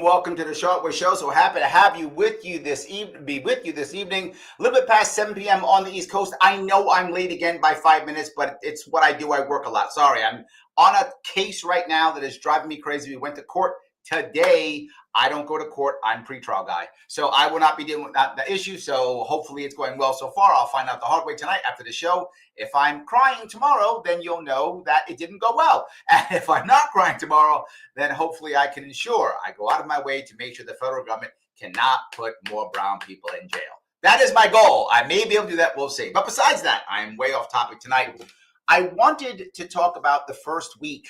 Welcome to the Sharpe Show. So happy to have you with you this evening. A little bit past 7 p.m. on the East Coast. I know I'm late again by 5 minutes, but it's what I do. I work a lot. Sorry, I'm on a case right now that is driving me crazy. We went to court today. I don't go to court. I'm pretrial guy, so I will not be dealing with the issue. So hopefully it's going well so far. I'll find out the hard way tonight after the show. If I'm crying tomorrow, then you'll know that it didn't go well. And if I'm not crying tomorrow, then hopefully I can ensure I go out of my way to make sure the federal government cannot put more brown people in jail. That is my goal. I may be able to do that. We'll see. But besides that, I'm way off topic tonight. I wanted to talk about the first week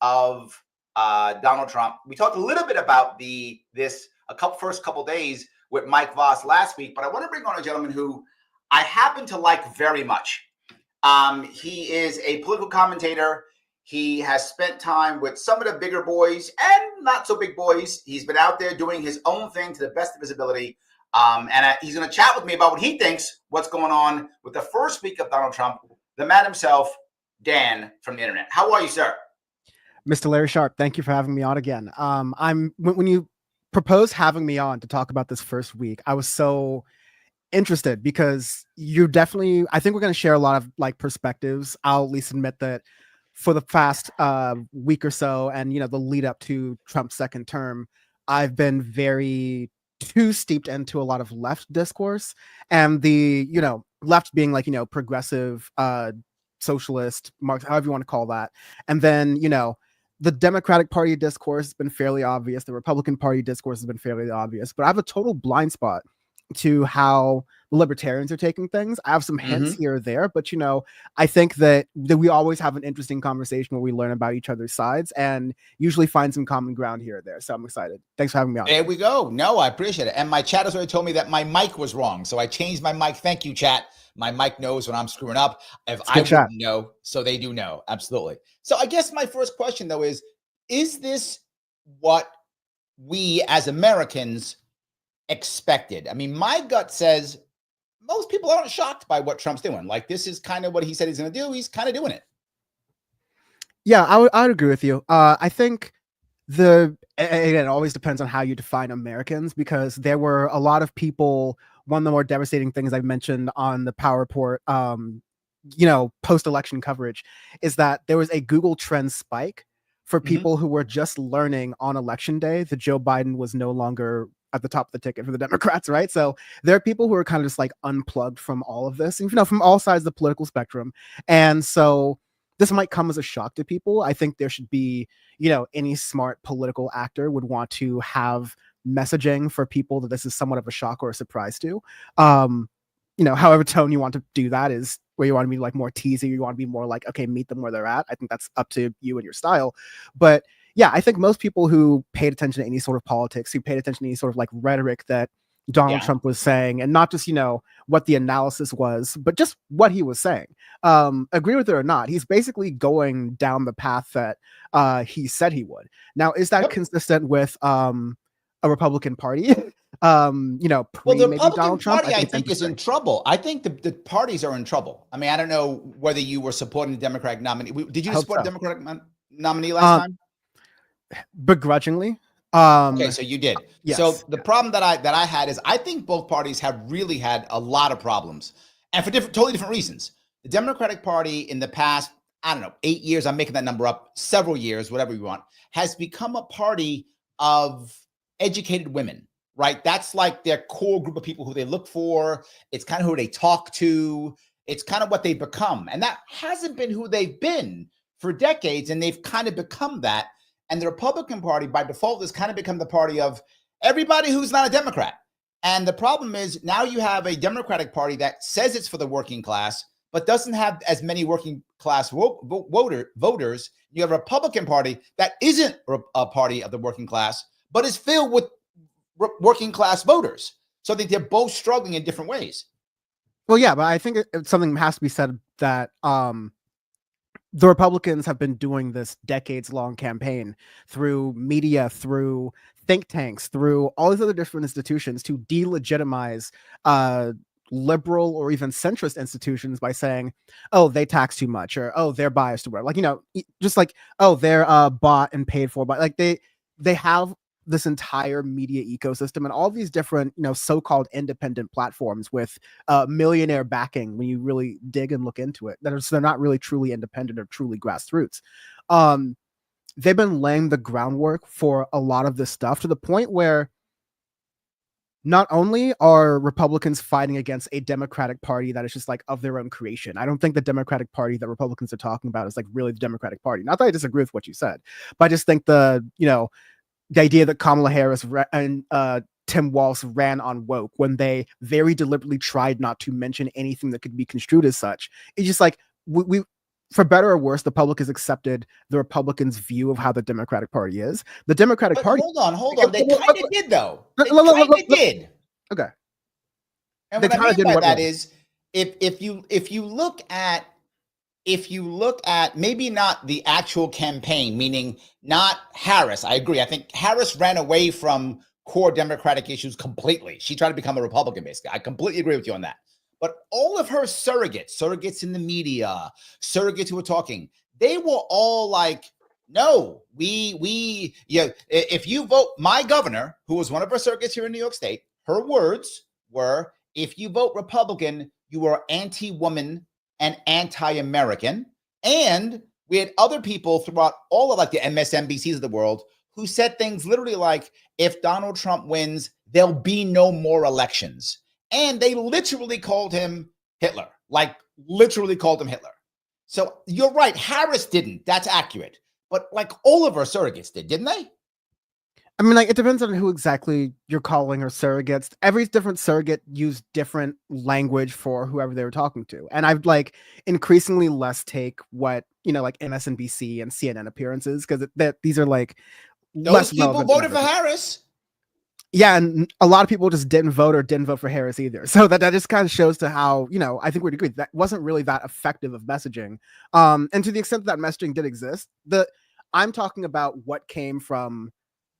of Donald Trump. We talked a little bit about first couple days with Mike Voss last week, but I want to bring on a gentleman who I happen to like very much. He is a political commentator. He has spent time with some of the bigger boys and not so big boys. He's been out there doing his own thing to the best of his ability. He's going to chat with me about what he thinks, what's going on with the first week of Donald Trump. The man himself, Dan from the internet. How are you, sir? Mr. Larry Sharpe, thank you for having me on again. When you proposed having me on to talk about this first week, I was so interested because you're definitely, I think we're going to share a lot of like perspectives. I'll at least admit that for the past week or so, and the lead up to Trump's second term, I've been very too steeped into a lot of left discourse, and the left being like progressive, socialist, Marx, however you want to call that, and then the Democratic Party discourse has been fairly obvious. The Republican Party discourse has been fairly obvious, but I have a total blind spot to how the Libertarians are taking things. I have some hints here or there, but I think that we always have an interesting conversation where we learn about each other's sides and usually find some common ground here or there. So I'm excited. Thanks for having me on. There we go. No, I appreciate it. And my chat has already told me that my mic was wrong, so I changed my mic. Thank you, chat. My mic knows when I'm screwing up. If I didn't know, so they do know. Absolutely. So I guess my first question, though, is this what we as Americans expected? I mean, my gut says most people aren't shocked by what Trump's doing. Like, this is kind of what he said he's going to do. He's kind of doing it. Yeah, I would agree with you. I think again, it always depends on how you define Americans, because there were a lot of people. One of the more devastating things I've mentioned on the Power Report, post-election coverage, is that there was a Google Trends spike for people who were just learning on election day that Joe Biden was no longer at the top of the ticket for the Democrats, right? So there are people who are kind of just like unplugged from all of this, and from all sides of the political spectrum. And so this might come as a shock to people. I think there should be, any smart political actor would want to have messaging for people that this is somewhat of a shock or a surprise to. However tone you want to do that is where you want to be like more teasy, you want to be more like, okay, meet them where they're at. I think that's up to you and your style. But yeah, I think most people who paid attention to any sort of politics, who paid attention to any sort of like rhetoric that Donald Trump was saying, and not just, what the analysis was, but just what he was saying, agree with it or not, he's basically going down the path that he said he would. Now, is that consistent with a Republican Party? Well, the Republican Party, I think, is in trouble. I think the parties are in trouble. I mean, I don't know whether you were supporting the Democratic nominee. Did you support the Democratic nominee last time? Begrudgingly. Okay, so you did. Yes. So the problem that I had is I think both parties have really had a lot of problems, and for totally different reasons. The Democratic Party in the past, I don't know, 8 years, I'm making that number up, several years, whatever you want, has become a party of educated women, right? That's like their core group of people who they look for. It's kind of who they talk to. It's kind of what they've become. And that hasn't been who they've been for decades. And they've kind of become that. And the Republican Party, by default, has kind of become the party of everybody who's not a Democrat. And the problem is now you have a Democratic Party that says it's for the working class, but doesn't have as many working class voters. You have a Republican Party that isn't a party of the working class, but is filled with working class voters. So I think they're both struggling in different ways. Well, yeah, but I think something has to be said that the Republicans have been doing this decades-long campaign through media, through think tanks, through all these other different institutions to delegitimize liberal or even centrist institutions by saying, oh, they tax too much, or oh, they're biased or whatever. Like, you know, just like, oh, they're bought and paid for, but like they have this entire media ecosystem and all these different, you know, so-called independent platforms with millionaire backing when you really dig and look into it. They're not really truly independent or truly grassroots. They've been laying the groundwork for a lot of this stuff to the point where not only are Republicans fighting against a Democratic Party that is just like of their own creation. I don't think the Democratic Party that Republicans are talking about is like really the Democratic Party. Not that I disagree with what you said, but I just think the idea that Kamala Harris and Tim Walz ran on woke when they very deliberately tried not to mention anything that could be construed as such. It's just like we for better or worse, the public has accepted the Republicans' view of how the Democratic Party is. The Democratic Party. Hold on. They kind of did, though. They kind of did. Okay. And what I mean by that is, if you look at maybe not the actual campaign, meaning not Harris. I agree. I think Harris ran away from core Democratic issues completely. She tried to become a Republican, basically. I completely agree with you on that. But all of her surrogates in the media, surrogates who were talking, they were all like, no, if you vote, my governor, who was one of her surrogates here in New York State, her words were, if you vote Republican, you are anti-woman and anti-American. And we had other people throughout all of like the MSNBCs of the world who said things literally like, if Donald Trump wins, there'll be no more elections. And they literally called him Hitler, like literally called him Hitler. So you're right. Harris didn't. That's accurate. But like all of our surrogates did, didn't they? I mean, like, it depends on who exactly you're calling her surrogates. Every different surrogate used different language for whoever they were talking to. And I've like increasingly less take what, like MSNBC and CNN appearances, because these are like those people voted for Harris. Yeah, and a lot of people just didn't vote for Harris either. So that just kind of shows to how, I think we'd agree that wasn't really that effective of messaging. And to the extent that messaging did exist, I'm talking about what came from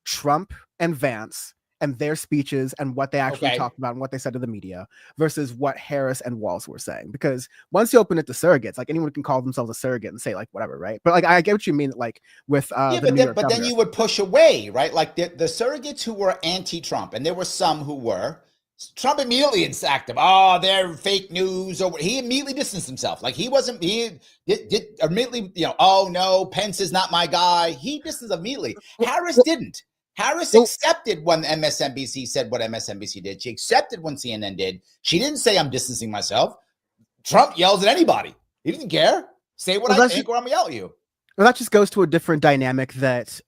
Trump and Vance and their speeches and what they actually talked about and what they said to the media versus what Harris and Walz were saying. Because once you open it to surrogates, like anyone can call themselves a surrogate and say like whatever, right? But like I get what you mean, like with but then you would push away, right? Like the surrogates who were anti-Trump, and there were some who were. Trump immediately sacked them. Oh, they're fake news. Or he immediately distanced himself. Like he wasn't. He did immediately. Oh no, Pence is not my guy. He distanced immediately. Harris didn't. Harris accepted when MSNBC said what MSNBC did. She accepted when CNN did. She didn't say, I'm distancing myself. Trump yells at anybody. He didn't care. Say what I think or I'm going to yell at you. Well, that just goes to a different dynamic that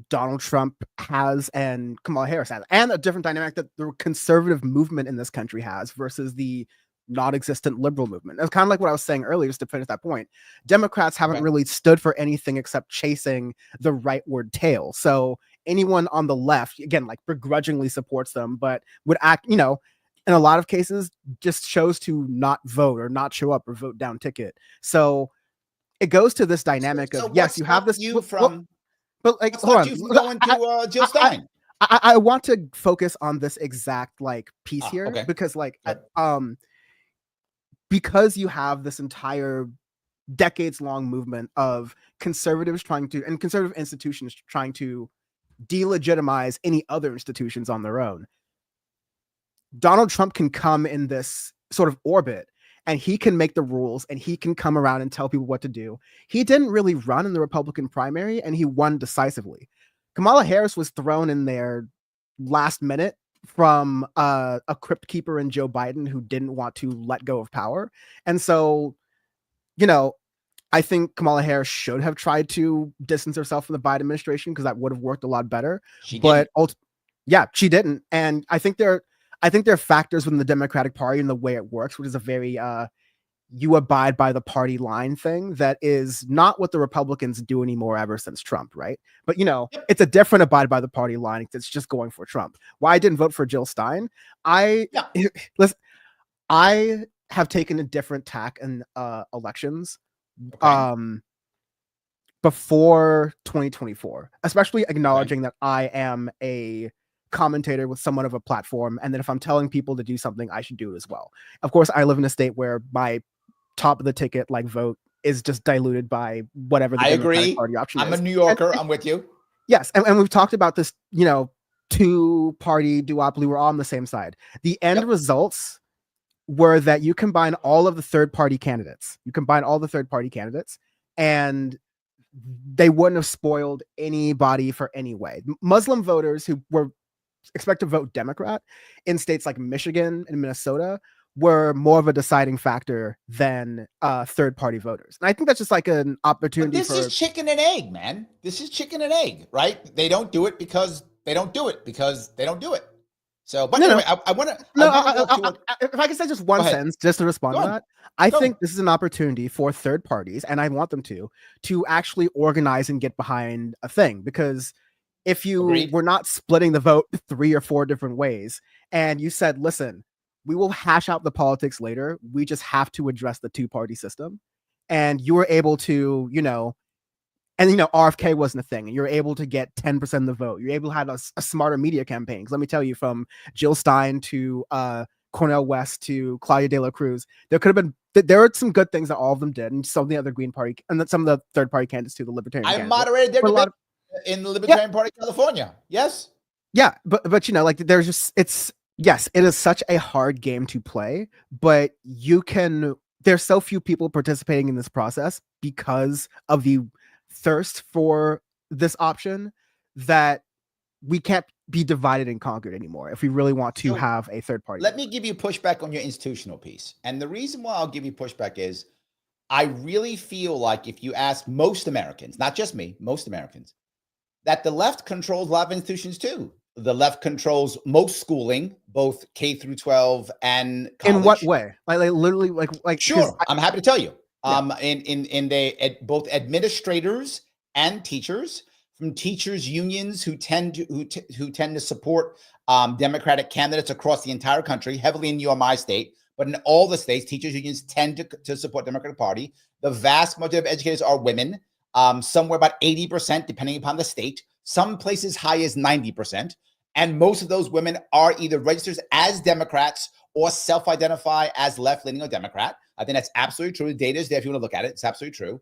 Donald Trump has and Kamala Harris has, and a different dynamic that the conservative movement in this country has versus the non-existent liberal movement. It's kind of like what I was saying earlier, just to finish that point. Democrats haven't really stood for anything except chasing the rightward tail. So anyone on the left, again, like begrudgingly supports them, but would act, in a lot of cases, just chose to not vote or not show up or vote down ticket. So it goes to this dynamic of, yes, you have this. But like, hold on. You going to Jill Stein? I want to focus on this exact like piece here because like, because you have this entire decades-long movement of conservatives and conservative institutions trying to delegitimize any other institutions on their own. Donald Trump can come in this sort of orbit and he can make the rules and he can come around and tell people what to do. He didn't really run in the Republican primary and he won decisively. Kamala Harris was thrown in there last minute from a crypt keeper in Joe Biden who didn't want to let go of power. And so, I think Kamala Harris should have tried to distance herself from the Biden administration because that would have worked a lot better. She didn't. And I think there are factors within the Democratic Party and the way it works, which is a very you abide by the party line thing that is not what the Republicans do anymore ever since Trump, right? But it's a different abide by the party line. It's just going for Trump. Why I didn't vote for Jill Stein? I have taken a different tack in elections. Okay. Before 2024, especially Okay. acknowledging that I am a commentator with somewhat of a platform, and that if I'm telling people to do something, I should do it as well. Of course, I live in a state where my top of the ticket like vote is just diluted by whatever the I Democratic agree. Party option I'm a is. New Yorker. And I'm with you. yes, and we've talked about this, you know, two-party duopoly. We're all on the same side. The end Yep. results were that you combine all of the third-party candidates. You combine all the third-party candidates, and they wouldn't have spoiled anybody for any way. Muslim voters who were expect to vote Democrat in states like Michigan and Minnesota were more of a deciding factor than third-party voters. And I think that's just like an But opportunity this is for chicken and egg, man. This is chicken and egg, right? They don't do it because they don't do it because they don't do it. So, but no, anyway, no, I want to no. walk to a. If I can say just Go one ahead. sentence just to respond Go to on. that, I Go. think this is an opportunity for third parties, and I want them to actually organize and get behind a thing. Because if you Agreed. were not splitting the vote 3 or 4 different ways, and you said, listen, we will hash out the politics later, we just have to address the two-party system, and you were able to, you know, and you know, RFK wasn't a thing, and you're able to get 10% of the vote. You're able to have a smarter media campaign. Let me tell you, from Jill Stein to Cornel West to Claudia De La Cruz, there could have been, there were some good things that all of them did, and some of the other Green Party and some of the third party candidates too, the Libertarian I candidate. moderated their But a lot debate of, in the Libertarian Party, California. Yes. yeah, but you know, like there's just yes, it is such a hard game to play, but you can. There's so few people participating in this process because of the thirst for this option that we can't be divided and conquered anymore if we really want to So have a third party. let me give you pushback on your institutional piece. And the reason why I'll give you pushback is I really feel like if you ask most Americans, not just me, most Americans, that the left controls a lot of institutions too. The left controls most schooling, both K through 12 and college. In what way? Like literally, like Sure, I'm happy to tell you. Yeah. In both administrators and teachers, from teachers unions who tend to support Democratic candidates across the entire country, heavily in my state, but in all the states, teachers unions tend to support Democratic Party. The vast majority of educators are women, somewhere about 80%, depending upon the state. Some places high as 90%, and most of those women are either registered as Democrats or self-identify as left-leaning or Democrat. I think that's absolutely true. The data is there if you want to look at it. It's absolutely true.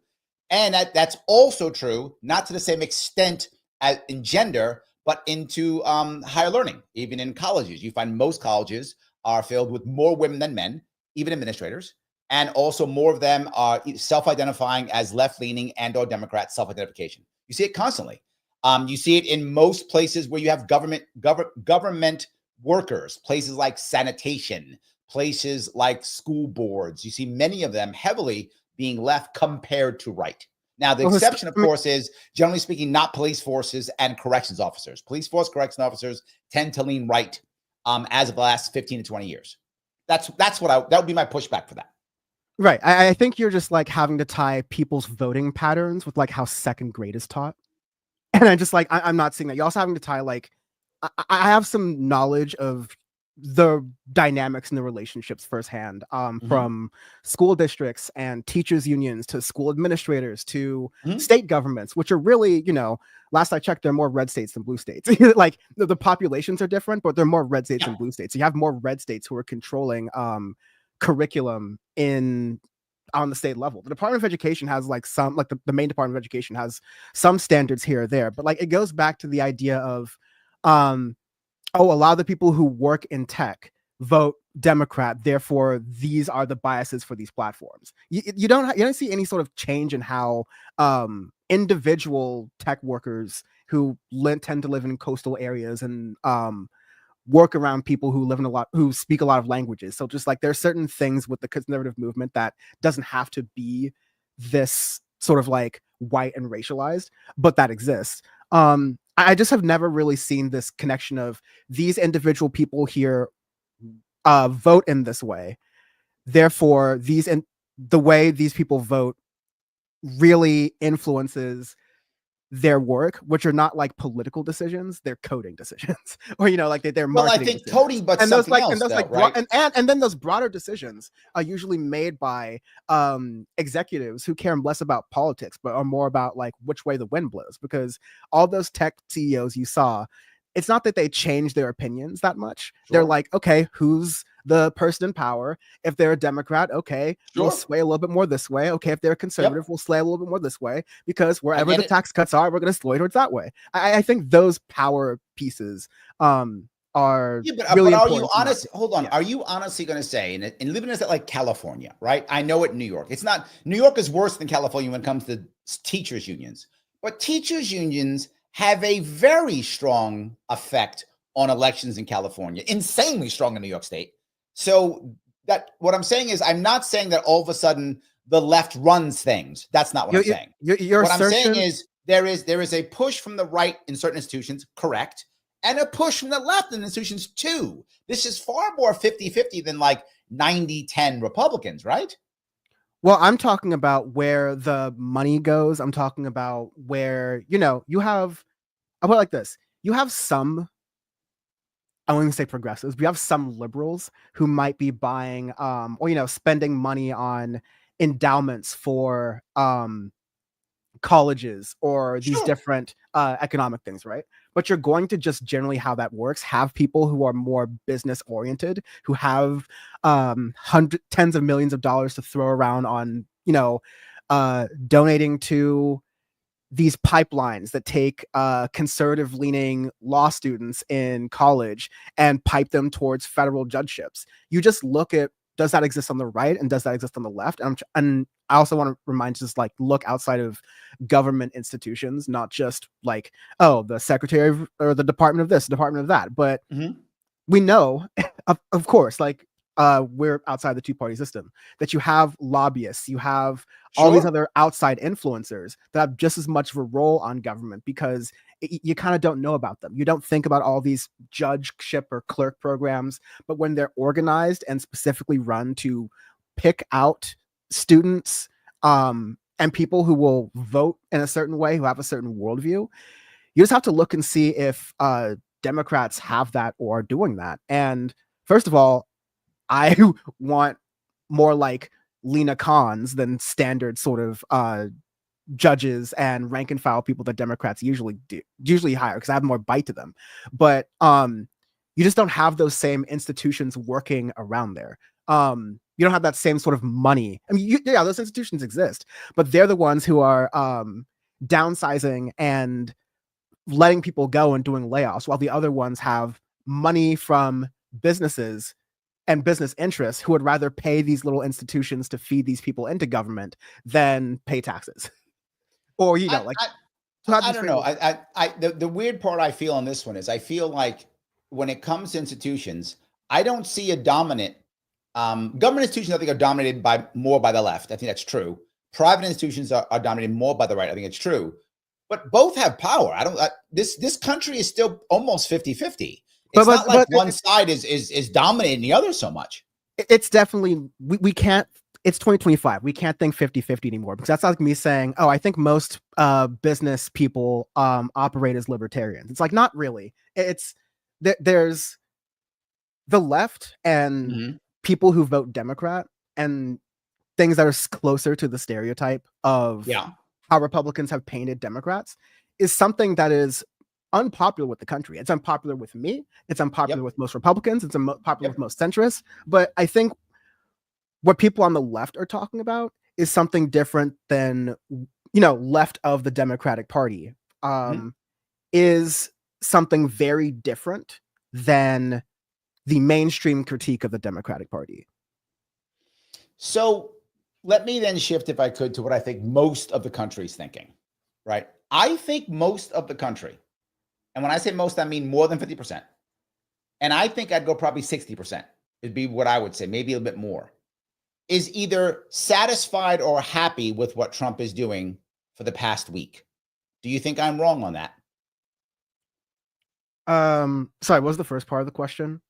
And that's also true, not to the same extent as in gender, but into higher learning. Even in colleges, you find most colleges are filled with more women than men, even administrators. And also more of them are self-identifying as left-leaning and or Democrat self-identification. You see it constantly. You see it in most places where you have government workers, places like sanitation, places like school boards. You see many of them heavily being left compared to right. Now, the exception, of course, is generally speaking, not police forces and corrections officers. Police force corrections officers tend to lean right as of the last 15 to 20 years. That would be my pushback for that. Right. I think you're just like having to tie people's voting patterns with like how second grade is taught. And I'm just like, I'm not seeing that. You're also having to tie like, I have some knowledge of the dynamics and the relationships firsthand, from school districts and teachers unions to school administrators to state governments, which are really, you know, last I checked, there are more red states than blue states. Like the populations are different, but there are more red states than blue states. So you have more red states who are controlling curriculum on the state level. The Department of Education has like some, like the main Department of Education has some standards here or there, but like it goes back to the idea of, a lot of the people who work in tech vote Democrat, therefore these are the biases for these platforms. You don't see any sort of change in how individual tech workers who tend to live in coastal areas and work around people who speak a lot of languages. So just like there's certain things with the conservative movement that doesn't have to be this sort of like white and racialized, but that exists. I just have never really seen this connection of these individual people here vote in this way. Therefore, the way these people vote really influences their work, which are not like political decisions, they're coding decisions, or like they're Well, I marketing think decisions. coding, but And those something else, and those though, like right? and then those broader decisions are usually made by executives who care less about politics, but are more about like which way the wind blows. Because all those tech CEOs you saw, it's not that they change their opinions that much. They're Sure. like, okay, who's the person in power? If they're a Democrat, okay, we'll Sure. sway a little bit more this way. Okay, if they're a conservative, we'll sway a little bit more this way, because wherever the tax cuts are, we're going to sway towards that way. I think those power pieces are really but are important. you honest? Hold on. Are you honestly going to say, and living in like California, right? I know it in New York. It's not, New York is worse than California when it comes to teachers unions, but teachers unions have a very strong effect on elections in California, insanely strong in New York State. So that what I'm saying is, I'm not saying that all of a sudden the left runs things. That's not what I'm saying. What I'm saying is there is a push from the right in certain institutions, correct, and a push from the left in institutions too. This is far more 50-50 than like 90-10 Republicans, right? Well, I'm talking about where the money goes. I'm talking about where, you have, I put it like this. You have some, I won't even say progressives, but you have some liberals who might be buying or spending money on endowments for colleges or these different economic things, right? But you're going to just generally how that works have people who are more business oriented, who have tens of millions of dollars to throw around on donating to these pipelines that take conservative leaning law students in college and pipe them towards federal judgeships. You just look at, does that exist on the right and does that exist on the left? And I also want to remind, just like, look outside of government institutions, not just like, oh, the secretary or the department of this, department of that. But we know, of course, like we're outside the two-party system, that you have lobbyists, you have all these other outside influencers that have just as much of a role on government, because you kind of don't know about them. You don't think about all these judgeship or clerk programs, but when they're organized and specifically run to pick out students and people who will vote in a certain way, who have a certain worldview, you just have to look and see if Democrats have that or are doing that. And first of all, I want more like Lena Khans than standard sort of judges and rank and file people that Democrats usually hire, because I have more bite to them. But you just don't have those same institutions working around there. You don't have that same sort of money. I mean, those institutions exist, but they're the ones who are downsizing and letting people go and doing layoffs, while the other ones have money from businesses and business interests who would rather pay these little institutions to feed these people into government than pay taxes. Or, I don't know. The weird part I feel on this one is, I feel like when it comes to institutions, I don't see a dominant government institutions. I think are dominated more by the left. I think that's true. Private institutions are dominated more by the right. I think it's true. But both have power. This country is still almost 50-50. It's not like one side is dominating the other so much. It's definitely, we can't, it's 2025. We can't think 50-50 anymore, because that's like me saying, oh, I think most business people operate as libertarians. It's like, not really. It's there's the left and people who vote Democrat, and things that are closer to the stereotype of how Republicans have painted Democrats is something that is unpopular with the country. It's unpopular with me. It's unpopular with most Republicans. It's unpopular with most centrists. But I think what people on the left are talking about is something different than, left of the Democratic Party, is something very different than the mainstream critique of the Democratic Party. So let me then shift, if I could, to what I think most of the country is thinking, right? I think most of the country, and when I say most, I mean more than 50%. And I think I'd go probably 60%. It'd be what I would say, maybe a bit more, is either satisfied or happy with what Trump is doing for the past week. Do you think I'm wrong on that? Sorry, what was the first part of the question?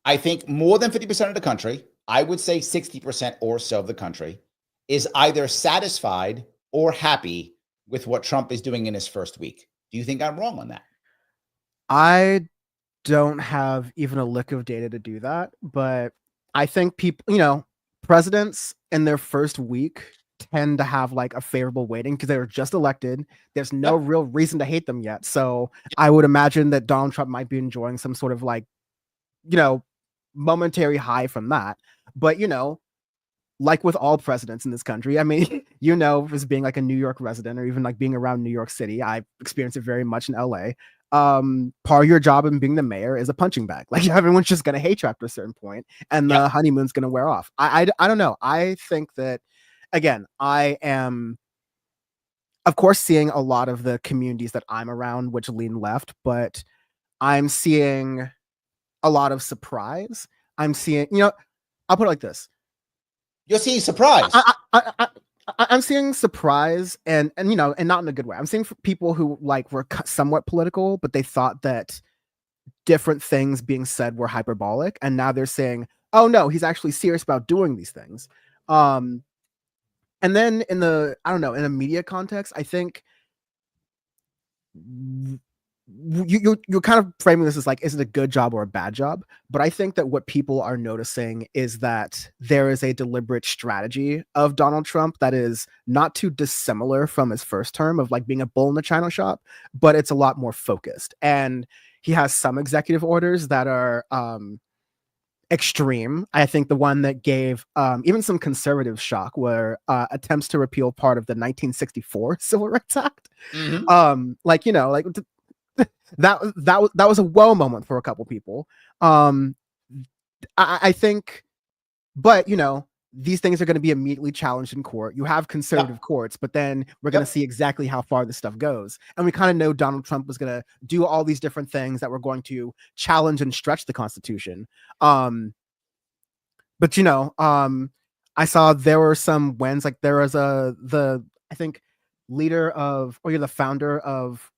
I think more than 50% of the country, I would say 60% or so of the country, is either satisfied or happy with what Trump is doing in his first week. Do you think I'm wrong on that? I don't have even a lick of data to do that, but I think people, presidents in their first week tend to have like a favorable weighting because they were just elected. There's no Yep. real reason to hate them yet. So I would imagine that Donald Trump might be enjoying some sort of like, momentary high from that. But, like with all presidents in this country, I mean, as being like a New York resident or even like being around New York City, I experienced it very much in LA. Part of your job in being the mayor is a punching bag. Like everyone's just gonna hate you after a certain point, and the honeymoon's gonna wear off. I don't know. I think that again, I am of course seeing a lot of the communities that I'm around which lean left, but I'm seeing a lot of surprise. I'm seeing, I'll put it like this. You're seeing surprise. I'm seeing surprise and not in a good way. I'm seeing people who like were somewhat political, but they thought that different things being said were hyperbolic, and now they're saying, "Oh no, he's actually serious about doing these things." And then in a media context, I think you're kind of framing this as like, is it a good job or a bad job? But I think that what people are noticing is that there is a deliberate strategy of Donald Trump that is not too dissimilar from his first term of like being a bull in the china shop, but it's a lot more focused. And he has some executive orders that are extreme. I think the one that gave even some conservatives shock were attempts to repeal part of the 1964 Civil Rights Act. Mm-hmm. That was a whoa moment for a couple people. I think, but these things are going to be immediately challenged in court. You have conservative courts, but then we're going to see exactly how far this stuff goes. And we kind of know Donald Trump was going to do all these different things that were going to challenge and stretch the Constitution. But I saw there were some wins. Like there was I think the founder of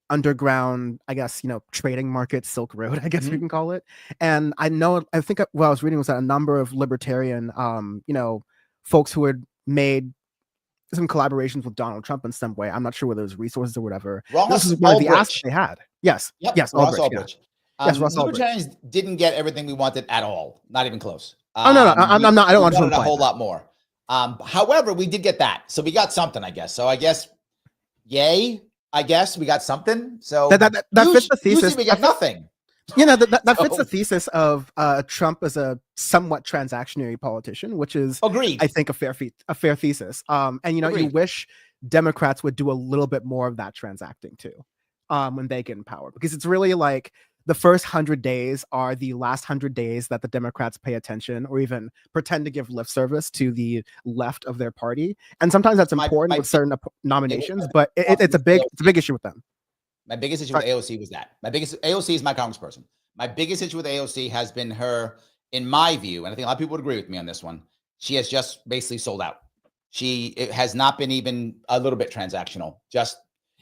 underground, I guess, trading market, Silk Road, I guess we can call it. And I think what I was reading was that a number of libertarian, folks who had made some collaborations with Donald Trump in some way. I'm not sure whether it was resources or whatever. This is one of the asks they had. Yes. Yep. Yes. Ross Ulbricht. Yeah. Yes, Ross Libertarians didn't get everything we wanted at all. Not even close. No. I'm not. I don't want to wanted a whole lot more. However, we did get that. So we got something, I guess. So I guess, yay. I guess we got something. So that fits the thesis. Usually we get nothing. That fits the thesis of Trump as a somewhat transactionary politician, which is agreed. I think a fair thesis. And agreed. You wish Democrats would do a little bit more of that transacting too, when they get in power, because it's really like the first 100 days are the last 100 days that the Democrats pay attention or even pretend to give lip service to the left of their party. And sometimes that's important with certain nominations, but it's a big issue with them. My biggest issue with AOC was that. AOC is my congressperson. My biggest issue with AOC has been her, in my view, and I think a lot of people would agree with me on this one, she has just basically sold out. It has not been even a little bit transactional. Just,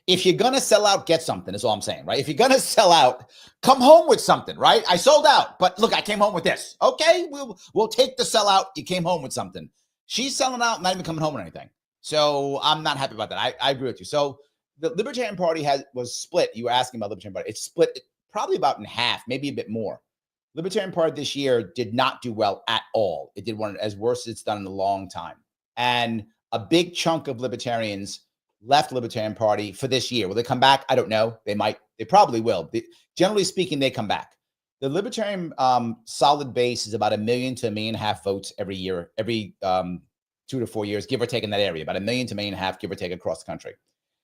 if you're going to sell out, get something, is all I'm saying, right? If you're going to sell out, come home with something, right? I sold out, but look, I came home with this. Okay, we'll take the sellout. You came home with something. She's selling out, not even coming home with anything. So I'm not happy about that. I agree with you. So the Libertarian Party was split. You were asking about Libertarian Party. It's split probably about in half, maybe a bit more. Libertarian Party this year did not do well at all. It did one as worse as it's done in a long time. And a big chunk of libertarians left Libertarian Party for this year. Will they come back? I don't know. They might. They probably will. Generally speaking, they come back. The Libertarian solid base is about 1 million to 1.5 million votes every year, every 2 to 4 years, give or take in that area, about 1 million to 1.5 million, give or take across the country.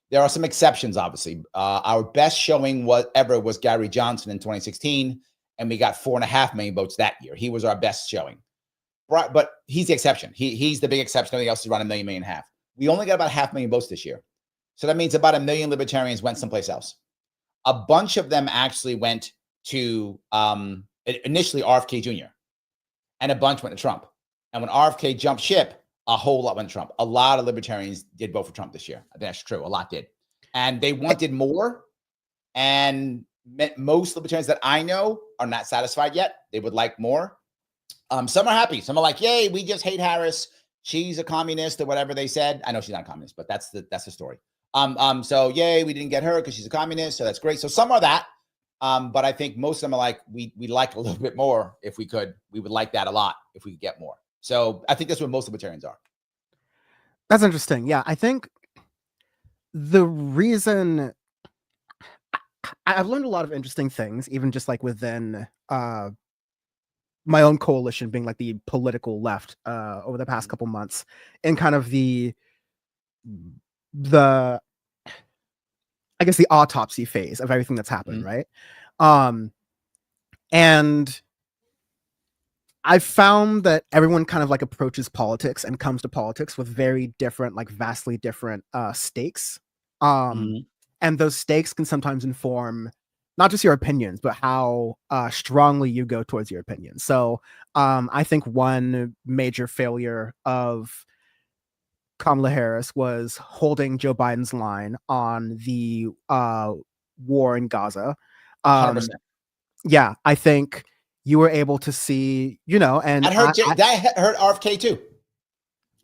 There are some exceptions, obviously. Our best showing ever was Gary Johnson in 2016, and we got 4.5 million votes that year. He was our best showing. But he's the exception. He's the big exception. Everything else is around 1 million, 1.5 million. We only got about 500,000 votes this year. So that means about 1 million libertarians went someplace else. A bunch of them actually went to initially RFK Jr. and a bunch went to Trump. And when RFK jumped ship, a whole lot went to Trump. A lot of libertarians did vote for Trump this year. I think that's true. A lot did. And they wanted more. And most libertarians that I know are not satisfied yet. They would like more. Some are happy. Some are like, yay, we just hate Harris. she's a communist or whatever they said. I know she's not a communist, but that's the story. So yay, we didn't get her because she's a communist, so that's great. So some are that, but I think most of them are like, we like a little bit more if we could. We would like that a lot if we could get more. So I think that's what most libertarians are. That's interesting. Yeah, I think the reason I've learned a lot of interesting things, even just like within my own coalition, being like the political left over the past couple months, and kind of the I guess the autopsy phase of everything that's happened, right? And I found that everyone kind of like approaches politics and comes to politics with very different, like vastly different stakes. And those stakes can sometimes inform not just your opinions, but how strongly you go towards your opinions. So I think one major failure of Kamala Harris was holding Joe Biden's line on the war in Gaza. 100%. Yeah, I think you were able to see, you know, and that hurt RFK too.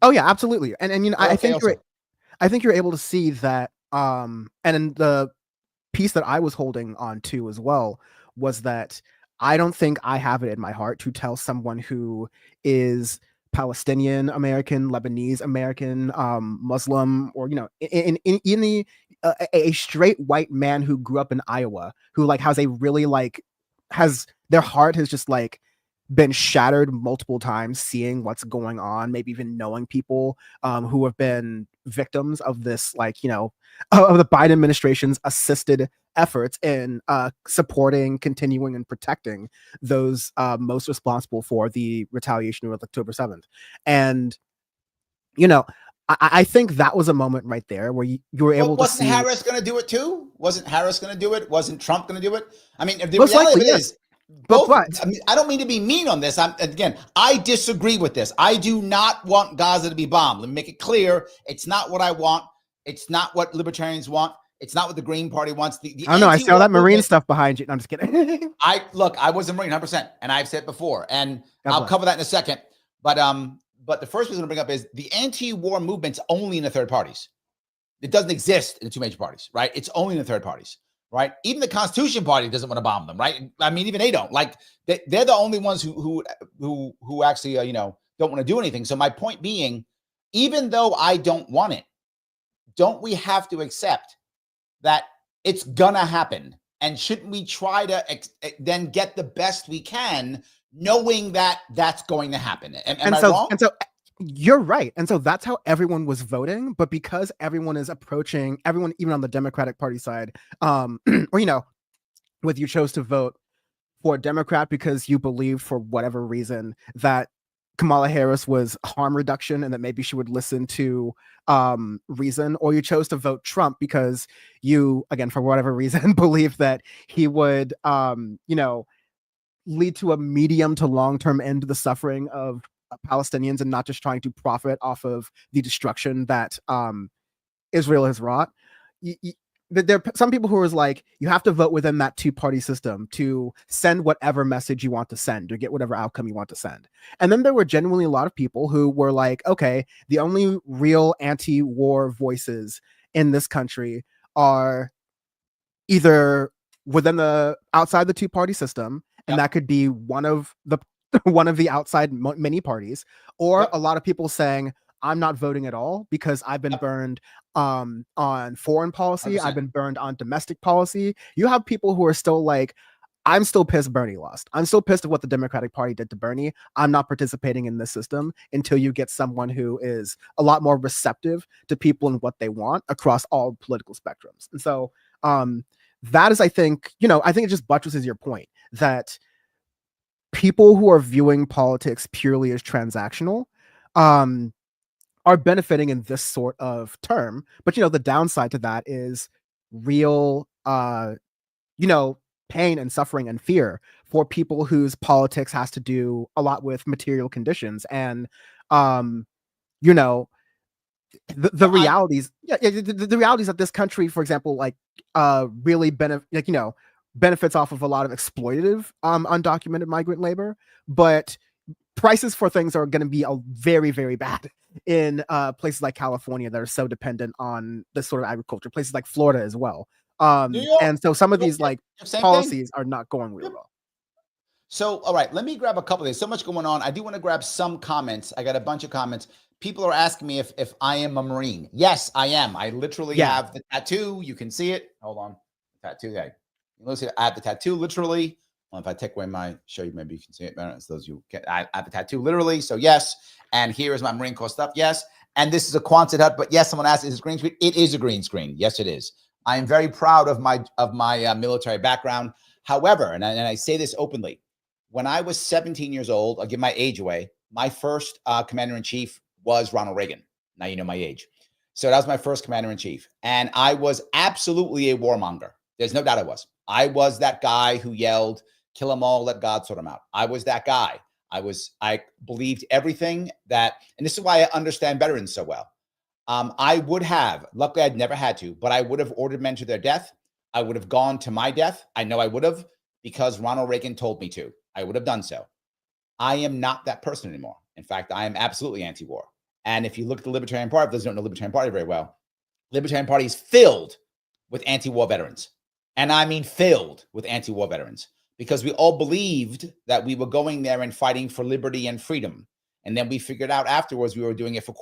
Oh yeah, absolutely. And you know, I think you're able to see that. And in the piece that I was holding on to as well was that I don't think I have it in my heart to tell someone who is Palestinian American, Lebanese American, Muslim, or, you know, in the a straight white man who grew up in Iowa, who like has a really like has their heart has just like been shattered multiple times, seeing what's going on, maybe even knowing people who have been victims of this, like, you know, of the Biden administration's assisted efforts in supporting, continuing, and protecting those most responsible for the retaliation of October 7th. And, you know, I think that was a moment right there where you were able to see. Wasn't Harris going to do it too? Wasn't Harris going to do it? Wasn't Trump going to do it? I mean, the Most reality likely, of it is, both, but I mean, I don't mean to be mean on this. I disagree with this. I do not want Gaza to be bombed. Let me make it clear. It's not what I want. It's not what libertarians want. It's not what the Green Party wants. I don't know. I see all that Marine stuff behind you. No, I'm just kidding. I was a Marine 100%, and I've said it before, and I'll cover that in a second. But the first thing I'm going to bring up is the anti-war movement's only in the third parties. It doesn't exist in the two major parties, right? It's only in the third parties, right? Even the Constitution Party doesn't want to bomb them, right? I mean, even they don't. Like, they're the only ones who actually, you know, don't want to do anything. So my point being, even though I don't want it, don't we have to accept that it's gonna happen? And shouldn't we try to then get the best we can, knowing that that's going to happen? Am I wrong? And so you're right. And so that's how everyone was voting. But because everyone is approaching, everyone, even on the Democratic Party side, or, you know, whether you chose to vote for a Democrat because you believe for whatever reason that Kamala Harris was harm reduction and that maybe she would listen to reason, or you chose to vote Trump because you, again, for whatever reason, believe that he would, you know, lead to a medium to long-term end to the suffering of Palestinians and not just trying to profit off of the destruction that Israel has wrought. There are some people who are like, you have to vote within that two-party system to send whatever message you want to send or get whatever outcome you want to send. And then there were genuinely a lot of people who were like, okay, the only real anti-war voices in this country are either within the outside the two-party system, and that could be one of the outside many parties, or a lot of people saying, I'm not voting at all because I've been burned on foreign policy. 100%. I've been burned on domestic policy. You have people who are still like, I'm still pissed Bernie lost. I'm still pissed at what the Democratic Party did to Bernie. I'm not participating in this system until you get someone who is a lot more receptive to people and what they want across all political spectrums. And so that is, I think, you know, I think it just buttresses your point that people who are viewing politics purely as transactional are benefiting in this sort of term. But, you know, the downside to that is real, you know, pain and suffering and fear for people whose politics has to do a lot with material conditions. And, you know, the realities, the realities of this country, for example, like really benefits off of a lot of exploitative undocumented migrant labor. But prices for things are going to be very, very bad in places like California that are so dependent on this sort of agriculture, places like Florida as well. New York, And so some of these like same policies thing. are not going real well. So, all right, let me grab a couple. There's so much going on. I do want to grab some comments. I got a bunch of comments. People are asking me if I am a Marine. Yes, I am. I literally have the tattoo. You can see it. Hold on. Tattoo guy. I have the tattoo literally. Well, if I take away show you, maybe you can see it better. It's those you can. I have the tattoo literally. So yes. And here is my Marine Corps stuff. Yes. And this is a Quonset hut. But yes, someone asked, is it a green screen? It is a green screen. Yes, it is. I am very proud of my military background. However, and I say this openly, when I was 17 years old, I'll give my age away. My first commander-in-chief was Ronald Reagan. Now you know my age. So that was my first commander-in-chief. And I was absolutely a warmonger. There's no doubt I was. I was that guy who yelled, kill them all, let God sort them out. I was that guy. I believed everything that, and this is why I understand veterans so well. I would have, luckily I'd never had to, but I would have ordered men to their death. I would have gone to my death. I know I would have, because Ronald Reagan told me to. I would have done so. I am not that person anymore. In fact, I am absolutely anti-war. And if you look at the Libertarian Party, those who don't know the Libertarian Party very well, Libertarian Party is filled with anti-war veterans. And I mean filled with anti-war veterans, because we all believed that we were going there and fighting for liberty and freedom. And then we figured out afterwards we were doing it for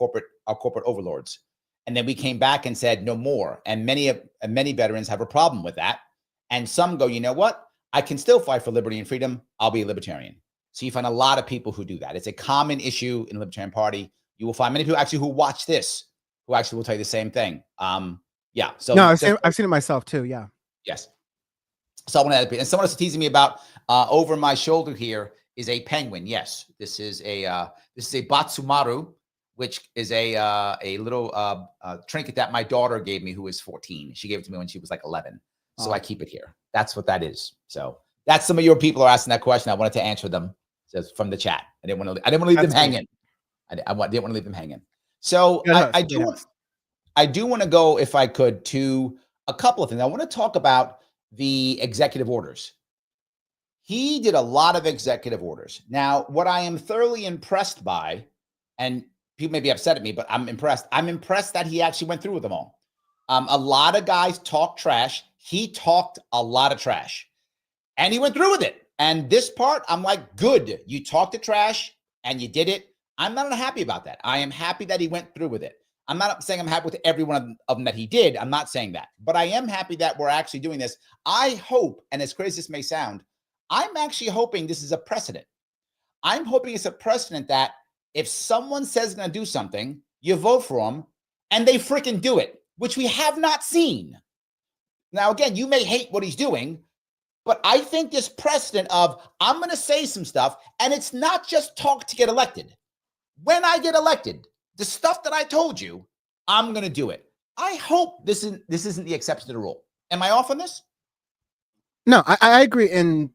our corporate overlords. And then we came back and said, no more. And many veterans have a problem with that. And some go, you know what? I can still fight for liberty and freedom. I'll be a libertarian. So you find a lot of people who do that. It's a common issue in the Libertarian Party. You will find many people actually who watch this, who actually will tell you the same thing. Yeah. So no, I've seen it myself too. Yeah. Yes. So I want to add, and someone else teasing me about over my shoulder here is a penguin. Yes, this is a Batsumaru, which is a little trinket that my daughter gave me, who is 14. She gave it to me when she was like 11. So I keep it here. That's what that is. So that's some of your people are asking that question. I wanted to answer them from the chat. I didn't want to leave them hanging. I didn't want to leave them hanging. So I do want to go, if I could, to a couple of things. I want to talk about the executive orders. He did a lot of executive orders. Now, what I am thoroughly impressed by, and people may be upset at me, but I'm impressed. I'm impressed that he actually went through with them all. A lot of guys talk trash. He talked a lot of trash, and he went through with it. And this part, I'm like, good. You talked the trash and you did it. I'm not unhappy about that. I am happy that he went through with it. I'm not saying I'm happy with every one of them that he did. I'm not saying that. But I am happy that we're actually doing this. I hope, and as crazy as this may sound, I'm actually hoping this is a precedent. I'm hoping it's a precedent that if someone says they're going to do something, you vote for them, and they freaking do it, which we have not seen. Now, again, you may hate what he's doing, but I think this precedent of I'm going to say some stuff, and it's not just talk to get elected. When I get elected, the stuff that I told you, I'm going to do it. I hope this isn't the exception to the rule. Am I off on this? No, I agree in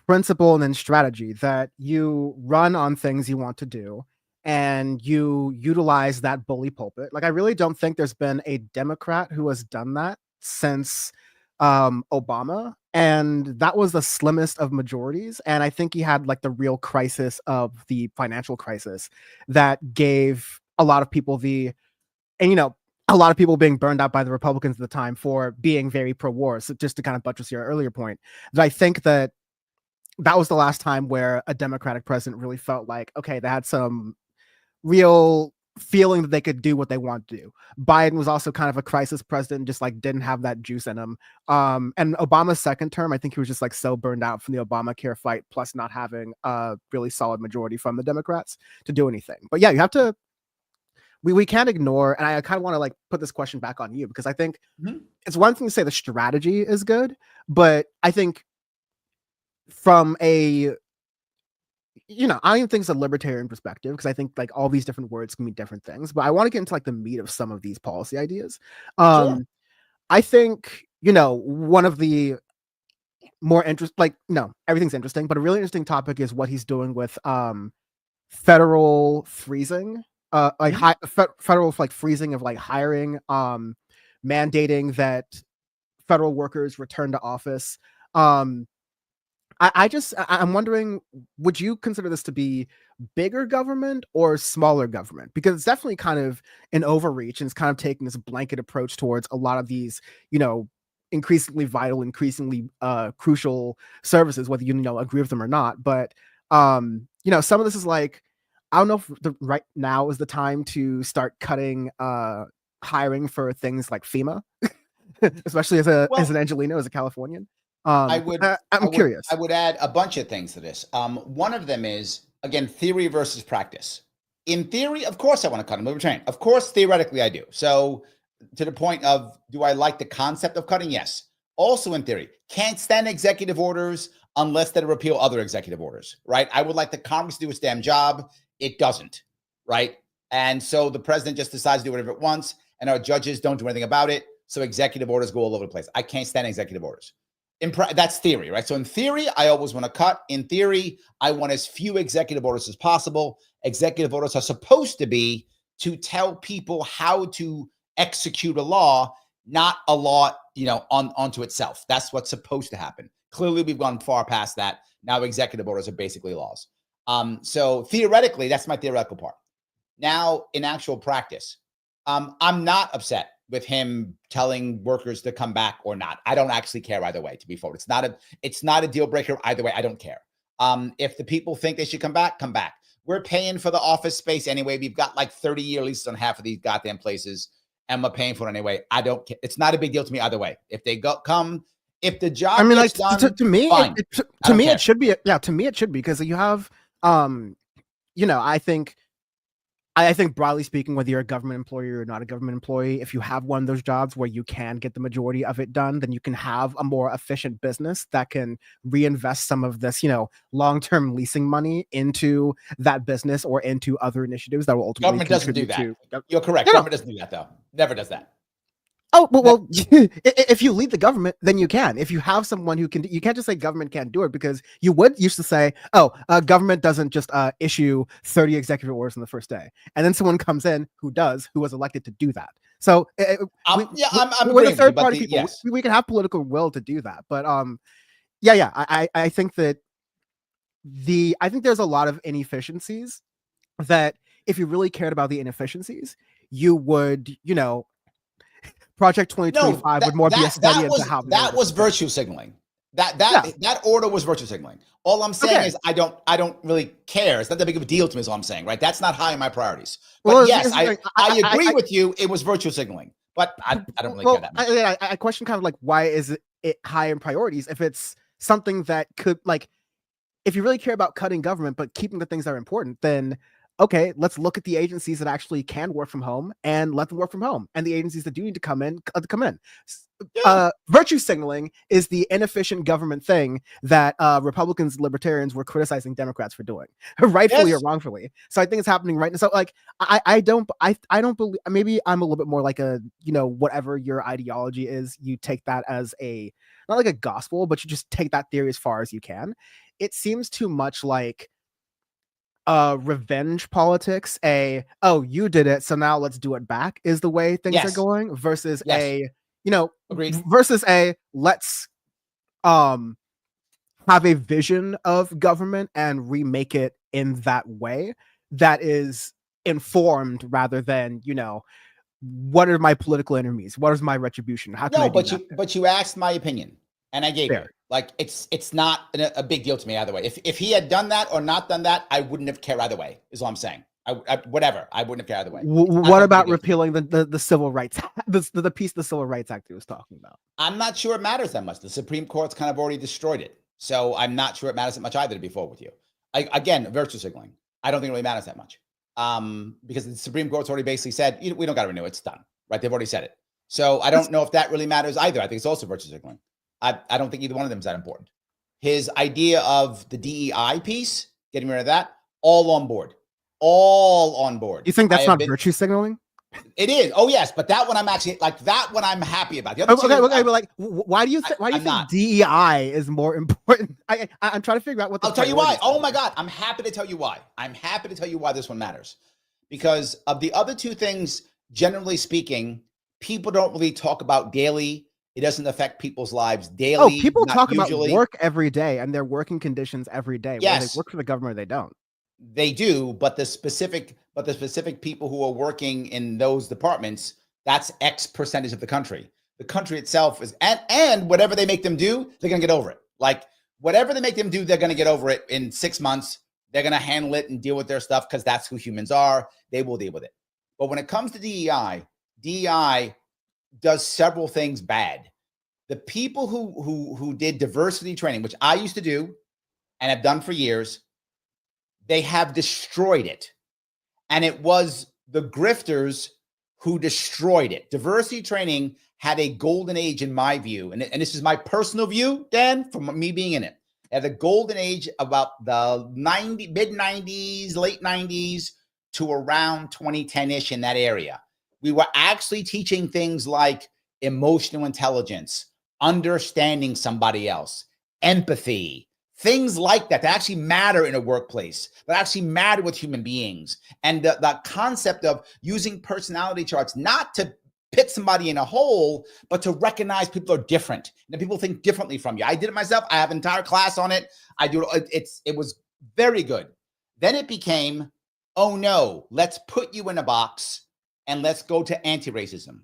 principle and in strategy that you run on things you want to do and you utilize that bully pulpit. Like, I really don't think there's been a Democrat who has done that since Obama, and that was the slimmest of majorities. And I think he had like the real crisis of the financial crisis that gave a lot of people a lot of people being burned out by the Republicans at the time for being very pro-war. So just to kind of buttress your earlier point, that I think that was the last time where a Democratic president really felt like, okay, they had some real feeling that they could do what they want to do. Biden was also kind of a crisis president, just like didn't have that juice in him. And Obama's second term, I think he was just like so burned out from the Obamacare fight, plus not having a really solid majority from the Democrats to do anything. But yeah, you have to, we can't ignore, and I kind of want to like put this question back on you, because I think it's one thing to say the strategy is good, but I think from a, I don't even think it's a libertarian perspective, because I think like all these different words can mean different things, but I want to get into like the meat of some of these policy ideas. Sure. I think, one of the more everything's interesting, but a really interesting topic is what he's doing with federal freezing, federal like freezing of like hiring, mandating that federal workers return to office. I'm wondering, would you consider this to be bigger government or smaller government? Because it's definitely kind of an overreach, and it's kind of taking this blanket approach towards a lot of these, increasingly vital, increasingly crucial services, whether you agree with them or not. But some of this is like, I don't know if right now is the time to start cutting hiring for things like FEMA, especially as an Angelino, as a Californian. I'm curious. I would add a bunch of things to this. One of them is, again, theory versus practice. In theory, of course, I want to cut them. Libertarian. Of course, theoretically, I do. So to the point of, do I like the concept of cutting? Yes. Also in theory, can't stand executive orders unless they repeal other executive orders, right? I would like the Congress to do its damn job. It doesn't, right? And so the president just decides to do whatever it wants, and our judges don't do anything about it. So executive orders go all over the place. I can't stand executive orders. That's theory, right? So in theory, I always want to cut. In theory, I want as few executive orders as possible. Executive orders are supposed to be to tell people how to execute a law, not a law, onto itself. That's what's supposed to happen. Clearly, we've gone far past that. Now executive orders are basically laws. So theoretically, that's my theoretical part. Now, in actual practice, I'm not upset with him telling workers to come back or not. I don't actually care either way, to be forward. It's not a deal breaker either way. I don't care. If the people think they should come back, come back. We're paying for the office space anyway. We've got like 30-year leases on half of these goddamn places, and we're paying for it anyway. I don't care. It's not a big deal to me either way. If they come, if the job gets done, to me, fine. To me, it should be because you have, I think broadly speaking, whether you're a government employee or not a government employee, if you have one of those jobs where you can get the majority of it done, then you can have a more efficient business that can reinvest some of this, long-term leasing money into that business or into other initiatives that will ultimately government doesn't do that. You're correct. No, government doesn't do that, though. Never does that. Oh, well, if you lead the government, then you can. If you have someone who can, you can't just say government can't do it, because you would used to say, government doesn't just issue 30 executive orders on the first day. And then someone comes in who was elected to do that. So I'm we're the third party people. Yes. We can have political will to do that. But I think that I think there's a lot of inefficiencies that if you really cared about the inefficiencies, you would, Project 2025 would more be a study into how that was virtue signaling. That order was virtue signaling. All I'm saying is I don't really care. It's not that big of a deal to me, is all I'm saying, right? That's not high on my priorities. But yes, I agree with you. It was virtue signaling, but I don't really care that much. I question kind of like, why is it high in priorities if it's something that could, like, if you really care about cutting government but keeping the things that are important, then okay, let's look at the agencies that actually can work from home and let them work from home. And the agencies that do need to come in, come in. Yeah. Virtue signaling is the inefficient government thing that Republicans and Libertarians were criticizing Democrats for doing, rightfully or wrongfully. So I think it's happening right now. So like, I don't believe, maybe I'm a little bit more like a, whatever your ideology is, you take that as not like a gospel, but you just take that theory as far as you can. It seems too much like revenge politics, you did it, so now let's do it back, is the way things are going, versus let's have a vision of government and remake it in that way that is informed rather than, what are my political enemies? What is my retribution? How can I do that? But you asked my opinion and I gave it. Like, it's not a big deal to me either way. If he had done that or not done that, I wouldn't have cared either way, is all I'm saying. I wouldn't have cared either way. What about repealing the Civil Rights, the piece of the Civil Rights Act he was talking about? I'm not sure it matters that much. The Supreme Court's kind of already destroyed it. So I'm not sure it matters that much either, to be forward with you. Again, virtue signaling. I don't think it really matters that much. Because the Supreme Court's already basically said, we don't got to renew it. It's done, right? They've already said it. So I don't know if that really matters either. I think it's also virtue signaling. I don't think either one of them is that important. His idea of the DEI piece, getting rid of that, all on board. All on board. You think that's not virtue signaling? It is. Oh, yes. But that one I'm actually, like, that one I'm happy about. The other okay, but like, why do you think DEI is more important? I'm trying to figure out what the I'll tell you why. Oh, my God. I'm happy to tell you why. I'm happy to tell you why this one matters. Because of the other two things, generally speaking, people don't really talk about daily. It doesn't affect people's lives Oh, daily. people not talk usually. about work every day and their working conditions every day. Whether they Yes, work for the government or they don't. they do, but the specific people who are working in those departments, that's X percentage of the country. The country itself is, and whatever they make them do, they're gonna get over it. Like whatever they make them do, they're gonna get over it in 6 months. They're gonna handle it and deal with their stuff because that's who humans are. They will deal with it. But when it comes to DEI does several things bad. The people who did diversity training, which I used to do and have done for years, they have destroyed it. And it was the grifters who destroyed it. Diversity training had a golden age in my view. And this is my personal view, Dan, from me being in it. It had a golden age about the mid-90s, late 90s to around 2010-ish in that area. We were actually teaching things like emotional intelligence, understanding somebody else, empathy, things like that actually matter in a workplace, that actually matter with human beings. And the concept of using personality charts, not to pit somebody in a hole, but to recognize people are different and people think differently from you. I did it myself. I have an entire class on it. I do it. It was very good. Then it became, oh no, let's put you in a box and let's go to anti-racism.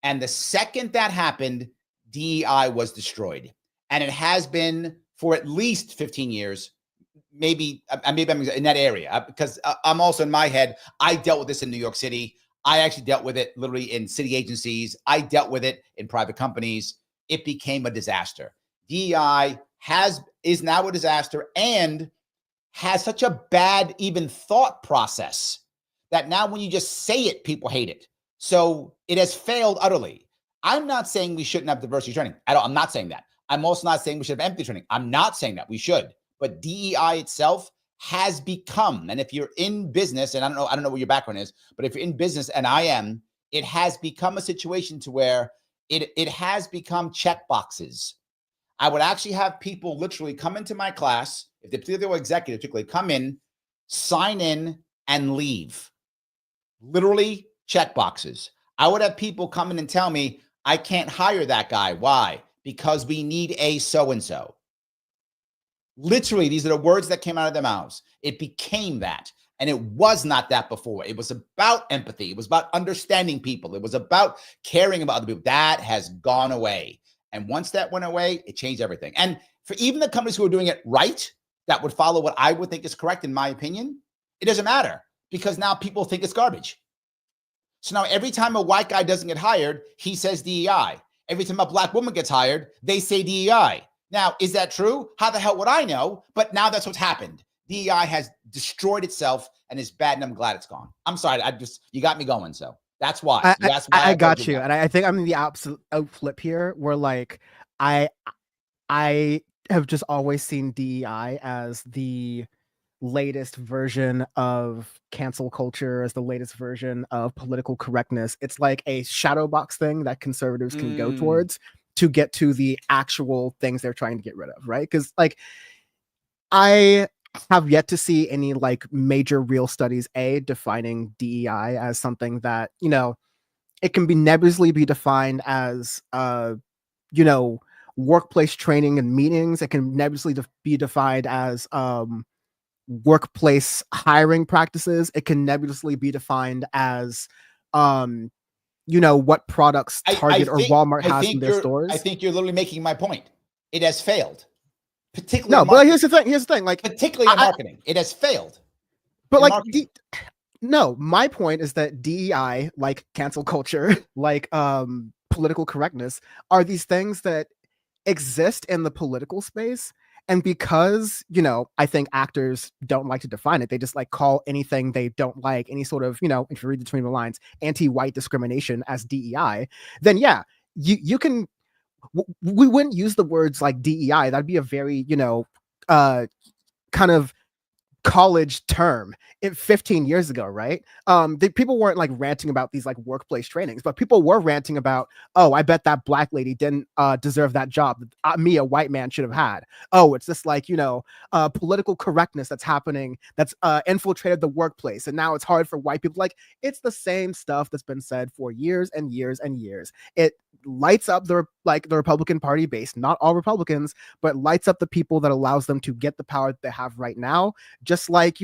And the second that happened, DEI was destroyed. And it has been for at least 15 years, maybe I'm in that area, because I'm also in my head, I dealt with this in New York City. I actually dealt with it literally in city agencies. I dealt with it in private companies. It became a disaster. DEI is now a disaster and has such a bad even thought process that now when you just say it, people hate it. So it has failed utterly. I'm not saying we shouldn't have diversity training. I'm not saying that. I'm also not saying we should have empathy training. I'm not saying that we should. But DEI itself has become, and if you're in business, and I don't know what your background is, but if you're in business, and I am, it has become a situation to where it has become check boxes. I would actually have people literally come into my class, if they were executives, particularly come in, sign in, and leave. Literally check boxes. I would have people come in and tell me, I can't hire that guy. Why? Because we need a so-and-so. Literally, these are the words that came out of their mouths. It became that. And it was not that before. It was about empathy. It was about understanding people. It was about caring about other people. That has gone away. And once that went away, it changed everything. And for even the companies who are doing it right, that would follow what I would think is correct, in my opinion, it doesn't matter because now people think it's garbage. So now every time a white guy doesn't get hired, he says DEI. Every time a black woman gets hired, they say DEI. Now, is that true? How the hell would I know? But now that's what's happened. DEI has destroyed itself and is bad, and I'm glad it's gone. I'm sorry. You got me going. So that's why. I got you. And I think I'm in the absolute flip here where like, I have just always seen DEI as the latest version of cancel culture, as the latest version of political correctness. It's like a shadow box thing that conservatives can go towards to get to the actual things they're trying to get rid of, right? Because like I have yet to see any like major real studies defining DEI as something that, you know, it can be nebulously be defined as you know, workplace training and meetings. It can nebulously be defined as workplace hiring practices. It can nebulously be defined as you know, what products Target or Walmart has in their stores. I think you're literally making my point. It has failed. Particularly no, but here's the thing. Like particularly in marketing, it has failed. But like no, my point is that DEI, like cancel culture, like political correctness, are these things that exist in the political space. And because, you know, I think actors don't like to define it, they just like call anything they don't like, any sort of, you know, if you read between the lines, anti-white discrimination as DEI, then yeah, you can, we wouldn't use the words like DEI. That'd be a very, you know, kind of college term 15 years ago, right? People weren't like ranting about these like workplace trainings, but people were ranting about, oh, I bet that black lady didn't deserve that job me, a white man, should have had. Oh, it's just like, you know, political correctness that's happening, that's infiltrated the workplace, and now it's hard for white people. Like, it's the same stuff that's been said for years and years and years. lights up the Republican Party base, not all Republicans, but lights up the people that allows them to get the power that they have right now. Just like,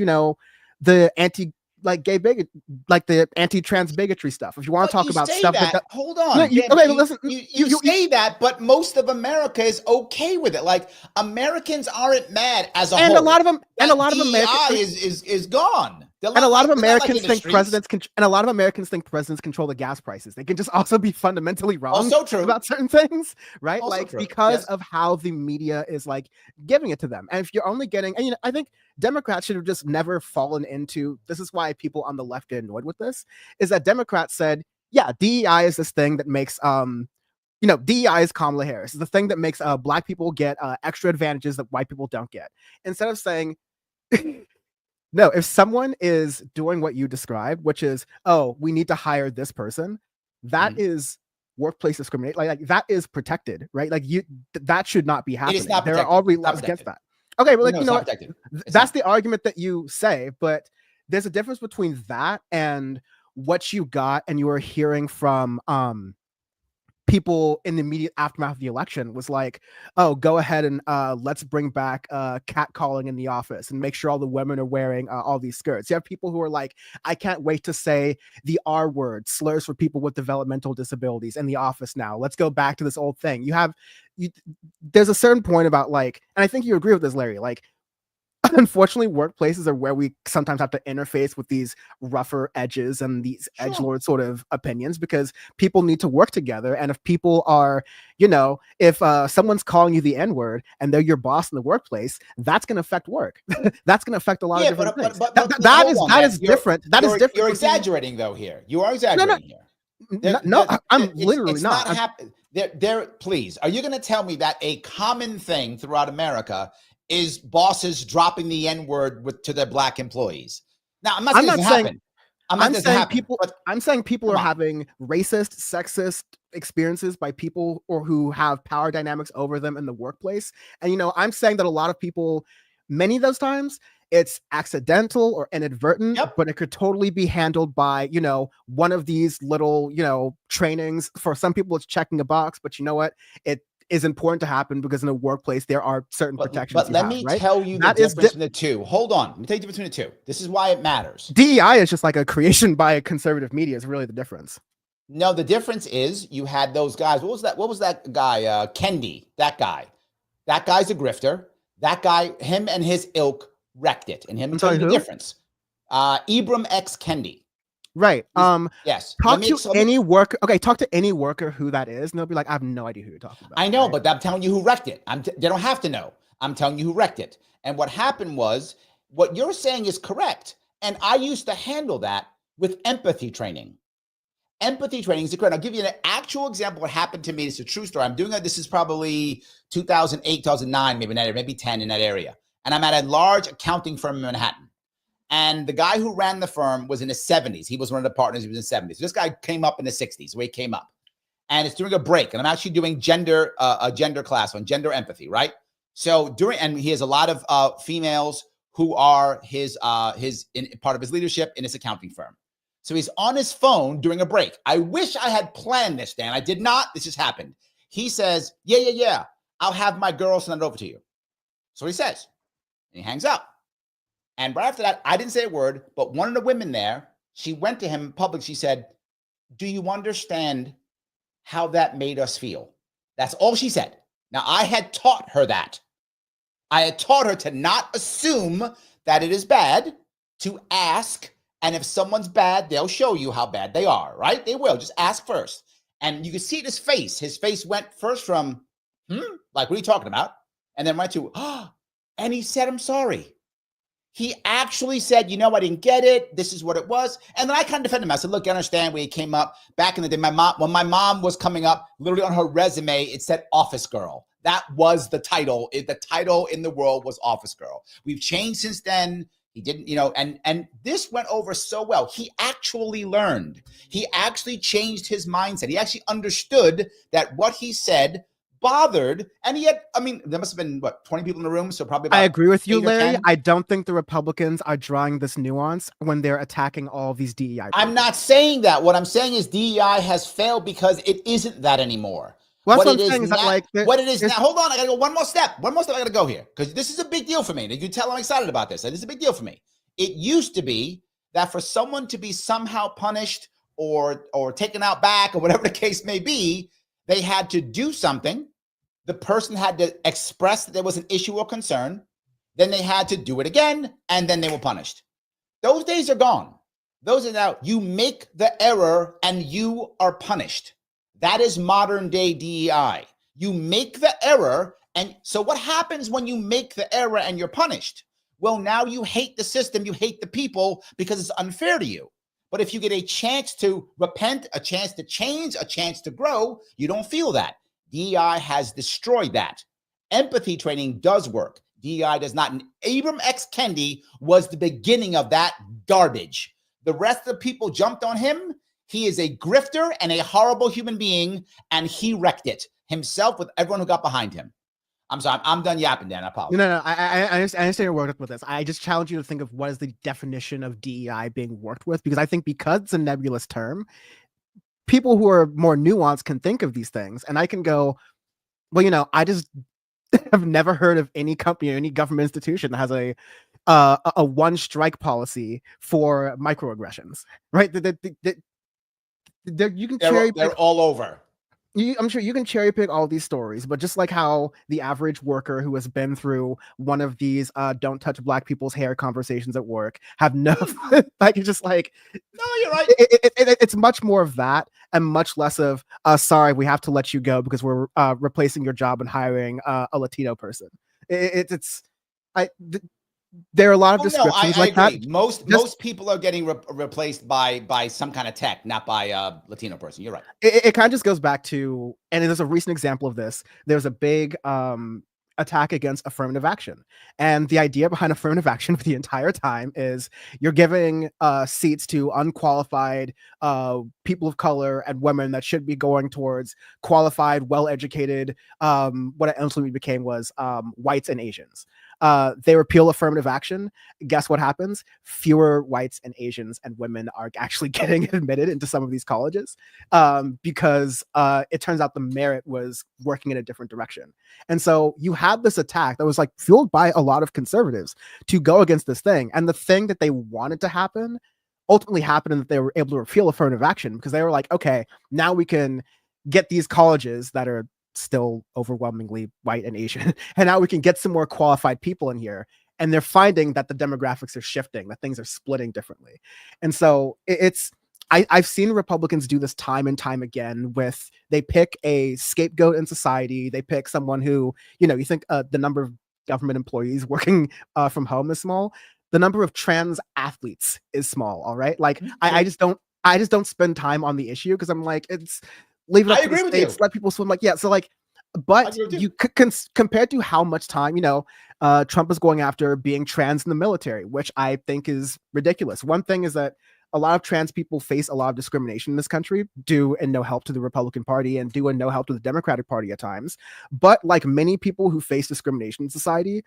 the gay bigot, like the anti-trans bigotry stuff. If you want to talk about stuff that, hold on. No, listen. You say that, but most of America is okay with it. Like, Americans aren't mad as a whole. A lot of them, and a lot of Americans is gone. And a lot of Americans think presidents control the gas prices. They can just also be fundamentally wrong about certain things, right? Also like because of how the media is like giving it to them. And if you're only getting, and I think Democrats should have just never fallen into, this is why people on the left get annoyed with this, is that Democrats said, yeah, DEI is this thing that makes DEI is Kamala Harris. It's the thing that makes black people get extra advantages that white people don't get. Instead of saying no, if someone is doing what you described, which is, oh, we need to hire this person, that is workplace discrimination. Like that is protected, right? Like that should not be happening. It is not protected. There are already laws against that. Okay, but that's the argument that you say, but there's a difference between that and what you got and you were hearing from people in the immediate aftermath of the election was like, oh, go ahead and let's bring back catcalling in the office and make sure all the women are wearing all these skirts. You have people who are like, I can't wait to say the R word, slurs for people with developmental disabilities in the office now. Let's go back to this old thing. There's a certain point about like, and I think you agree with this, Larry, like, unfortunately, workplaces are where we sometimes have to interface with these rougher edges and these edgelord sort of opinions because people need to work together. And if people are, if someone's calling you the N-word and they're your boss in the workplace, that's going to affect work. That's going to affect a lot of different things. But that is different. That is different. You're exaggerating though here. You are exaggerating here. I'm literally not. Please, are you going to tell me that a common thing throughout America is bosses dropping the N-word to their black employees? Now, I'm saying people are having racist, sexist experiences by people or who have power dynamics over them in the workplace. And, I'm saying that a lot of people, many of those times, it's accidental or inadvertent, but it could totally be handled by, one of these little, trainings. For some people, it's checking a box, but you know what? It is important to happen because in a workplace there are certain protections. But let me tell you the difference between the two. Hold on, let me tell you the difference between the two. This is why it matters. DEI is just like a creation by a conservative media is really the difference. No, the difference is you had those guys. What was that guy? Kendi. That guy's a grifter. That guy, him and his ilk wrecked it. And him and tell you the difference. Ibram X Kendi. Right. Yes. Talk to any worker. Okay, talk to any worker who that is, and they'll be like, I have no idea who you're talking about. I know, but I'm telling you who wrecked it. They don't have to know. I'm telling you who wrecked it. And what happened was, what you're saying is correct. And I used to handle that with empathy training. Empathy training is correct. I'll give you an actual example of what happened to me. It's a true story. I'm doing it. This is probably 2008, 2009, maybe 10 in that area. And I'm at a large accounting firm in Manhattan. And the guy who ran the firm was in his 70s. He was one of the partners. He was in his 70s. So this guy came up in the 60s, where he came up. And it's during a break. And I'm actually doing a gender class on gender empathy, right? So and he has a lot of females who are part of his leadership in his accounting firm. So he's on his phone during a break. I wish I had planned this, Dan. I did not. This just happened. He says, yeah. I'll have my girl send it over to you. So he says, and he hangs up. And right after that, I didn't say a word, but one of the women there, she went to him in public. She said, do you understand how that made us feel? That's all she said. Now, I had taught her that. I had taught her to not assume that it is bad, to ask. And if someone's bad, they'll show you how bad they are, right? They will. Just ask first. And you can see his face. His face went first from, like, what are you talking about? And then right to, and he said, I'm sorry. He actually said, I didn't get it. This is what it was. And then I kind of defended him. I said, look, I understand where he came up. Back in the day, when my mom was coming up, literally on her resume, it said office girl. That was the title. The title in the world was office girl. We've changed since then. He didn't, and this went over so well. He actually learned. He actually changed his mindset. He actually understood that what he said bothered. And yet, I mean, there must have been, what, 20 people in the room? So probably about I agree with you, 8 or Larry. 10. I don't think the Republicans are drawing this nuance when they're attacking all these DEI people. I'm not saying that. What I'm saying is DEI has failed because it isn't that anymore. Well, that's what I'm saying is that, like, what it is now. Hold on, I gotta go one more step. One more step I gotta go here because this is a big deal for me. You can tell I'm excited about this. It is a big deal for me. It used to be that for someone to be somehow punished or taken out back or whatever the case may be, they had to do something. The person had to express that there was an issue or concern. Then they had to do it again, and then they were punished. Those days are gone. Those are now, you make the error and you are punished. That is modern day DEI. You make the error. And so what happens when you make the error and you're punished? Well, now you hate the system, you hate the people because it's unfair to you. But if you get a chance to repent, a chance to change, a chance to grow, you don't feel that. DEI has destroyed that. Empathy training does work. DEI does not. And Ibram X. Kendi was the beginning of that garbage. The rest of the people jumped on him. He is a grifter and a horrible human being, and he wrecked it himself with everyone who got behind him. I'm sorry, I'm done yapping, Dan. I apologize. No, I understand you're worked with this. I just challenge you to think of what is the definition of DEI being worked with, because I think because it's a nebulous term, people who are more nuanced can think of these things, and I can go, well, I just have never heard of any company or any government institution that has a one strike policy for microaggressions, right? You can cherry pick. They're all over. I'm sure you can cherry pick all these stories, but just like how the average worker who has been through one of these don't touch black people's hair conversations at work have no, like, it's just like, no, you're right. It's much more of that and much less of, sorry, we have to let you go because we're replacing your job and hiring a Latino person. There are a lot of descriptions like agree. that. Most people are getting replaced by some kind of tech, not by a Latino person. You're right. It kind of just goes back to, and there's a recent example of this. There's a big attack against affirmative action. And the idea behind affirmative action for the entire time is you're giving seats to unqualified people of color and women that should be going towards qualified, well-educated, what it ultimately became was whites and Asians. They repeal affirmative action. Guess what happens? Fewer whites and Asians and women are actually getting admitted into some of these colleges because it turns out the merit was working in a different direction. And so you had this attack that was like fueled by a lot of conservatives to go against this thing. And the thing that they wanted to happen ultimately happened, and that they were able to repeal affirmative action because they were like, okay, now we can get these colleges that are still overwhelmingly white and Asian, and now we can get some more qualified people in here. And they're finding that the demographics are shifting, that things are splitting differently. And so I've seen Republicans do this time and time again with, they pick a scapegoat in society. They pick someone who, you think the number of government employees working from home is small. The number of trans athletes is small. All right. Like I just don't spend time on the issue because I'm like, leave it up to the states, let people swim. Like, yeah. So like, but you compared to how much time, Trump is going after being trans in the military, which I think is ridiculous. One thing is that a lot of trans people face a lot of discrimination in this country, due and no help to the Republican Party and due and no help to the Democratic Party at times. But like many people who face discrimination in society,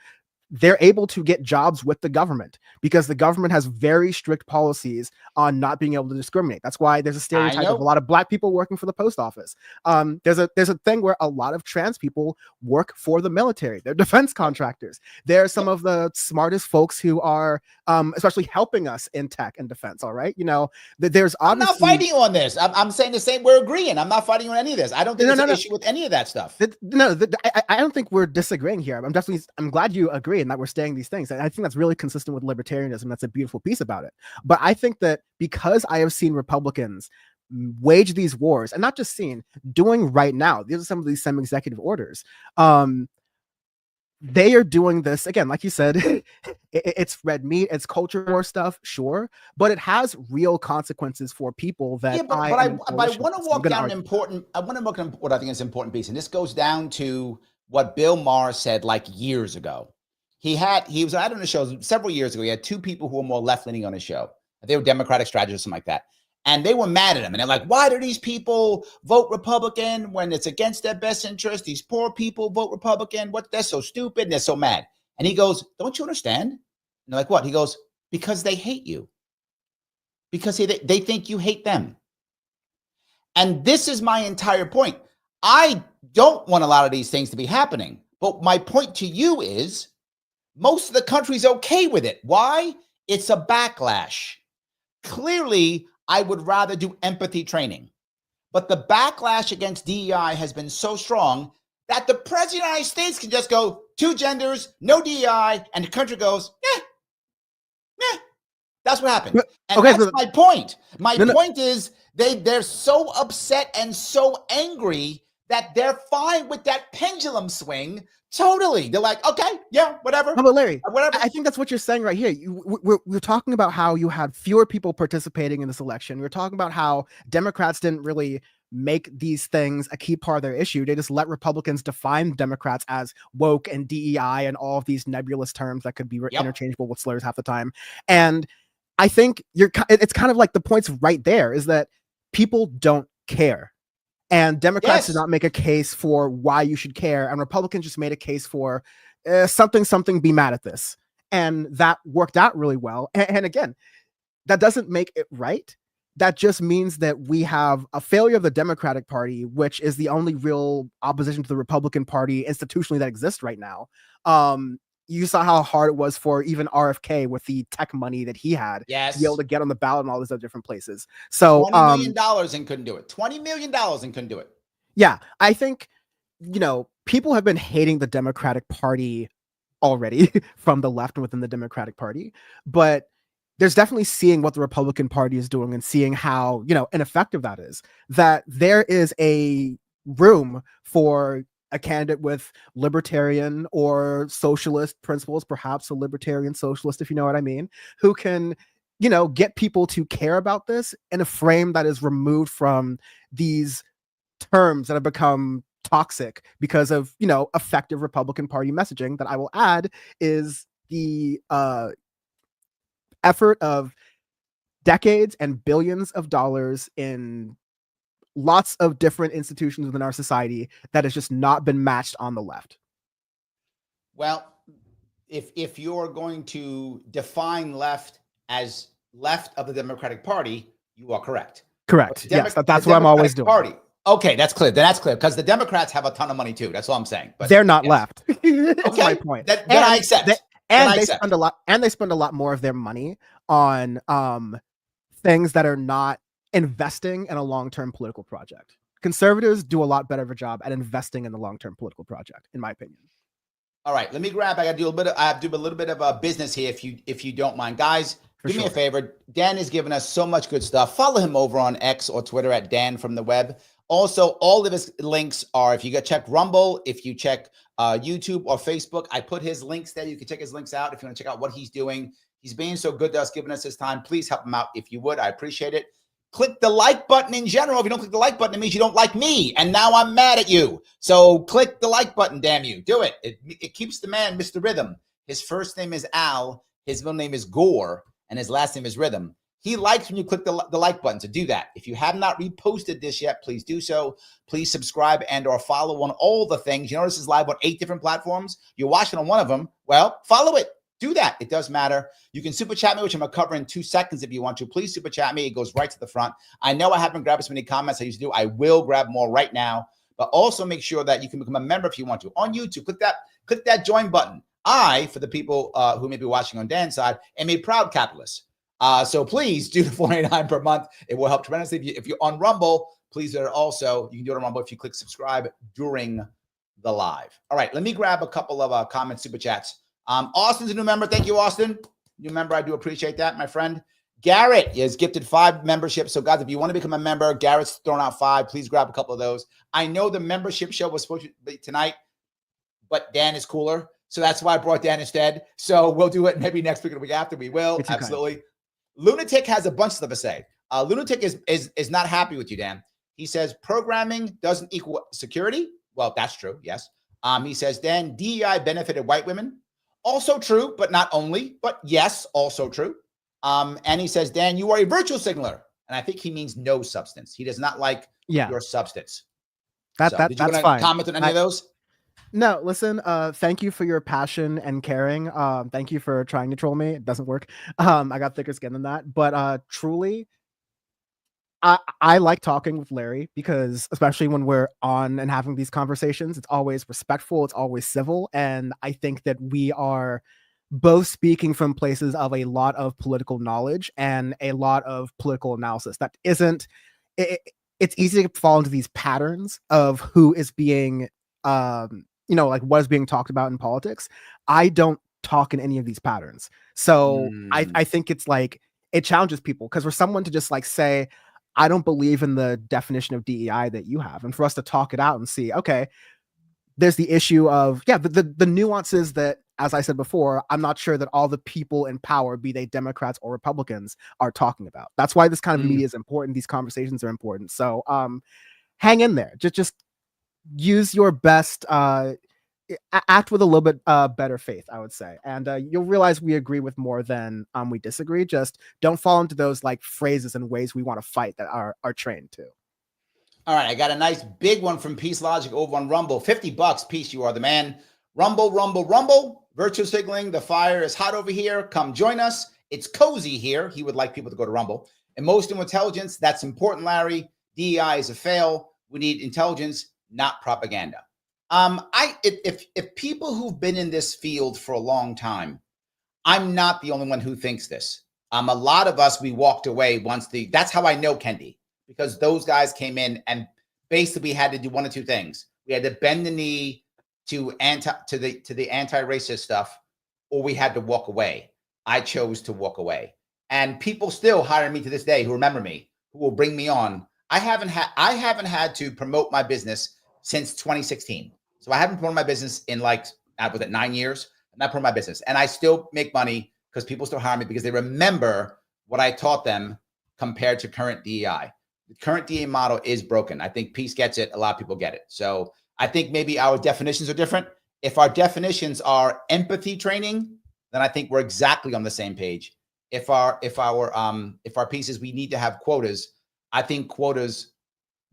they're able to get jobs with the government because the government has very strict policies on not being able to discriminate. That's why there's a stereotype of a lot of black people working for the post office. There's a thing where a lot of trans people work for the military. They're defense contractors. They're some of the smartest folks who are especially helping us in tech and defense. All right. There's obviously. I'm not fighting you on this. I'm saying the same. We're agreeing. I'm not fighting you on any of this. I don't think there's an issue with any of that stuff. I don't think we're disagreeing here. I'm glad you agree and that we're saying these things. And I think that's really consistent with libertarianism. That's a beautiful piece about it. But I think that because I have seen Republicans wage these wars, and not just seen, doing right now, these are some of these executive orders. They are doing this again, like you said, it's red meat, it's culture war stuff, sure, but it has real consequences for people that. Yeah, but I want to walk down what I think is an important piece, and this goes down to what Bill Maher said like years ago. He was on the show several years ago. He had two people who were more left-leaning on his show. They were Democratic strategists or something like that. And they were mad at him. And they're like, why do these people vote Republican when it's against their best interest? These poor people vote Republican. What? They're so stupid. And they're so mad. And he goes, don't you understand? And they're like, what? He goes, because they hate you. Because they think you hate them. And this is my entire point. I don't want a lot of these things to be happening. But my point to you is most of the country's okay with it. Why? It's a backlash. Clearly, I would rather do empathy training. But the backlash against DEI has been so strong that the president of the United States can just go 2 genders, no DEI, and the country goes, yeah. That's what happened. And okay, that's my point. My point is they're so upset and so angry that they're fine with that pendulum swing. Totally. They're like, okay, yeah, whatever. No, but Larry, whatever. I think that's what you're saying right here. We're talking about how you had fewer people participating in this election. We're talking about how Democrats didn't really make these things a key part of their issue. They just let Republicans define Democrats as woke and DEI and all of these nebulous terms that could be interchangeable with slurs half the time. And I think it's kind of like the point's right there is that people don't care. And Democrats did not make a case for why you should care. And Republicans just made a case for something, be mad at this. And that worked out really well. And again, that doesn't make it right. That just means that we have a failure of the Democratic Party, which is the only real opposition to the Republican Party institutionally that exists right now. You saw how hard it was for even RFK with the tech money that he had to be able to get on the ballot and all these other different places. So $20 million and couldn't do it. $20 million and couldn't do it. Yeah, I think, people have been hating the Democratic Party already from the left and within the Democratic Party, but there's definitely seeing what the Republican Party is doing and seeing how, ineffective that is, that there is a room for a candidate with libertarian or socialist principles, perhaps a libertarian socialist, if you know what I mean, who can, get people to care about this in a frame that is removed from these terms that have become toxic because of, effective Republican Party messaging that I will add is the effort of decades and billions of dollars in lots of different institutions within our society that has just not been matched on the left. Well, if you're going to define left as left of the Democratic Party, you are correct. Correct. Yes, that's what I'm always doing. Party. Okay, that's clear. Then that's clear because the Democrats have a ton of money too. That's all I'm saying. But they're not left. That's my point. Then I accept. They spend a lot, and they spend a lot more of their money on things that are not investing in a long-term political project. Conservatives do a lot better of a job at investing in the long-term political project, in my opinion. All right, let me grab. I have to do a little bit of business here, if you don't mind, guys. Do me a favor. Dan is giving us so much good stuff. Follow him over on X or Twitter at Dan from the Web. Also, all of his links are, if you go check Rumble, if you check YouTube or Facebook, I put his links there. You can check his links out if you want to check out what he's doing. He's being so good to us, giving us his time. Please help him out if you would. I appreciate it. Click the like button in general. If you don't click the like button, it means you don't like me. And now I'm mad at you. So click the like button, damn you. Do it. It keeps the man, Mr. Rhythm. His first name is Al. His middle name is Gore. And his last name is Rhythm. He likes when you click the like button. So do that. If you have not reposted this yet, please do so. Please subscribe and or follow on all the things. You know, this is live on 8 different platforms. You're watching on one of them. Well, follow it. Do that. It does matter. You can super chat me, which I'm going to cover in 2 seconds if you want to. Please super chat me. It goes right to the front. I know I haven't grabbed as many comments as I used to do. I will grab more right now. But also make sure that you can become a member if you want to. On YouTube, click that join button. I, for the people who may be watching on Dan's side, am a proud capitalist. So please do the $4.99 per month. It will help tremendously. If you're on Rumble, please do it also. You can do it on Rumble if you click subscribe during the live. All right, let me grab a couple of comments, super chats. Austin's a new member. Thank you, Austin. New member. I do appreciate that, my friend. Garrett is gifted 5 memberships. So, guys, if you want to become a member, Garrett's thrown out 5. Please grab a couple of those. I know the membership show was supposed to be tonight, but Dan is cooler. So that's why I brought Dan instead. So we'll do it maybe next week or the week after. We will. Absolutely. Lunatic has a bunch of stuff to say. Lunatic is not happy with you, Dan. He says programming doesn't equal security. Well, that's true. Yes. He says, Dan, DEI benefited white women. Also true, but not only. But yes, also true. And he says, Dan, you are a virtual signaler. And I think he means no substance. He does not like your substance. Did you want to comment on any of those? No, listen, thank you for your passion and caring. Thank you for trying to troll me. It doesn't work. I got thicker skin than that. But truly, I like talking with Larry because especially when we're on and having these conversations, it's always respectful, it's always civil. And I think that we are both speaking from places of a lot of political knowledge and a lot of political analysis. That isn't, it's easy to fall into these patterns of who is being, like what is being talked about in politics. I don't talk in any of these patterns. So I think it's like, it challenges people because for someone to just like say, I don't believe in the definition of DEI that you have. And for us to talk it out and see, okay, there's the issue of, the nuances that, as I said before, I'm not sure that all the people in power, be they Democrats or Republicans, are talking about. That's why this kind of media is important. These conversations are important. So hang in there. Just use your best, act with a little bit better faith, I would say. And you'll realize we agree with more than we disagree. Just don't fall into those like phrases and ways we want to fight that are trained to. All right, I got a nice big one from Peace Logic over on Rumble. $50, Peace, you are the man. Rumble, rumble, rumble. Virtue signaling, the fire is hot over here. Come join us. It's cozy here. He would like people to go to Rumble. Emotional intelligence, that's important, Larry. DEI is a fail. We need intelligence, not propaganda. If people who've been in this field for a long time, I'm not the only one who thinks this. A lot of us, we walked away that's how I know Kendi, because those guys came in and basically had to do one of two things. We had to bend the knee to the anti-racist stuff, or we had to walk away. I chose to walk away. And people still hire me to this day who remember me, who will bring me on. I haven't had to promote my business since 2016. So I haven't promoted my business in 9 years. I'm not promoting my business. And I still make money because people still hire me because they remember what I taught them compared to current DEI. The current DEI model is broken. I think Peace gets it. A lot of people get it. So I think maybe our definitions are different. If our definitions are empathy training, then I think we're exactly on the same page. If our piece is we need to have quotas, I think quotas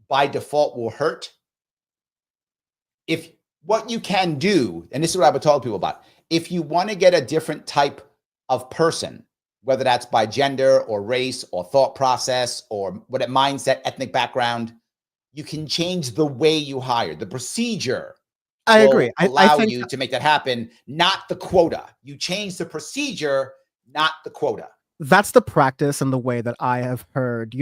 by default will hurt. If what you can do, and this is what I would tell people about, if you want to get a different type of person, whether that's by gender or race or thought process or what mindset, ethnic background, you can change the way you hire. The procedure I agree. Allow you to make that happen, not the quota. You change the procedure, not the quota. That's the practice and the way that I have heard,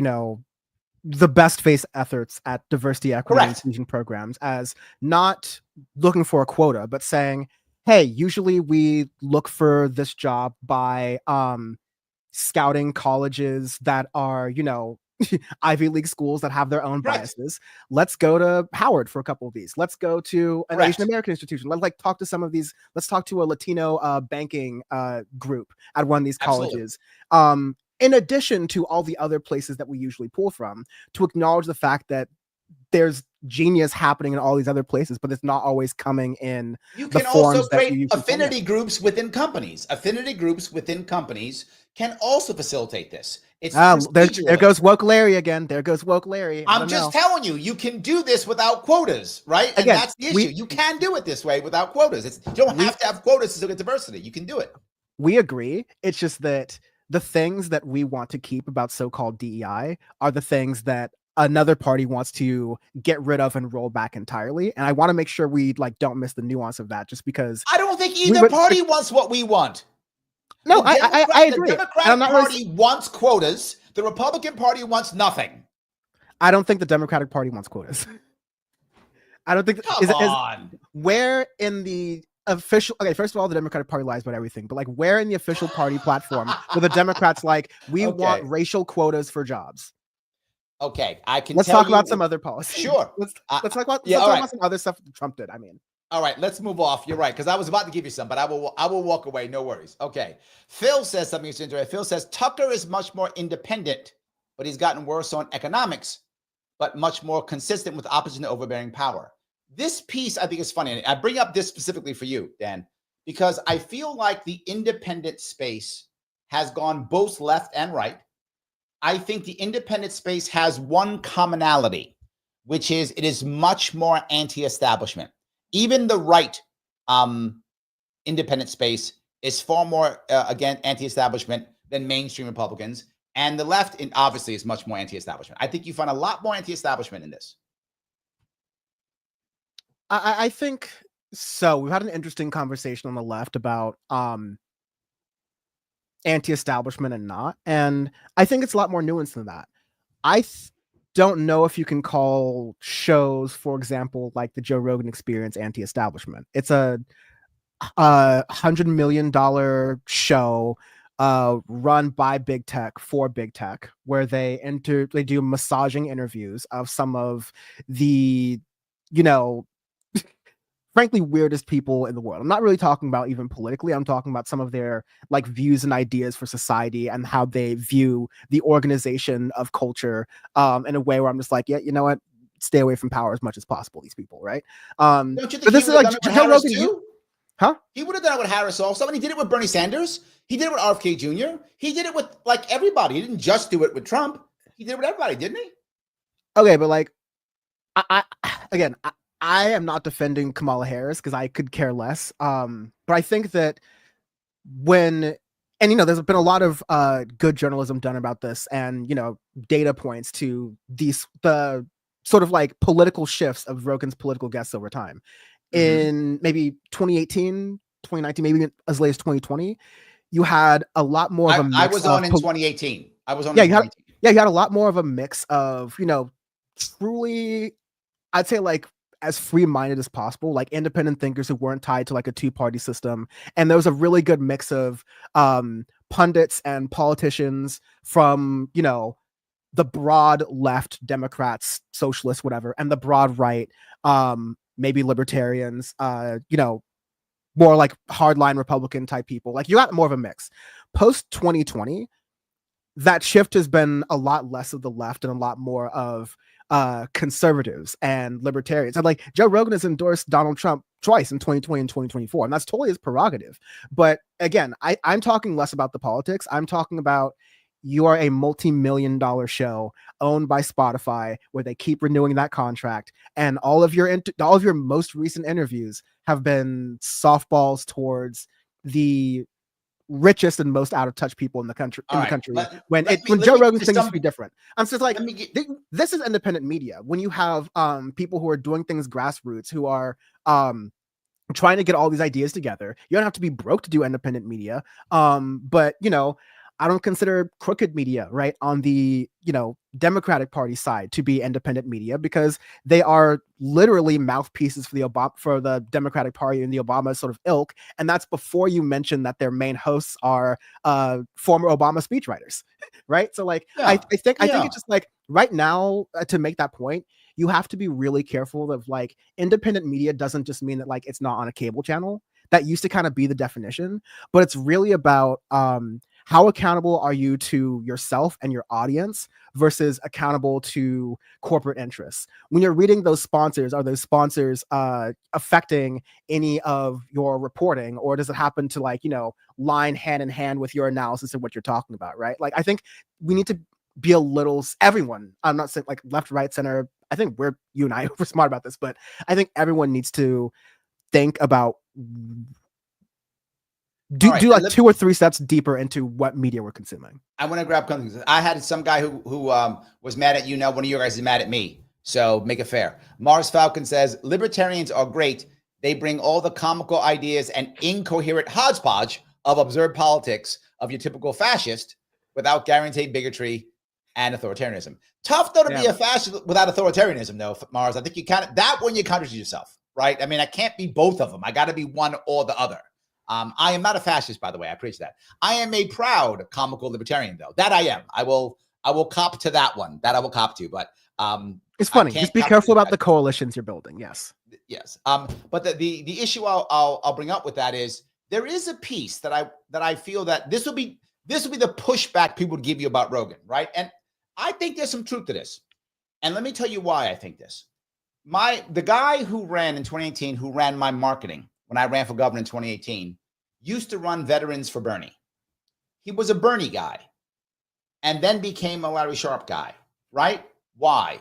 the best face efforts at diversity, equity, and inclusion programs, as not looking for a quota, but saying, hey, usually we look for this job by scouting colleges that are, Ivy League schools that have their own biases. Let's go to Howard for a couple of these. Let's go to an Asian American institution. Let's talk to some of these. Let's talk to a Latino banking group at one of these colleges. In addition to all the other places that we usually pull from, to acknowledge the fact that there's genius happening in all these other places, but it's not always coming in. You can also create affinity groups within companies. Affinity groups within companies can also facilitate this. It's there goes woke Larry again. There goes woke Larry. I'm just telling you, you can do this without quotas, right? And that's the issue. You can do it this way without quotas. You don't have to have quotas to still get diversity. You can do it. We agree. It's just that the things that we want to keep about so-called DEI are the things that another party wants to get rid of and roll back entirely. And I want to make sure we don't miss the nuance of that, just because I don't think either party wants what we want. No, I agree. The Democratic Party wants quotas. The Republican Party wants nothing. I don't think the Democratic Party wants quotas. I don't think. Come on. Where in the official? Okay, first of all, the Democratic Party lies about everything. But where in the official party platform were the Democrats we want racial quotas for jobs? Okay, I can. Let's talk about some other policies. Sure. Let's talk about some other stuff Trump did. All right, let's move off. You're right, because I was about to give you some, but I will walk away. No worries. Okay. Phil says something interesting. Phil says Tucker is much more independent, but he's gotten worse on economics, but much more consistent with opposition to overbearing power. This piece I think is funny. And I bring up this specifically for you, Dan, because I feel like the independent space has gone both left and right. I think the independent space has one commonality, which is it is much more anti-establishment. Even the right independent space is far more, again, anti-establishment than mainstream Republicans. And the left, obviously, is much more anti-establishment. I think you find a lot more anti-establishment in this. I think so. We've had an interesting conversation on the left about anti-establishment and not. And I think it's a lot more nuanced than that. I don't know if you can call shows, for example, like the Joe Rogan Experience anti-establishment. It's a $100 million show run by big tech for big tech, where they do massaging interviews of some of the, frankly, weirdest people in the world. I'm not really talking about even politically. I'm talking about some of their like views and ideas for society and how they view the organization of culture in a way where I'm just like, yeah, you know what? Stay away from power as much as possible, these people, right? Don't you think but this is like Joe Rogan too? Huh? He would have done it with Harris also. He did it with Bernie Sanders. He did it with RFK Jr. He did it with like everybody. He didn't just do it with Trump. He did it with everybody, didn't he? Okay, but like, I am not defending Kamala Harris because I could care less. But I think that there's been a lot of good journalism done about this, and data points to the sort of like political shifts of Rogan's political guests over time. In maybe 2018, 2019, maybe as late as 2020, you had a lot more of a mix. I was on in 2018. I was on. Yeah, you had a lot more of a mix of truly, I'd say, like, as free-minded as possible, like independent thinkers who weren't tied to like a two-party system. And there was a really good mix of pundits and politicians from the broad left, Democrats, socialists, whatever, and the broad right, maybe libertarians, more like hardline Republican type people. Like, you got more of a mix. Post 2020, that shift has been a lot less of the left and a lot more of conservatives and libertarians. And like, Joe Rogan has endorsed Donald Trump twice in 2020 and 2024, and that's totally his prerogative. But again, I'm talking less about the politics. I'm talking about, you are a multi-million-dollar show owned by Spotify, where they keep renewing that contract, and all of your most recent interviews have been softballs towards the richest and most out of touch people in the country. When Joe Rogan thinks to be different, I'm just like, this is independent media. When you have people who are doing things grassroots, who are trying to get all these ideas together, you don't have to be broke to do independent media. But I don't consider crooked media, right, on the Democratic Party side to be independent media, because they are literally mouthpieces for the Democratic Party and the Obama sort of ilk, and that's before you mention that their main hosts are former Obama speechwriters, right? So like, yeah. I think it's just like, right now, to make that point, you have to be really careful of like, independent media doesn't just mean that like it's not on a cable channel. That used to kind of be the definition, but it's really about how accountable are you to yourself and your audience versus accountable to corporate interests? When you're reading those sponsors, are those sponsors affecting any of your reporting, or does it happen to like, line hand in hand with your analysis of what you're talking about, right? Like, I think we need to be a little, everyone, I'm not saying like left, right, center. I think you and I, we're smart about this, but I think everyone needs to think about do like 2 or 3 steps deeper into what media we're consuming. I want to grab something. I had some guy who was mad at one of you guys is mad at me. So make it fair. Mars Falcon says, libertarians are great. They bring all the comical ideas and incoherent hodgepodge of absurd politics of your typical fascist without guaranteed bigotry and authoritarianism. Tough though to be a fascist without authoritarianism though, Mars. I think you you contradict yourself, right? I mean, I can't be both of them. I got to be one or the other. I am not a fascist, by the way. I preach that. I am a proud comical libertarian, though. That I am. I will cop to that one. That I will cop to. But it's funny. Just be careful about the coalitions you're building. Yes. Yes. But the issue I'll bring up with that is, there is a piece that I feel that this will be the pushback people would give you about Rogan, right? And I think there's some truth to this. And let me tell you why I think this. The guy who ran in 2018, who ran my marketing when I ran for governor in 2018, used to run Veterans for Bernie. He was a Bernie guy. and then became a Larry Sharpe guy, right? Why?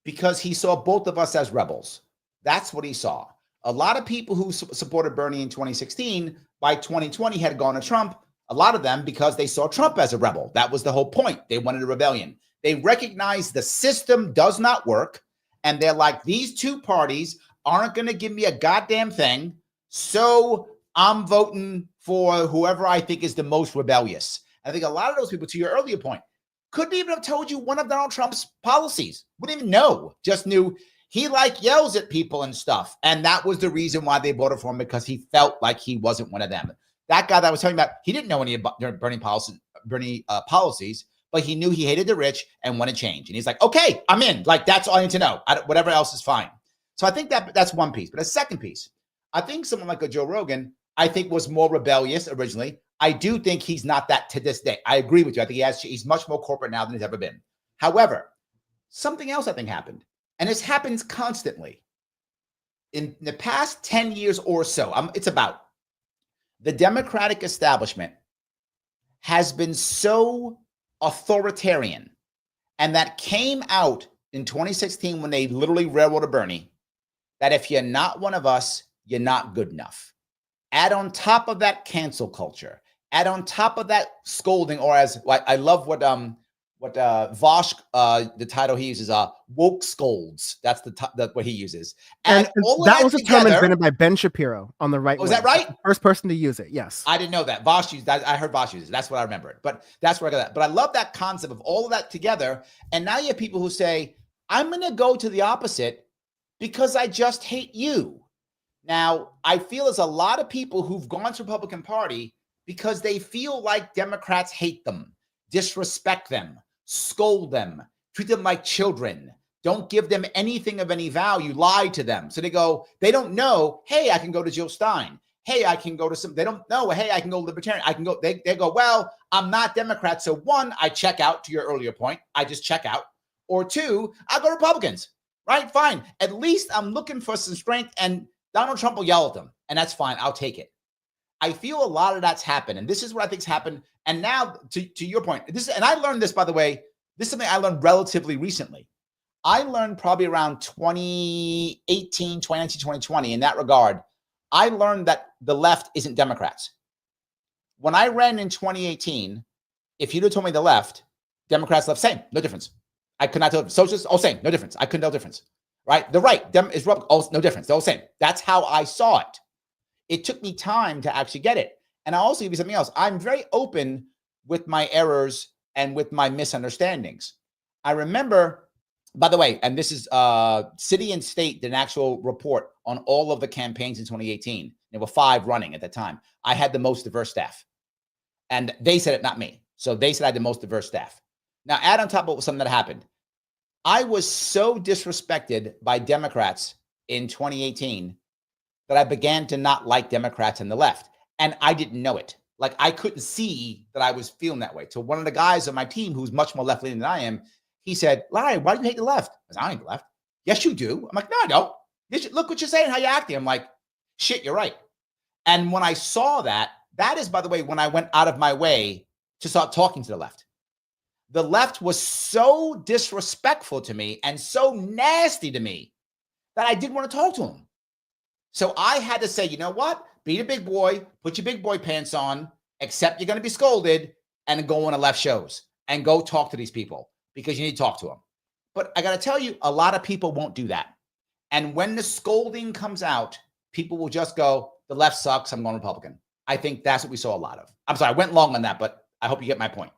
Because he saw both of us as rebels. That's what he saw. A lot of people who supported Bernie in 2016, by 2020 had gone to Trump, a lot of them because they saw Trump as a rebel. That was the whole point. They wanted a rebellion. They recognized the system does not work, and they're like, these two parties aren't going to give me a goddamn thing, so I'm voting for whoever I think is the most rebellious. I think a lot of those people, to your earlier point, couldn't even have told you one of Donald Trump's policies. Wouldn't even know. Just knew he yells at people and stuff. And that was the reason why they voted for him, because he felt like he wasn't one of them. That guy that I was talking about, he didn't know any about Bernie policies, but he knew he hated the rich and wanted change. And he's like, okay, I'm in. Like, that's all I need to know. Whatever else is fine. So I think that's one piece. But a second piece, I think someone like a Joe Rogan, I think was more rebellious originally. I do think he's not that to this day. I agree with you. I think he's much more corporate now than he's ever been. However, something else I think happened, and this happens constantly. In the past 10 years or so, it's about the Democratic establishment has been so authoritarian, and that came out in 2016 when they literally railroaded Bernie, that if you're not one of us, you're not good enough. Add on top of that cancel culture, add on top of that scolding, or as I love what Vosh, the title he uses, woke scolds. That's what he uses. And all that was a term invented by Ben Shapiro on the right. Was that right? First person to use it. Yes. I didn't know that. Vosh used that. I heard Vosh use it. That's what I remembered. But that's where I got that. But I love that concept of all of that together. And now you have people who say, I'm going to go to the opposite because I just hate you. Now, I feel there's a lot of people who've gone to the Republican Party because they feel like Democrats hate them, disrespect them, scold them, treat them like children, don't give them anything of any value, lie to them. So they don't know, hey, I can go to Jill Stein. Hey, I can go to they don't know, hey, I can go Libertarian. I can go, they go, well, I'm not Democrat. So one, I check out, to your earlier point. I just check out. Or two, I'll go Republicans, right? Fine. At least I'm looking for some strength, and Donald Trump will yell at them, and that's fine. I'll take it. I feel a lot of that's happened, and this is what I think's happened. And now, to your point, and I learned this, by the way, this is something I learned relatively recently. I learned probably around 2018, 2019, 2020 in that regard. I learned that the left isn't Democrats. When I ran in 2018, if you'd have told me the left, Democrats, left, same, no difference. I could not tell. Socialists, all same, no difference. I couldn't tell difference, right? The right, is all no difference. They're all same. That's how I saw it. It took me time to actually get it. And I'll also give you something else. I'm very open with my errors and with my misunderstandings. I remember, by the way, and this is City and State did an actual report on all of the campaigns in 2018. There were 5 running at that time. I had the most diverse staff. And they said it, not me. So they said I had the most diverse staff. Now, add on top of something that happened. I was so disrespected by Democrats in 2018 that I began to not like Democrats and the left. And I didn't know it. Like, I couldn't see that I was feeling that way. So one of the guys on my team who's much more left-leaning than I am, he said, Larry, why do you hate the left? I said, I hate the left. Yes, you do. I'm like, no, I don't. Look what you're saying, how you're acting. I'm like, shit, you're right. And when I saw that is, by the way, when I went out of my way to start talking to the left. The left was so disrespectful to me and so nasty to me that I didn't want to talk to them. So I had to say, you know what? Be the big boy, put your big boy pants on, accept you're going to be scolded, and go on the left shows and go talk to these people because you need to talk to them. But I got to tell you, a lot of people won't do that. And when the scolding comes out, people will just go, the left sucks, I'm going Republican. I think that's what we saw a lot of. I'm sorry, I went long on that, but I hope you get my point.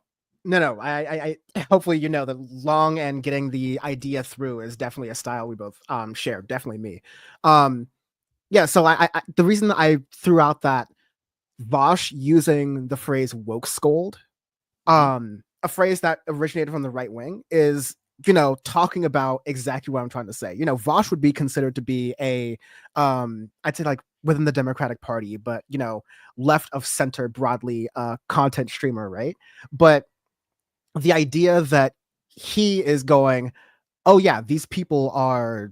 No, I hopefully, you know, the long and getting the idea through is definitely a style we both share. Definitely me. Yeah. So I the reason I threw out that Vosh using the phrase woke scold, a phrase that originated from the right wing, is, you know, talking about exactly what I'm trying to say. You know, Vosh would be considered to be a, I'd say like within the Democratic Party, but, you know, left of center broadly, content streamer, right? But the idea that he is going, oh yeah, these people are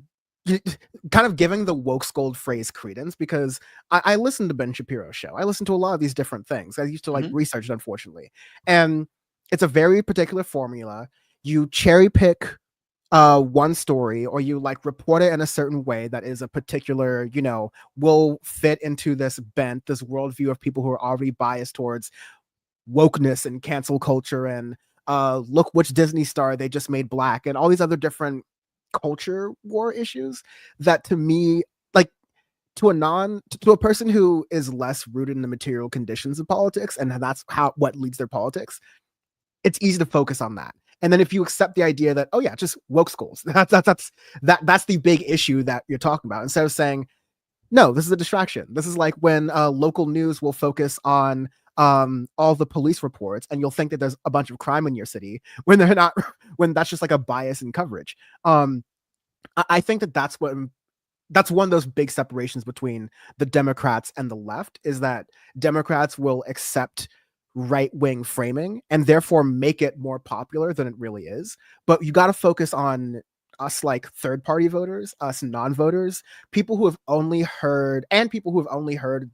kind of giving the woke scold phrase credence, because I listened to Ben Shapiro's show. I listened to a lot of these different things. I used to like research it, unfortunately. And it's a very particular formula. You cherry pick one story, or you like report it in a certain way that is a particular, will fit into this bent, this worldview of people who are already biased towards wokeness and cancel culture and look which Disney star they just made black and all these other different culture war issues that, to me, like, to a person who is less rooted in the material conditions of politics, and that's what leads their politics, it's easy to focus on that. And then if you accept the idea that, oh yeah, just woke schools, that's the big issue that you're talking about, instead of saying, no, this is a distraction. This is like when local news will focus on all the police reports, and you'll think that there's a bunch of crime in your city when they're not, when that's just like a bias in coverage. I think that's one of those big separations between the Democrats and the left, is that Democrats will accept right-wing framing and therefore make it more popular than it really is. But you got to focus on us, like third-party voters, us non-voters, people who have only heard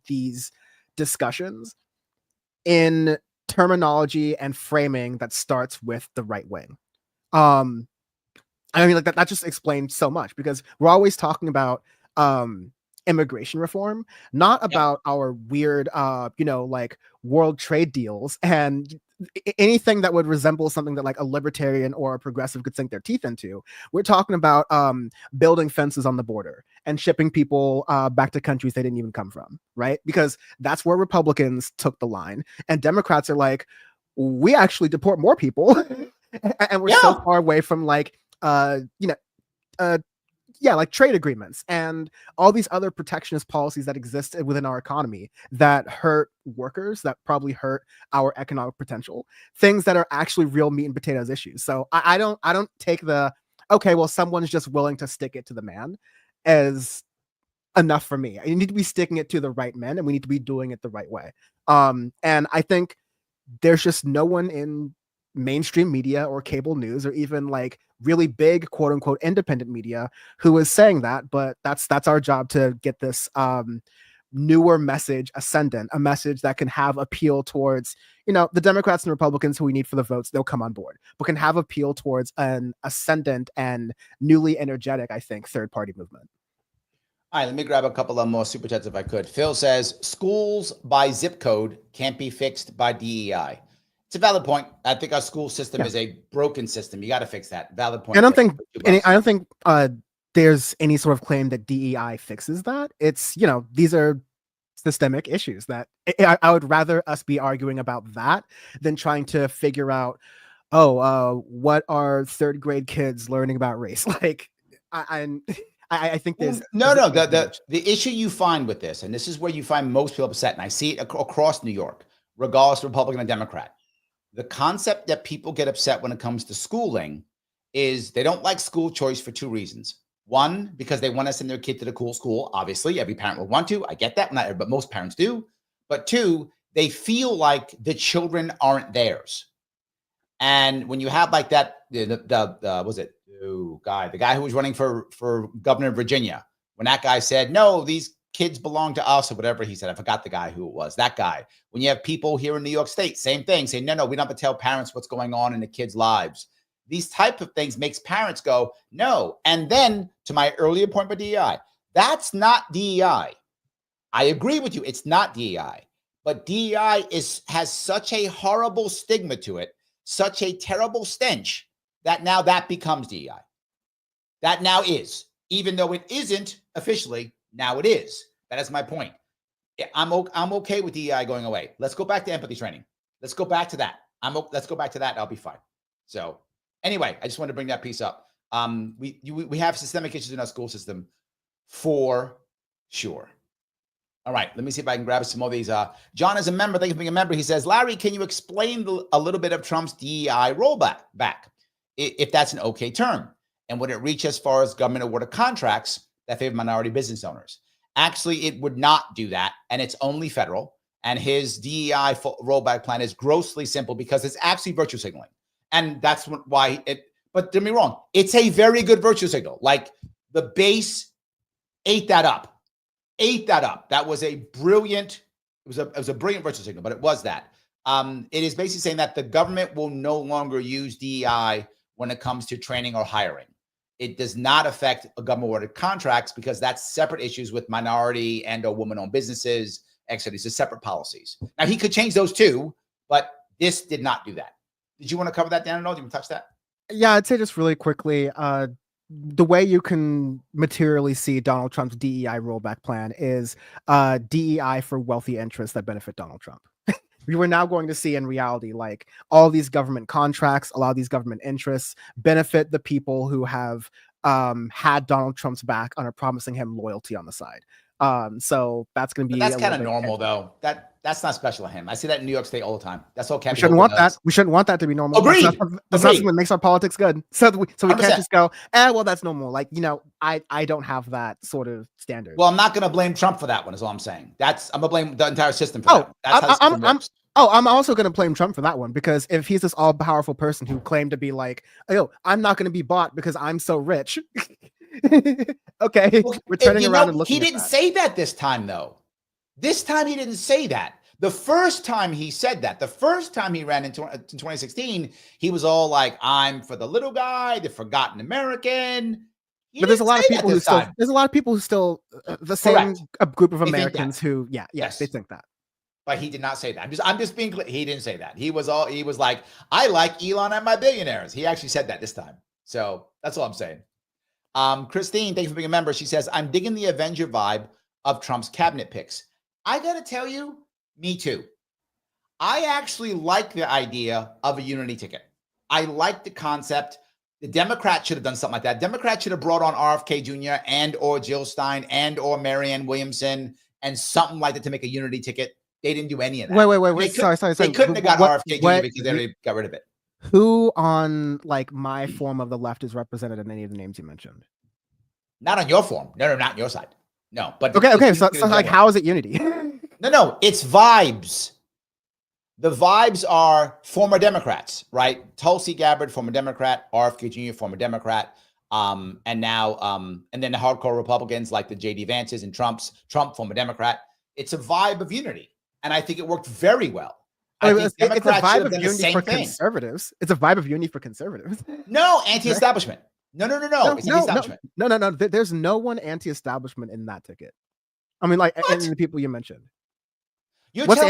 these discussions in terminology and framing that starts with the right wing. I mean, like that just explains so much, because we're always talking about immigration reform, not about our weird, like world trade deals and anything that would resemble something that like a libertarian or a progressive could sink their teeth into. We're talking about building fences on the border and shipping people back to countries they didn't even come from, right? Because that's where Republicans took the line, and Democrats are like, we actually deport more people, and we're so far away from like like trade agreements and all these other protectionist policies that exist within our economy that hurt workers, that probably hurt our economic potential, things that are actually real meat and potatoes issues. So I don't take the, okay, well, someone's just willing to stick it to the man as enough for me. You need to be sticking it to the right men, and we need to be doing it the right way. And I think there's just no one in mainstream media or cable news or even like really big quote unquote independent media who is saying that, but that's our job to get this newer message ascendant, a message that can have appeal towards, the Democrats and Republicans who we need for the votes, they'll come on board, but can have appeal towards an ascendant and newly energetic, I think, third party movement. All right, let me grab a couple of more super chats if I could. Phil says, schools by zip code can't be fixed by DEI. It's a valid point. I think our school system is a broken system. You got to fix that. Valid point. I don't think there's any sort of claim that DEI fixes that. It's, these are systemic issues that I would rather us be arguing about that than trying to figure out, what are third grade kids learning about race? Like, I think there's the issue you find with this, and this is where you find most people upset, and I see it across New York, regardless of Republican or Democrat. The concept that people get upset when it comes to schooling is they don't like school choice for two reasons. One, because they want to send their kid to the cool school. Obviously, every parent will want to. I get that, but most parents do. But two, they feel like the children aren't theirs. And when you have like that, the guy who was running for governor of Virginia, when that guy said, no, these kids belong to us, or whatever he said. I forgot the guy who it was, that guy. When you have people here in New York State, same thing, saying, no, we don't have to tell parents what's going on in the kids' lives. These type of things makes parents go, no. And then to my earlier point about DEI, that's not DEI. I agree with you. It's not DEI, but DEI has such a horrible stigma to it, such a terrible stench, that now that becomes DEI. That now is, even though it isn't officially, now it is. That is my point. I'm okay with DEI going away. Let's go back to empathy training. Let's go back to that. Let's go back to that. I'll be fine. So anyway, I just wanted to bring that piece up. We have systemic issues in our school system for sure. All right, let me see if I can grab some more of these. John is a member. Thank you for being a member. He says, Larry, can you explain a little bit of Trump's DEI rollback, if that's an okay term? And would it reach as far as government awarded contracts that favor minority business owners? Actually, it would not do that, and it's only federal. And his DEI rollback plan is grossly simple because it's actually virtue signaling. And that's why but don't get me wrong, it's a very good virtue signal. Like the base ate that up. That was a brilliant, it was a brilliant virtue signal, but it was that. It is basically saying that the government will no longer use DEI when it comes to training or hiring. It does not affect government-awarded contracts because that's separate issues with minority and or woman-owned businesses, etc. These are separate policies. Now, he could change those too, but this did not do that. Did you want to cover that, Dan? No, do you want to touch that? Yeah, I'd say just really quickly, the way you can materially see Donald Trump's DEI rollback plan is DEI for wealthy interests that benefit Donald Trump. We were now going to see in reality, like all these government contracts, a lot of these government interests benefit the people who have had Donald Trump's back and are promising him loyalty on the side. So that's going to be. But that's kind of normal, though. That's not special to him. I see that in New York State all the time. That's all. We shouldn't want that. We shouldn't want that to be normal. Agreed. That's not something that makes our politics good. So we 100%. can't just go, well, that's normal. Like, I don't have that sort of standard. Well, I'm not going to blame Trump for that one. Is all I'm saying. I'm going to blame the entire system for that. That's how the system works. I'm also going to blame Trump for that one, because if he's this all-powerful person who claimed to be like, I'm not going to be bought because I'm so rich. Okay, we're turning around and looking. He didn't say that this time, though. This time he didn't say that. The first time he said that, the first time he ran in 2016, he was all like, "I'm for the little guy, the forgotten American." But there's a lot of people who still. There's a lot of people who still the same group of Americans who, yes, they think that. But he did not say that. I'm just being clear. He didn't say that. He was like, "I like Elon and my billionaires." He actually said that this time. So that's all I'm saying. Christine, thanks for being a member. She says, "I'm digging the Avenger vibe of Trump's cabinet picks." I got to tell you, me too. I actually like the idea of a unity ticket. I like the concept. The Democrats should have done something like that. Democrats should have brought on RFK Jr. and or Jill Stein and or Marianne Williamson and something like that to make a unity ticket. They didn't do any of that. Wait. Sorry. They couldn't have got RFK Jr. because they already got rid of it. Who on like my form of the left is represented in any of the names you mentioned? Not on your form. No, not on your side. No, but okay. So like, how is it unity? No, it's vibes. The vibes are former Democrats, right? Tulsi Gabbard, former Democrat, RFK Jr., former Democrat, and now, and then the hardcore Republicans like the J.D. Vances and Trump, former Democrat. It's a vibe of unity, and I think it worked very well. It's a vibe of unity for conservatives. It's a vibe of unity for conservatives. No, anti-establishment. No. It's anti-establishment. No. There's no one anti-establishment in that ticket. I mean, like, and the people you mentioned. What's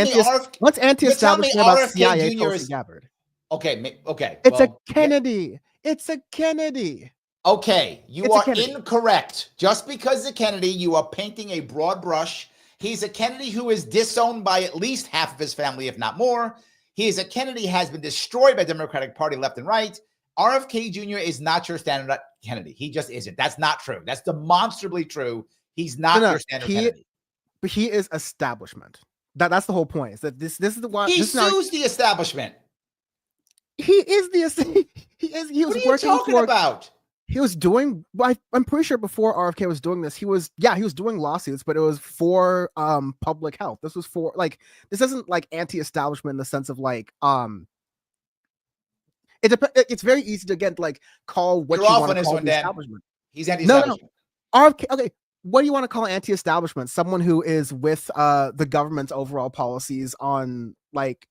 anti-establishment about CIA Tulsi Gabbard? Okay. It's a Kennedy. It's a Kennedy. Okay, you are incorrect. Just because it's a Kennedy, you are painting a broad brush. He's a Kennedy who is disowned by at least half of his family, if not more. He is a Kennedy has been destroyed by the Democratic Party left and right. RFK Jr. is not your standard Kennedy. He just isn't. That's not true. That's demonstrably true. He's not your standard Kennedy. But he is establishment. That's the whole point. Is that this is the one he sues the establishment. He is the he was what are you talking about? He was doing. I'm pretty sure before RFK was doing this, he was doing lawsuits, but it was for public health. This was for like this isn't like anti-establishment in the sense of like it's very easy to get like call what you want to call the establishment. He's anti-establishment. No. RFK. Okay. What do you want to call anti-establishment? Someone who is with the government's overall policies on like.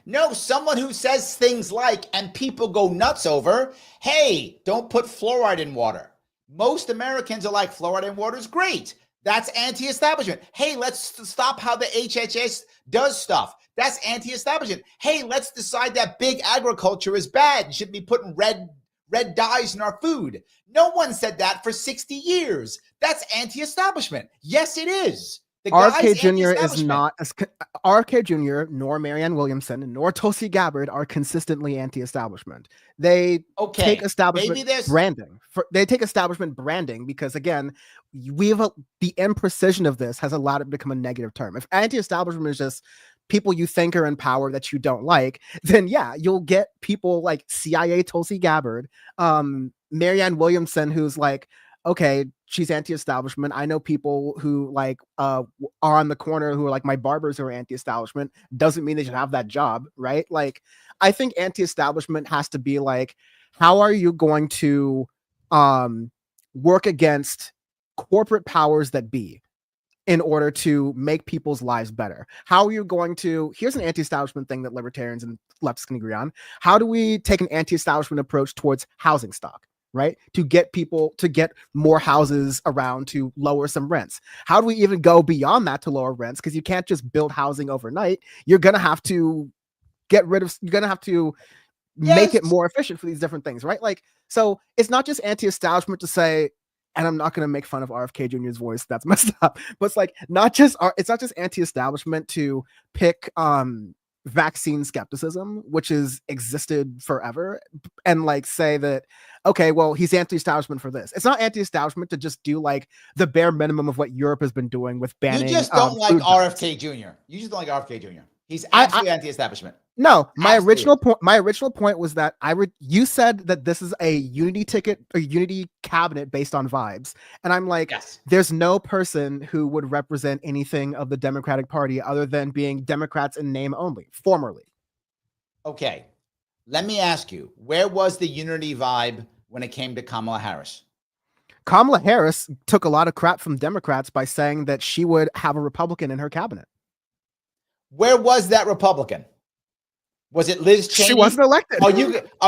No, someone who says things like, and people go nuts over, hey, don't put fluoride in water. Most Americans are like, fluoride in water is great. That's anti-establishment. Hey, let's stop how the HHS does stuff. That's anti-establishment. Hey, let's decide that big agriculture is bad and shouldn't be putting red dyes in our food. No one said that for 60 years. That's anti-establishment. Yes, it is. RFK Jr. is not RFK Jr. nor Marianne Williamson nor Tulsi Gabbard are consistently anti-establishment. They take establishment branding. They take establishment branding because again, the imprecision of this has allowed it to become a negative term. If anti-establishment is just people you think are in power that you don't like, then yeah, you'll get people like CIA Tulsi Gabbard, Marianne Williamson, who's like, okay, she's anti-establishment. I know people who like are on the corner who are like my barbers who are anti-establishment. Doesn't mean they should have that job, right? Like, I think anti-establishment has to be like, how are you going to work against corporate powers that be? in order to make people's lives better? How are you going to, here's an anti-establishment thing that libertarians and leftists can agree on. How do we take an anti-establishment approach towards housing stock, right? To get people, to get more houses around, to lower some rents. How do we even go beyond that to lower rents? Because you can't just build housing overnight. You're going to have to get rid of, you're going to have to make it more efficient for these different things, right? Like, so it's not just anti-establishment to say, and I'm not going to make fun of RFK Jr.'s voice, that's messed up, but it's like it's not just anti-establishment to pick vaccine skepticism, which has existed forever, and like say that, okay, well, he's anti-establishment for this. It's not anti-establishment to just do like the bare minimum of what Europe has been doing with banning. You just don't like RFK Jr. You just don't like RFK Jr. He's absolutely anti-establishment. No, my original point was that you said that this is a unity ticket or unity cabinet based on vibes. And I'm like, yes. There's no person who would represent anything of the Democratic Party other than being Democrats in name only, formerly. Okay. Let me ask you, where was the unity vibe when it came to Kamala Harris? Kamala Harris took a lot of crap from Democrats by saying that she would have a Republican in her cabinet. Where was that Republican? Was it Liz Cheney? She wasn't elected. Are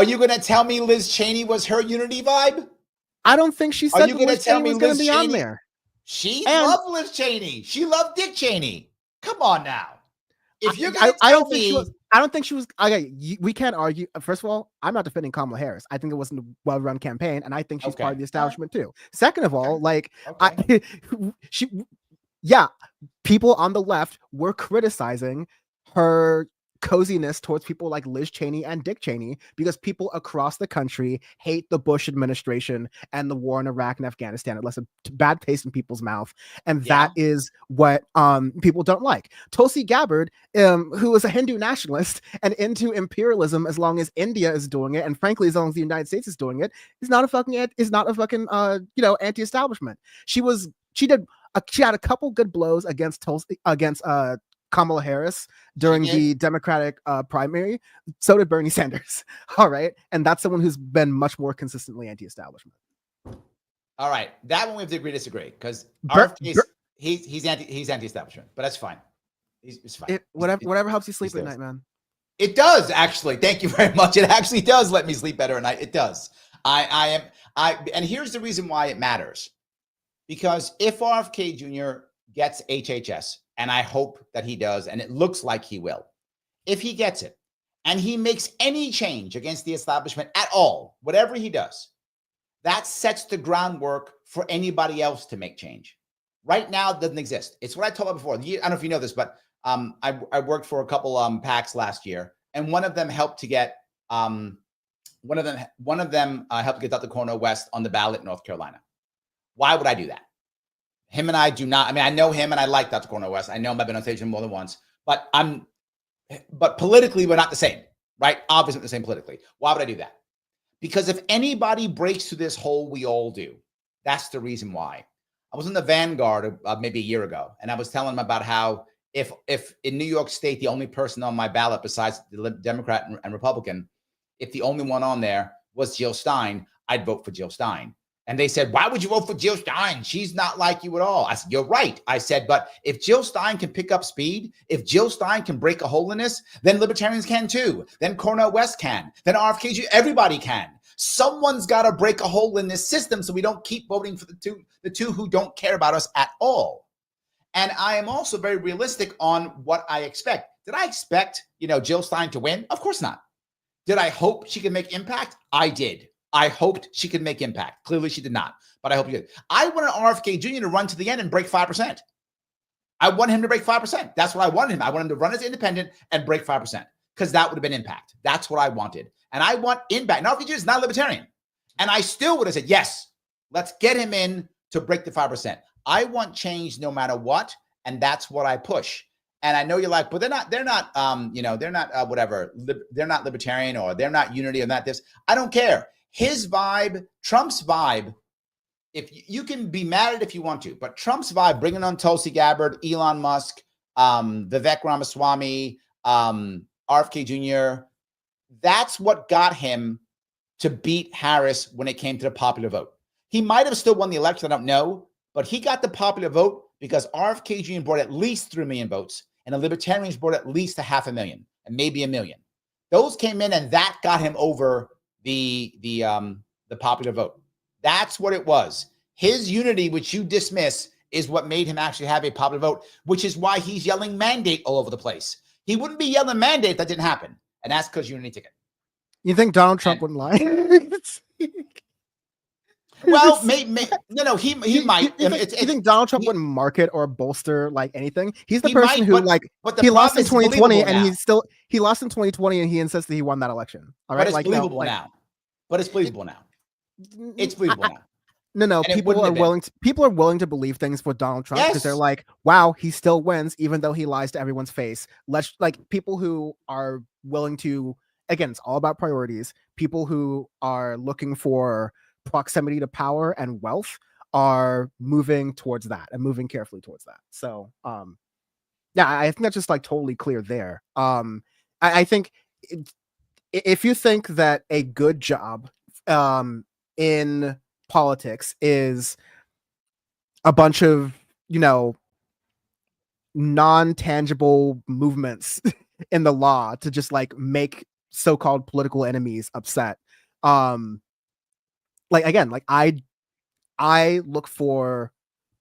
you going to tell me Liz Cheney was her unity vibe? I don't think she said Liz Cheney was going to be on there. She loved Liz Cheney. She loved Dick Cheney. Come on now. If you're going to I don't think she was. Okay, we can't argue. First of all, I'm not defending Kamala Harris. I think it wasn't a well-run campaign, and I think she's part of the establishment too. Second of all, like people on the left were criticizing her coziness towards people like Liz Cheney and Dick Cheney because people across the country hate the Bush administration and the war in Iraq and Afghanistan. It left a bad taste in people's mouth, and that is what people don't like. Tulsi Gabbard, who is a Hindu nationalist and into imperialism, as long as India is doing it, and frankly, as long as the United States is doing it, is not a fucking anti-establishment. She had a couple good blows against Kamala Harris during the Democratic primary. So did Bernie Sanders. All right. And that's someone who's been much more consistently anti-establishment. All right. That one we have to agree to disagree because he's anti-establishment, but that's fine. It's fine. Whatever helps you sleep at night, man. It does, actually. Thank you very much. It actually does let me sleep better at night. It does. And here's the reason why it matters. Because if RFK Jr. gets HHS, and I hope that he does, and it looks like he will, if he gets it, and he makes any change against the establishment at all, whatever he does, that sets the groundwork for anybody else to make change. Right now, it doesn't exist. It's what I told you before. I don't know if you know this, but I worked for a couple PACs last year, and one of them helped to get helped to get Dr. Cornel West on the ballot in North Carolina. Why would I do that? Him and I do not. I mean, I know him and I like Dr. Cornel West. I know him. I've been on stage with him more than once. But politically, we're not the same, right? Obviously, not the same politically. Why would I do that? Because if anybody breaks through this hole, we all do. That's the reason why. I was in the Vanguard maybe a year ago, and I was telling him about how if in New York State, the only person on my ballot besides the Democrat and Republican, if the only one on there was Jill Stein, I'd vote for Jill Stein. And they said, why would you vote for Jill Stein? She's not like you at all. I said, you're right. I said, but if Jill Stein can pick up speed, if Jill Stein can break a hole in this, then libertarians can too. Then Cornel West can. Then RFK, everybody can. Someone's got to break a hole in this system so we don't keep voting for the two who don't care about us at all. And I am also very realistic on what I expect. Did I expect, Jill Stein to win? Of course not. Did I hope she could make impact? I did. I hoped she could make impact. Clearly, she did not, but I hope she did. I wanted RFK Jr. to run to the end and break 5%. I want him to break 5%. That's what I wanted him. I want him to run as independent and break 5% because that would have been impact. That's what I wanted. And I want impact. Now, RFK Jr. is not a libertarian. And I still would have said, yes, let's get him in to break the 5%. I want change no matter what. And that's what I push. And I know you're like, but they're not whatever. They're not libertarian or they're not unity or not this. I don't care. His vibe, Trump's vibe, if you can be mad at it if you want to, but Trump's vibe, bringing on Tulsi Gabbard, Elon Musk, Vivek Ramaswamy, RFK Jr., that's what got him to beat Harris when it came to the popular vote. He might have still won the election, I don't know, but he got the popular vote because RFK Jr. brought at least 3 million votes, and the Libertarians brought at least 500,000 and maybe 1 million. Those came in, and that got him over the popular vote. That's what it was. His unity, which you dismiss, is what made him actually have a popular vote, which is why he's yelling mandate all over the place. He wouldn't be yelling mandate if that didn't happen, and that's because unity ticket. You think Donald Trump wouldn't lie? Well, he might. You think Donald Trump wouldn't market or bolster like anything? He's the person who but he lost in 2020 and he lost in 2020 and he insists that he won that election. All right, but it's believable now. But it's believable now. It's believable now. No. People are willing to believe things with Donald Trump because they're like, wow, he still wins even though he lies to everyone's face. People who are willing to, again, it's all about priorities. People who are looking for proximity to power and wealth are moving towards that and moving carefully towards that. So yeah, I think that's just like totally clear there. I think if you think that a good job in politics is a bunch of, non-tangible movements in the law to just like make so-called political enemies upset, I look for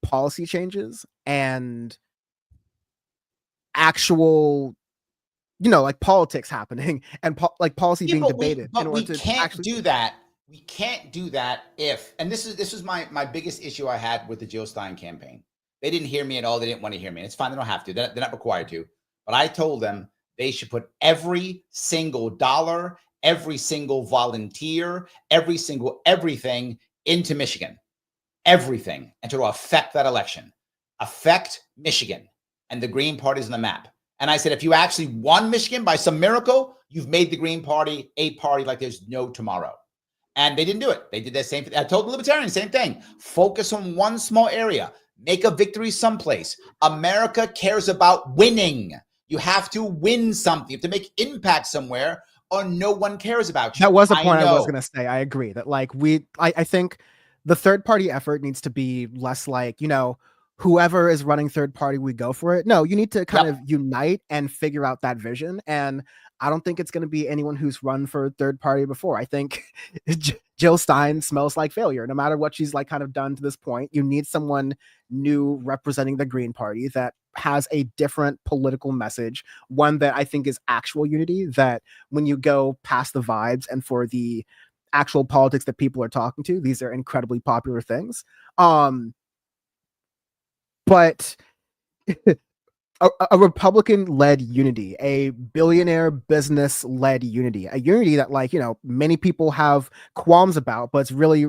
policy changes and actual, politics happening and policy being debated. We can't do that. We can't do that if, and this is my biggest issue I had with the Jill Stein campaign. They didn't hear me at all. They didn't want to hear me. And it's fine. They don't have to. They're not required to. But I told them they should put every single dollar, every single volunteer, every single everything into Michigan. Everything. And to affect that election. Affect Michigan. And the Green Party's on the map. And I said, if you actually won Michigan by some miracle, you've made the Green Party a party like there's no tomorrow. And they didn't do it. They did the same thing. I told the Libertarians, same thing. Focus on one small area. Make a victory someplace. America cares about winning. You have to win something. You have to make impact somewhere, or no one cares about you. That was a point I was going to say. I agree that I think the third party effort needs to be less like, whoever is running third party, we go for it. No, you need to kind of unite and figure out that vision. And I don't think it's going to be anyone who's run for third party before. I think Jill Stein smells like failure, no matter what she's kind of done to this point. You need someone new representing the Green Party that has a different political message, one that I think is actual unity, that when you go past the vibes and for the actual politics that people are talking to, these are incredibly popular things. But a Republican-led unity, a billionaire business-led unity, a unity that many people have qualms about, but it's really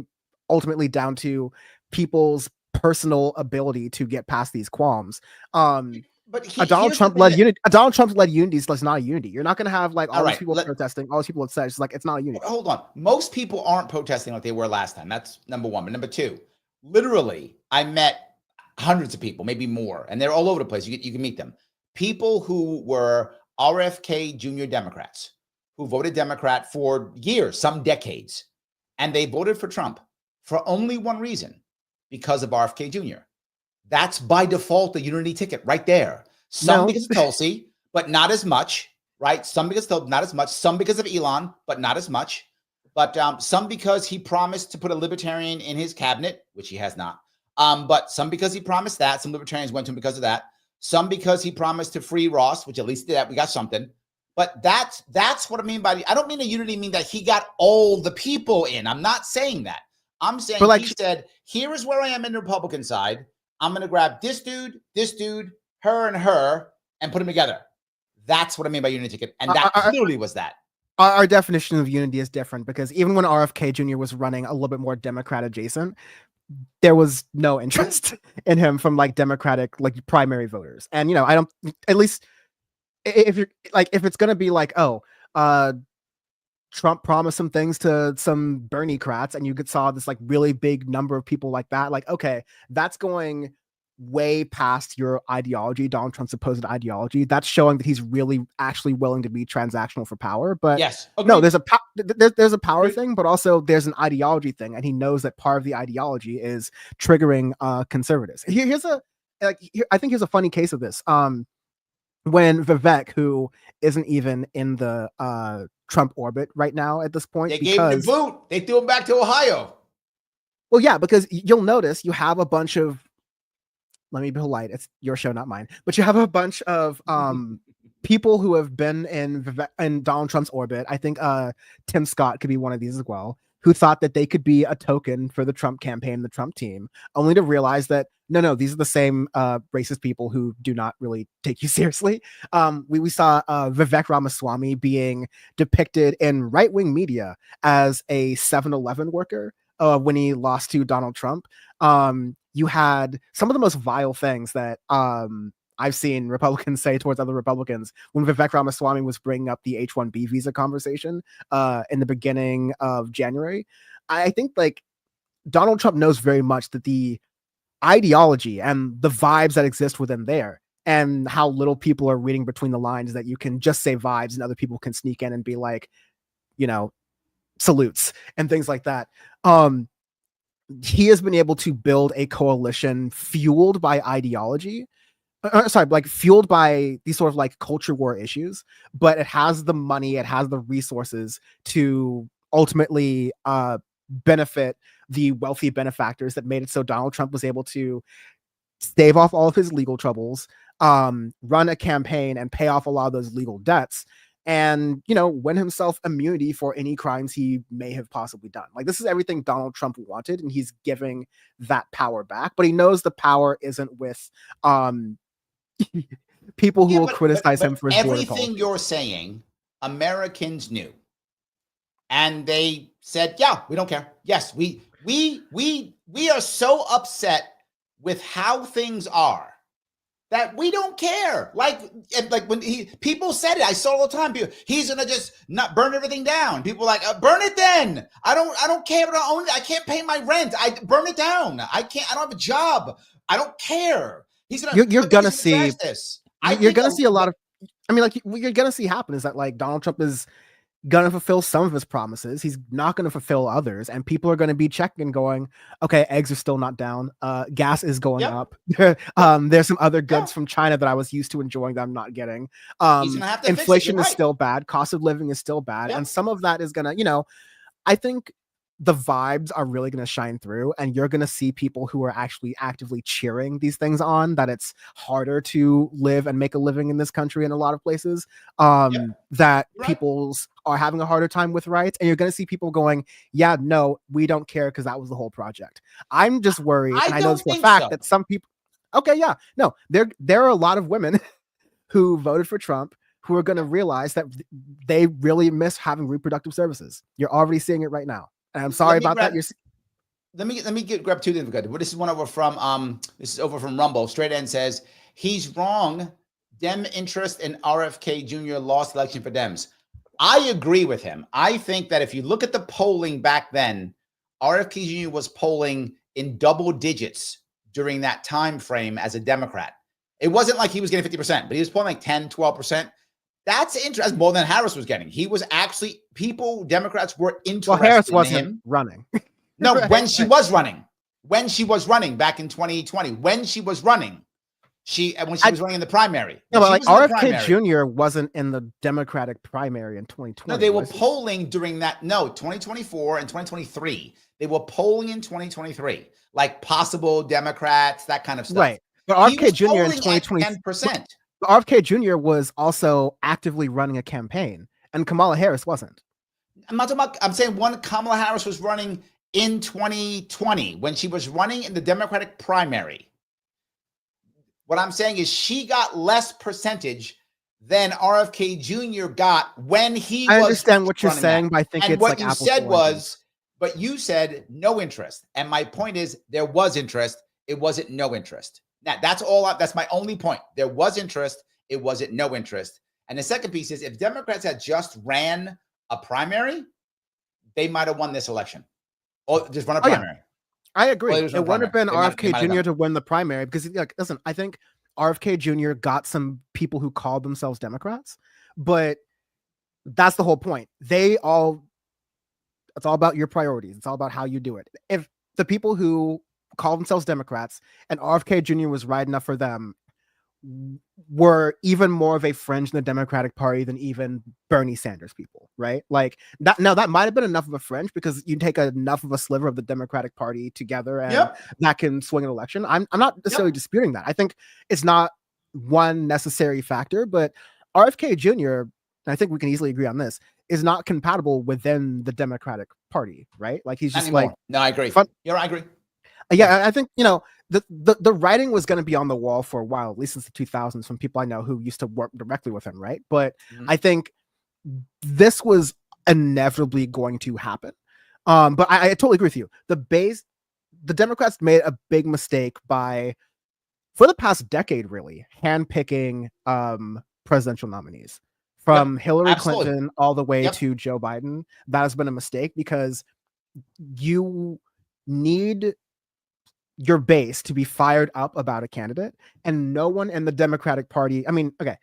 ultimately down to people's personal ability to get past these qualms. But a Donald Trump-led unity is not a unity. You're not going to have all these people protesting, all these people upset. It's it's not a unity. Hold on. Most people aren't protesting like they were last time. That's number one. But number two, literally, I met hundreds of people, maybe more, and they're all over the place. You can meet them. People who were RFK Jr. Democrats, who voted Democrat for years, some decades, and they voted for Trump for only one reason, because of RFK Jr. That's by default a unity ticket right there. Some because of Tulsi, but not as much, right? Some because of not as much. Some because of Elon, but not as much. But some because he promised to put a libertarian in his cabinet, which he has not. But some because he promised that. Some libertarians went to him because of that. Some because he promised to free Ross, which at least did that. We got something. But that's what I mean by I don't mean a unity mean that he got all the people in. I'm not saying that. I'm saying he said, here is where I am in the Republican side. I'm going to grab this dude, her, and put them together. That's what I mean by unity ticket. And that clearly was that. Our definition of unity is different, because even when RFK Jr. was running a little bit more Democrat adjacent, there was no interest in him from Democratic primary voters. And I don't, at least if you're if it's gonna be Trump promised some things to some Bernie-crats and you saw this really big number of people like that, okay, that's going way past your ideology, Donald Trump's supposed ideology. That's showing that he's really actually willing to be transactional for power. But yes, no, there's a power thing, but also there's an ideology thing, and he knows that part of the ideology is triggering conservatives. Here's I think here's a funny case of this. When Vivek, who isn't even in the Trump orbit right now at this point, They gave him the boot. They threw him back to Ohio. Well, yeah, because you'll notice you have a bunch of, let me be polite, it's your show, not mine, but you have a bunch of people who have been in Donald Trump's orbit. I think Tim Scott could be one of these as well, who thought that they could be a token for the Trump campaign, the Trump team, only to realize that no, these are the same racist people who do not really take you seriously. We saw Vivek Ramaswamy being depicted in right-wing media as a 7-Eleven worker when he lost to Donald Trump. You had some of the most vile things that I've seen Republicans say towards other Republicans when Vivek Ramaswamy was bringing up the H-1B visa conversation in the beginning of January. I think like Donald Trump knows very much that the ideology and the vibes that exist within there, and how little people are reading between the lines, that you can just say vibes and other people can sneak in and be like, salutes and things like that. He has been able to build a coalition fueled by ideology. Fueled by these sort of like culture war issues, but it has the money, it has the resources to ultimately benefit the wealthy benefactors that made it so Donald Trump was able to stave off all of his legal troubles, run a campaign and pay off a lot of those legal debts, and win himself immunity for any crimes he may have possibly done. Like, this is everything Donald Trump wanted, and he's giving that power back, but he knows the power isn't with people who will criticize him for his everything you're saying. Americans knew, and they said, "Yeah, we don't care." Yes, we are so upset with how things are that we don't care. Like when people said it, I saw all the time. He's gonna just not burn everything down. People like, burn it then. I don't care. I can't pay my rent. I burn it down. I don't have a job. I don't care. You're gonna see this. You're gonna see a lot of. I mean, like, what you're gonna see happen is that like Donald Trump is gonna fulfill some of his promises. He's not gonna fulfill others, and people are gonna be checking and going, okay, eggs are still not down. Gas is going up. There's some other goods from China that I was used to enjoying that I'm not getting. Inflation is still bad. Cost of living is still bad, and some of that is gonna, I think the vibes are really going to shine through, and you're going to see people who are actually actively cheering these things on, that it's harder to live and make a living in this country in a lot of places, that people's are having a harder time with rights, and you're going to see people going, yeah, no, we don't care because that was the whole project. I'm just worried, and I know for a fact that some people, there are a lot of women who voted for Trump who are going to realize that they really miss having reproductive services. You're already seeing it right now. And I'm sorry about that. Let me grab two things. This is over from Rumble. Straight End says he's wrong. Dem interest in RFK Jr. lost election for Dems. I agree with him. I think that if you look at the polling back then, RFK Jr. was polling in double digits during that time frame as a Democrat. It wasn't like he was getting 50%, but he was polling like 10, 12%. That's interesting. More than Harris was getting. He was actually, Democrats were interested. Well, Harris wasn't running. No, when she was running back in 2020, when she was running in the primary. No, but like RFK Jr. wasn't in the Democratic primary in 2020. No, they were polling during that. No, 2024 and 2023. They were polling in 2023, like possible Democrats, that kind of stuff. Right. But RFK Jr. in 2020, 10%. RFK Jr. was also actively running a campaign, and Kamala Harris wasn't. I'm not talking about, I'm saying one, Kamala Harris was running in 2020 when she was running in the Democratic primary. What I'm saying is she got less percentage than RFK Jr. got when he was. I understand what you're saying, but I think it's what like you said was, but you said no interest. And my point is there was interest. It wasn't no interest. Now, that's my only point. There was interest. It wasn't no interest. And the second piece is if Democrats had just ran a primary, they might have won this election. Or just run a primary. Yeah. I agree. It wouldn't have been RFK Jr. to win the primary because, listen, I think RFK Jr. got some people who called themselves Democrats, but that's the whole point. It's all about your priorities. It's all about how you do it. If the people who call themselves Democrats, and RFK Jr. was right enough for them, were even more of a fringe in the Democratic Party than even Bernie Sanders people, right? Like that. Now that might have been enough of a fringe because you take enough of a sliver of the Democratic Party together, and that can swing an election. I'm not necessarily disputing that. I think it's not one necessary factor, but RFK Jr., and I think we can easily agree on this, is not compatible within the Democratic Party, right? Like he's just like, no, I agree. I agree. Yeah, I think, you know, the writing was going to be on the wall for a while, at least since the 2000s, from people I know who used to work directly with him, right? But I think this was inevitably going to happen. But I totally agree with you. The Democrats made a big mistake by, for the past decade, really, handpicking presidential nominees. From Hillary Clinton all the way to Joe Biden. That has been a mistake because you need your base to be fired up about a candidate, and no one in the Democratic Party. I mean, okay,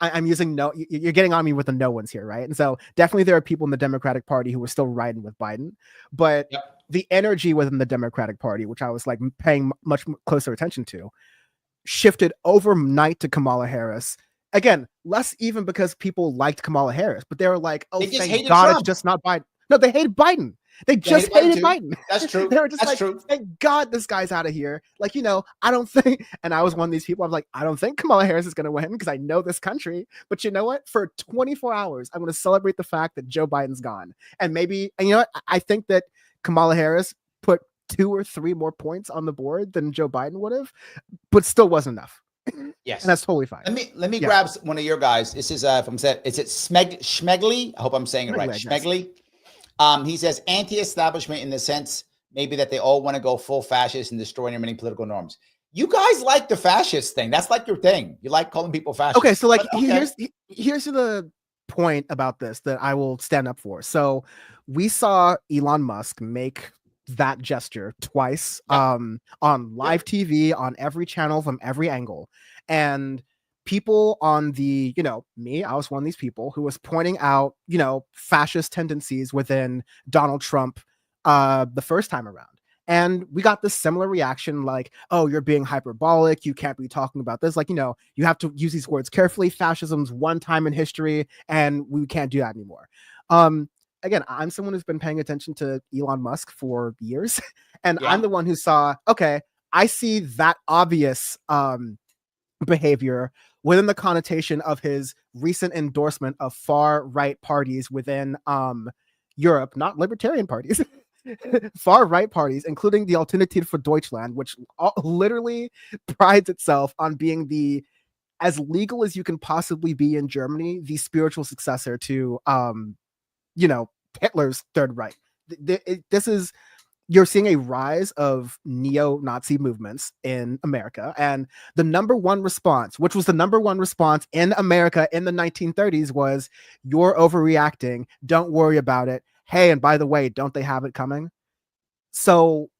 I'm using no. You're getting on me with the no ones here, right? And so definitely there are people in the Democratic Party who are still riding with Biden, but the energy within the Democratic Party, which I was like paying much closer attention to, shifted overnight to Kamala Harris. Again, less even because people liked Kamala Harris, but they were like, "Oh, thank God, Trump. It's just not Biden." No, they hated Biden. They just hated Biden. That's true. They were just That's true. Thank God this guy's out of here. Like, you know, I don't think, and I was one of these people, I'm like, I don't think Kamala Harris is going to win because I know this country. But you know what? For 24 hours, I'm going to celebrate the fact that Joe Biden's gone. And maybe, and you know what? I think that Kamala Harris put 2 or 3 more points on the board than Joe Biden would have, but still wasn't enough. Yes, and that's totally fine. Let me grab one of your guys. This is from is it Schmegley? I hope I'm saying it right. Schmegley. He says anti-establishment in the sense maybe that they all want to go full fascist and destroy many political norms. You guys like the fascist thing. That's like your thing. You like calling people fascist. Okay, so like here's the point about this that I will stand up for. So we saw Elon Musk make that gesture twice on live TV, on every channel, from every angle. And people on the, you know, I was one of these people who was pointing out, you know, fascist tendencies within Donald Trump the first time around. And we got this similar reaction like, oh, you're being hyperbolic. You can't be talking about this. Like, you know, you have to use these words carefully. Fascism's one time in history and we can't do that anymore. Again, I'm someone who's been paying attention to Elon Musk for years. And I'm the one who saw, okay, I see that obvious behavior within the connotation of his recent endorsement of far right parties within Europe, not libertarian parties, far right parties, including the Alternative for Deutschland, which literally prides itself on being the as legal as you can possibly be in Germany, the spiritual successor to you know, Hitler's Third Reich. This is, you're seeing a rise of neo-Nazi movements in America. And the number one response, which was the number one response in America in the 1930s, was, you're overreacting. Don't worry about it. Hey, and by the way, don't they have it coming? So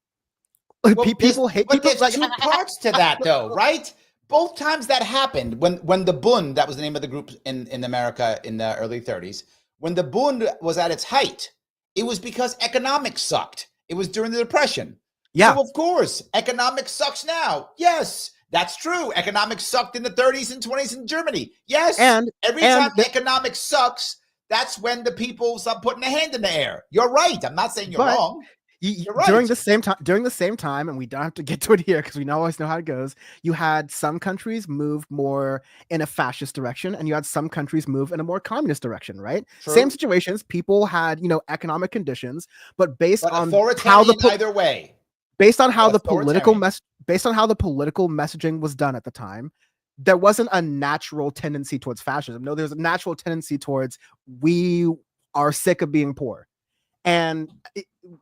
people hate people. There's 2 parts to that, though, right? Both times that happened, when the Bund, that was the name of the group in America in the early 30s, when the Bund was at its height, it was because economics sucked. It was during the Depression. Yeah. So of course, economics sucks now. Yes, that's true. Economics sucked in the 30s and 20s in Germany. Yes. And every time economics sucks, that's when the people start putting a hand in the air. You're right. I'm not saying you're wrong. You're right. During the same time, and we don't have to get to it here because we always know how it goes, you had some countries move more in a fascist direction, and you had some countries move in a more communist direction, right? True. Same situations. People had, you know, economic conditions, but based on how either way, based on how the political messaging was done at the time, there wasn't a natural tendency towards fascism. No, there's a natural tendency towards, we are sick of being poor. And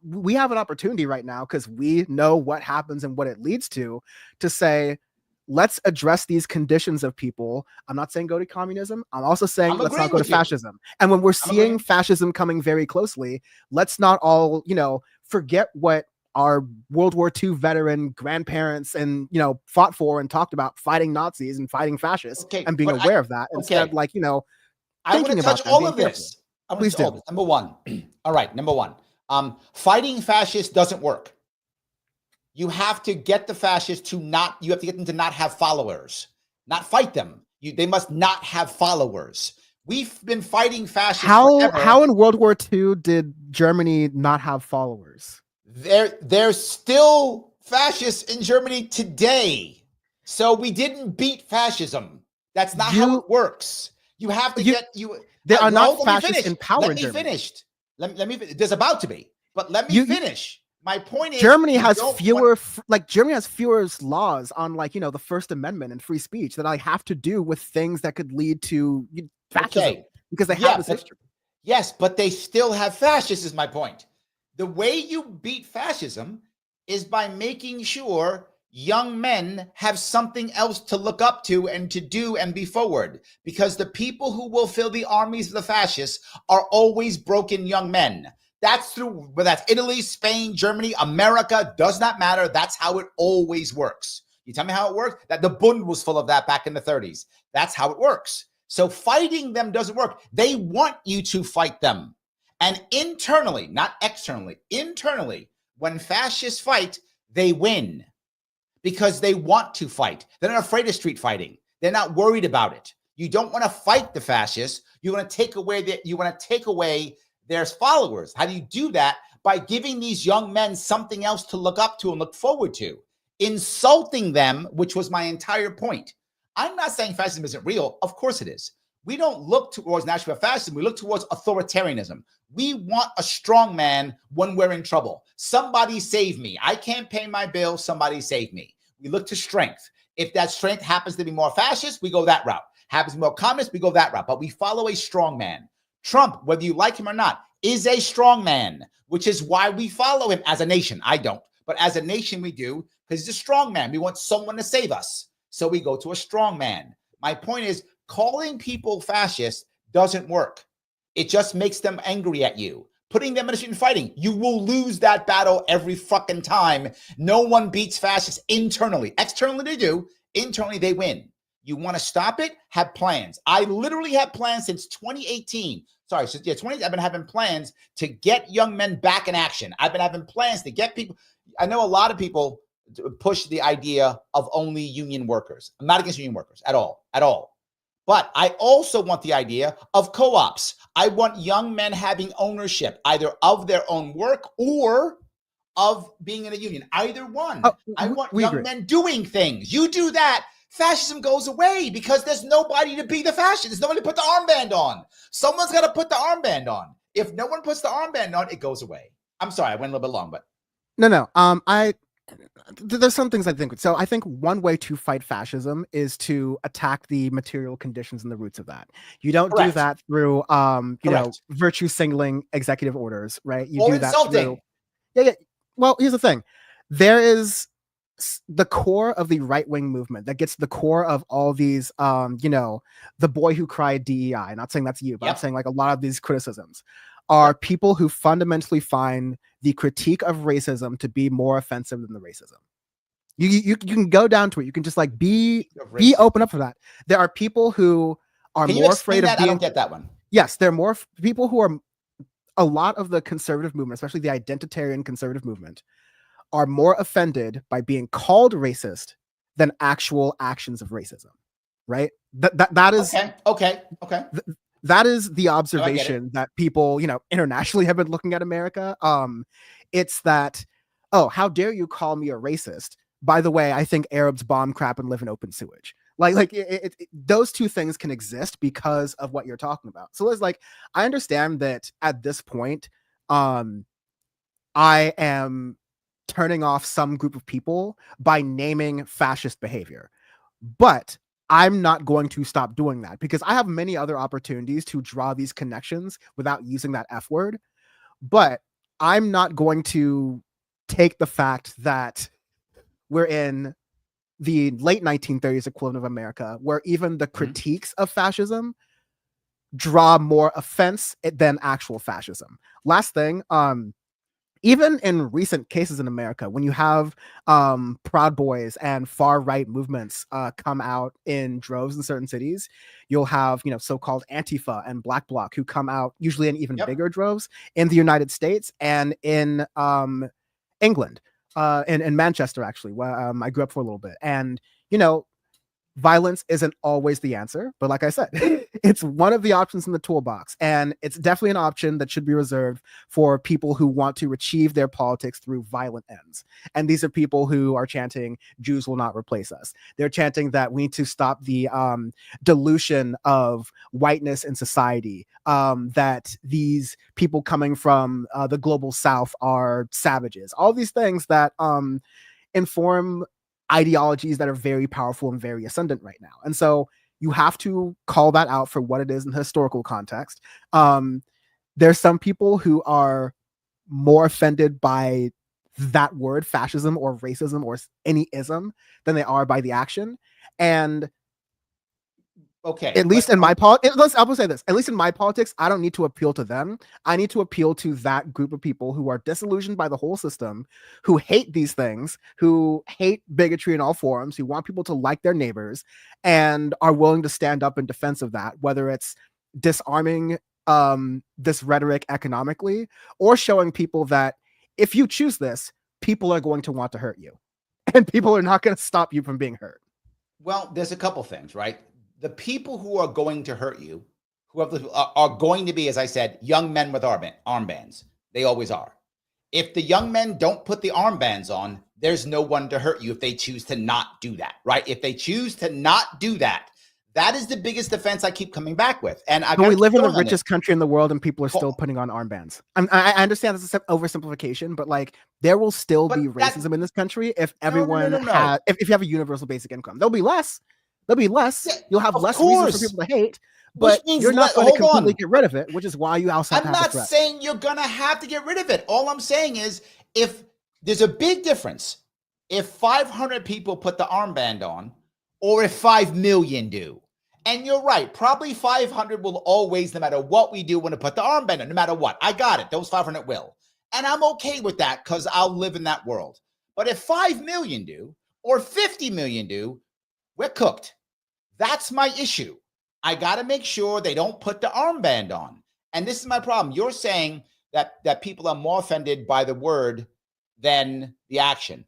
we have an opportunity right now, because we know what happens and what it leads to say, let's address these conditions of people. I'm not saying go to communism. I'm also saying let's not go to fascism. And when we're seeing fascism coming very closely, let's not all, you know, forget what our World War II veteran grandparents and, you know, fought for and talked about, fighting Nazis and fighting fascists, and being aware of that instead, like, you know, I want to touch all of this. Please do. Number one. All right. Number one. Fighting fascists doesn't work. You have to get the fascists to not, you have to get them to not have followers, not fight them. They must not have followers. We've been fighting fascists forever. How in World War II did Germany not have followers? There's still fascists in Germany today. So we didn't beat fascism. That's not how it works. You have to there are not fascists in power in Germany. Let me finish. There's about to be, but let me finish. My point is, Germany has fewer laws on, like, you know, the First Amendment and free speech that I have to do with things that could lead to fascism because they have this history. Yes, but they still have fascists, is my point. The way you beat fascism is by making sure young men have something else to look up to and to do and be forward, because the people who will fill the armies of the fascists are always broken young men. That's through, whether that's Italy, Spain, Germany, America, does not matter. That's how it always works. You tell me how it works? That the Bund was full of that back in the 30s. That's how it works. So fighting them doesn't work. They want you to fight them. And internally, not externally, internally, when fascists fight, they win because they want to fight. They're not afraid of street fighting. They're not worried about it. You don't want to fight the fascists. You want to take away their followers. How do you do that? By giving these young men something else to look up to and look forward to. Insulting them, which was my entire point. I'm not saying fascism isn't real. Of course it is. We don't look towards national fascism. We look towards authoritarianism. We want a strong man when we're in trouble. Somebody save me. I can't pay my bill. Somebody save me. We look to strength. If that strength happens to be more fascist, we go that route. Happens to be more communist, we go that route. But we follow a strong man. Trump, whether you like him or not, is a strong man, which is why we follow him as a nation. I don't. But as a nation, we do, because he's a strong man. We want someone to save us. So we go to a strong man. My point is, calling people fascists doesn't work. It just makes them angry at you. Putting them in a street and fighting, you will lose that battle every fucking time. No one beats fascists internally. Externally, they do. Internally, they win. You want to stop it? Have plans. I literally have plans since 2018. I've been having plans to get young men back in action. I've been having plans to get people. I know a lot of people push the idea of only union workers. I'm not against union workers at all. But I also want the idea of co-ops. I want young men having ownership, either of their own work or of being in a union. Either one. I want young men doing things. You do that, fascism goes away because there's nobody to be the fascist. There's nobody to put the armband on. Someone's got to put the armband on. If no one puts the armband on, it goes away. I'm sorry, I went a little bit long, but no. There's some things I think. So I think one way to fight fascism is to attack the material conditions and the roots of that. You don't do that through, virtue signaling executive orders, right? You do that through. Yeah. Well, here's the thing. There is the core of the right-wing movement that gets the core of all these, the boy who cried DEI. Not saying that's you, but I'm saying like a lot of these criticisms are people who fundamentally find the critique of racism to be more offensive than the racism. You can go down to it. You can just like be open up for that. There are people who are more afraid of being. I don't get that one. Yes, there are more people who are. A lot of the conservative movement, especially the identitarian conservative movement, are more offended by being called racist than actual actions of racism. Right? That is okay. That is the observation that people, internationally have been looking at America. It's that, how dare you call me a racist? By the way, I think Arabs bomb crap and live in open sewage. Those two things can exist because of what you're talking about. So it's like, I understand that at this point, I am turning off some group of people by naming fascist behavior, but I'm not going to stop doing that because I have many other opportunities to draw these connections without using that F word. But I'm not going to take the fact that we're in the late 1930s equivalent of America, where even the critiques of fascism draw more offense than actual fascism. Last thing, even in recent cases in America, when you have Proud Boys and far right movements come out in droves in certain cities, you'll have so-called Antifa and Black Bloc who come out usually in even bigger droves in the United States and in England. in Manchester, actually, where I grew up for a little bit. And, violence isn't always the answer, but like I said, it's one of the options in the toolbox, and it's definitely an option that should be reserved for people who want to achieve their politics through violent ends. And these are people who are chanting Jews will not replace us. They're chanting that we need to stop the dilution of whiteness in society, that these people coming from the global south are savages. All these things that inform ideologies that are very powerful and very ascendant right now. And so you have to call that out for what it is in the historical context. There's some people who are more offended by that word, fascism or racism or any ism, than they are by the action. And okay, at least in my politics, I will say this, at least in my politics, I don't need to appeal to them. I need to appeal to that group of people who are disillusioned by the whole system, who hate these things, who hate bigotry in all forms, who want people to like their neighbors, and are willing to stand up in defense of that, whether it's disarming this rhetoric economically, or showing people that if you choose this, people are going to want to hurt you, and people are not going to stop you from being hurt. Well, there's a couple things, right? The people who are going to hurt you, are going to be, as I said, young men with armbands. They always are. If the young men don't put the armbands on, there's no one to hurt you if they choose to not do that, right? If they choose to not do that, that is the biggest defense I keep coming back with. And we live in the richest country in the world, and people are still putting on armbands. I understand this is an oversimplification, but like there will still be racism in this country if everyone if you have a universal basic income. There'll be less. Yeah, you'll have less reasons for people to hate, but you're not going to completely get rid of it, which is why you also have to have I'm not saying you're going to have to get rid of it. All I'm saying is if there's a big difference if 500 people put the armband on or if 5 million do. And you're right, probably 500 will always, no matter what we do, want to put the armband on, no matter what. I got it. Those 500 will. And I'm okay with that because I'll live in that world. But if 5 million do or 50 million do, we're cooked. That's my issue. I got to make sure they don't put the armband on. And this is my problem. You're saying that people are more offended by the word than the action.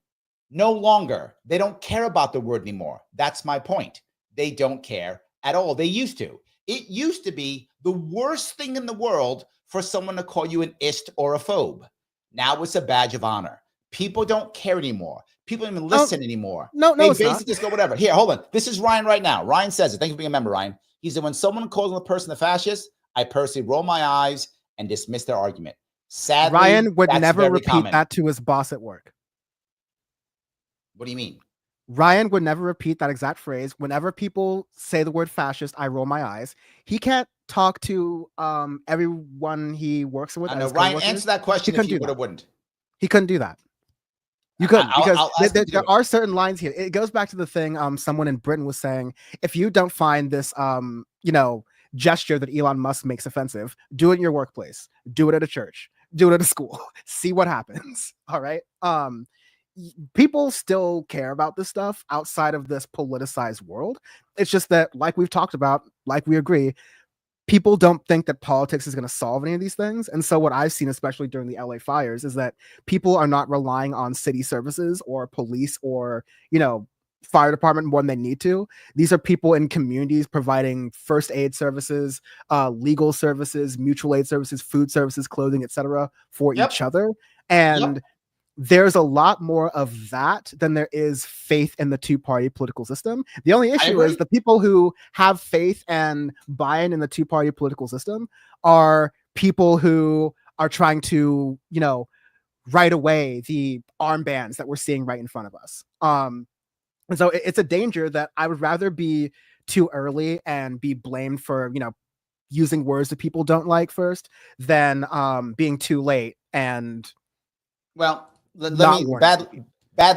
No longer. They don't care about the word anymore. That's my point. They don't care at all. They used to. It used to be the worst thing in the world for someone to call you an ist or a phobe. Now it's a badge of honor. People don't care anymore. People don't even listen anymore. No, they it's basically not. just go whatever. Here, hold on. This is Ryan right now. Ryan says it. Thank you for being a member, Ryan. He said, when someone calls a person a fascist, I personally roll my eyes and dismiss their argument. Sadly, Ryan would that's never very repeat common. that to his boss at work. What do you mean? Ryan would never repeat that exact phrase. Whenever people say the word fascist, I roll my eyes. He can't talk to everyone he works with. I know. Ryan, answer that question if you would or wouldn't. He couldn't do that. You couldn't, because there are certain lines here. It goes back to the thing someone in Britain was saying, if you don't find this gesture that Elon Musk makes offensive, do it in your workplace, do it at a church, do it at a school, see what happens. All right. People still care about this stuff outside of this politicized world. It's just that, like we've talked about, like we agree, people don't think that politics is going to solve any of these things. And so what I've seen, especially during the LA fires, is that people are not relying on city services or police or, fire department more than they need to. These are people in communities providing first aid services, legal services, mutual aid services, food services, clothing, etc. for each other. And there's a lot more of that than there is faith in the two-party political system. The only issue is the people who have faith and buy-in in the two-party political system are people who are trying to, write away the armbands that we're seeing right in front of us. And so it's a danger that I would rather be too early and be blamed for, using words that people don't like first than being too late and bad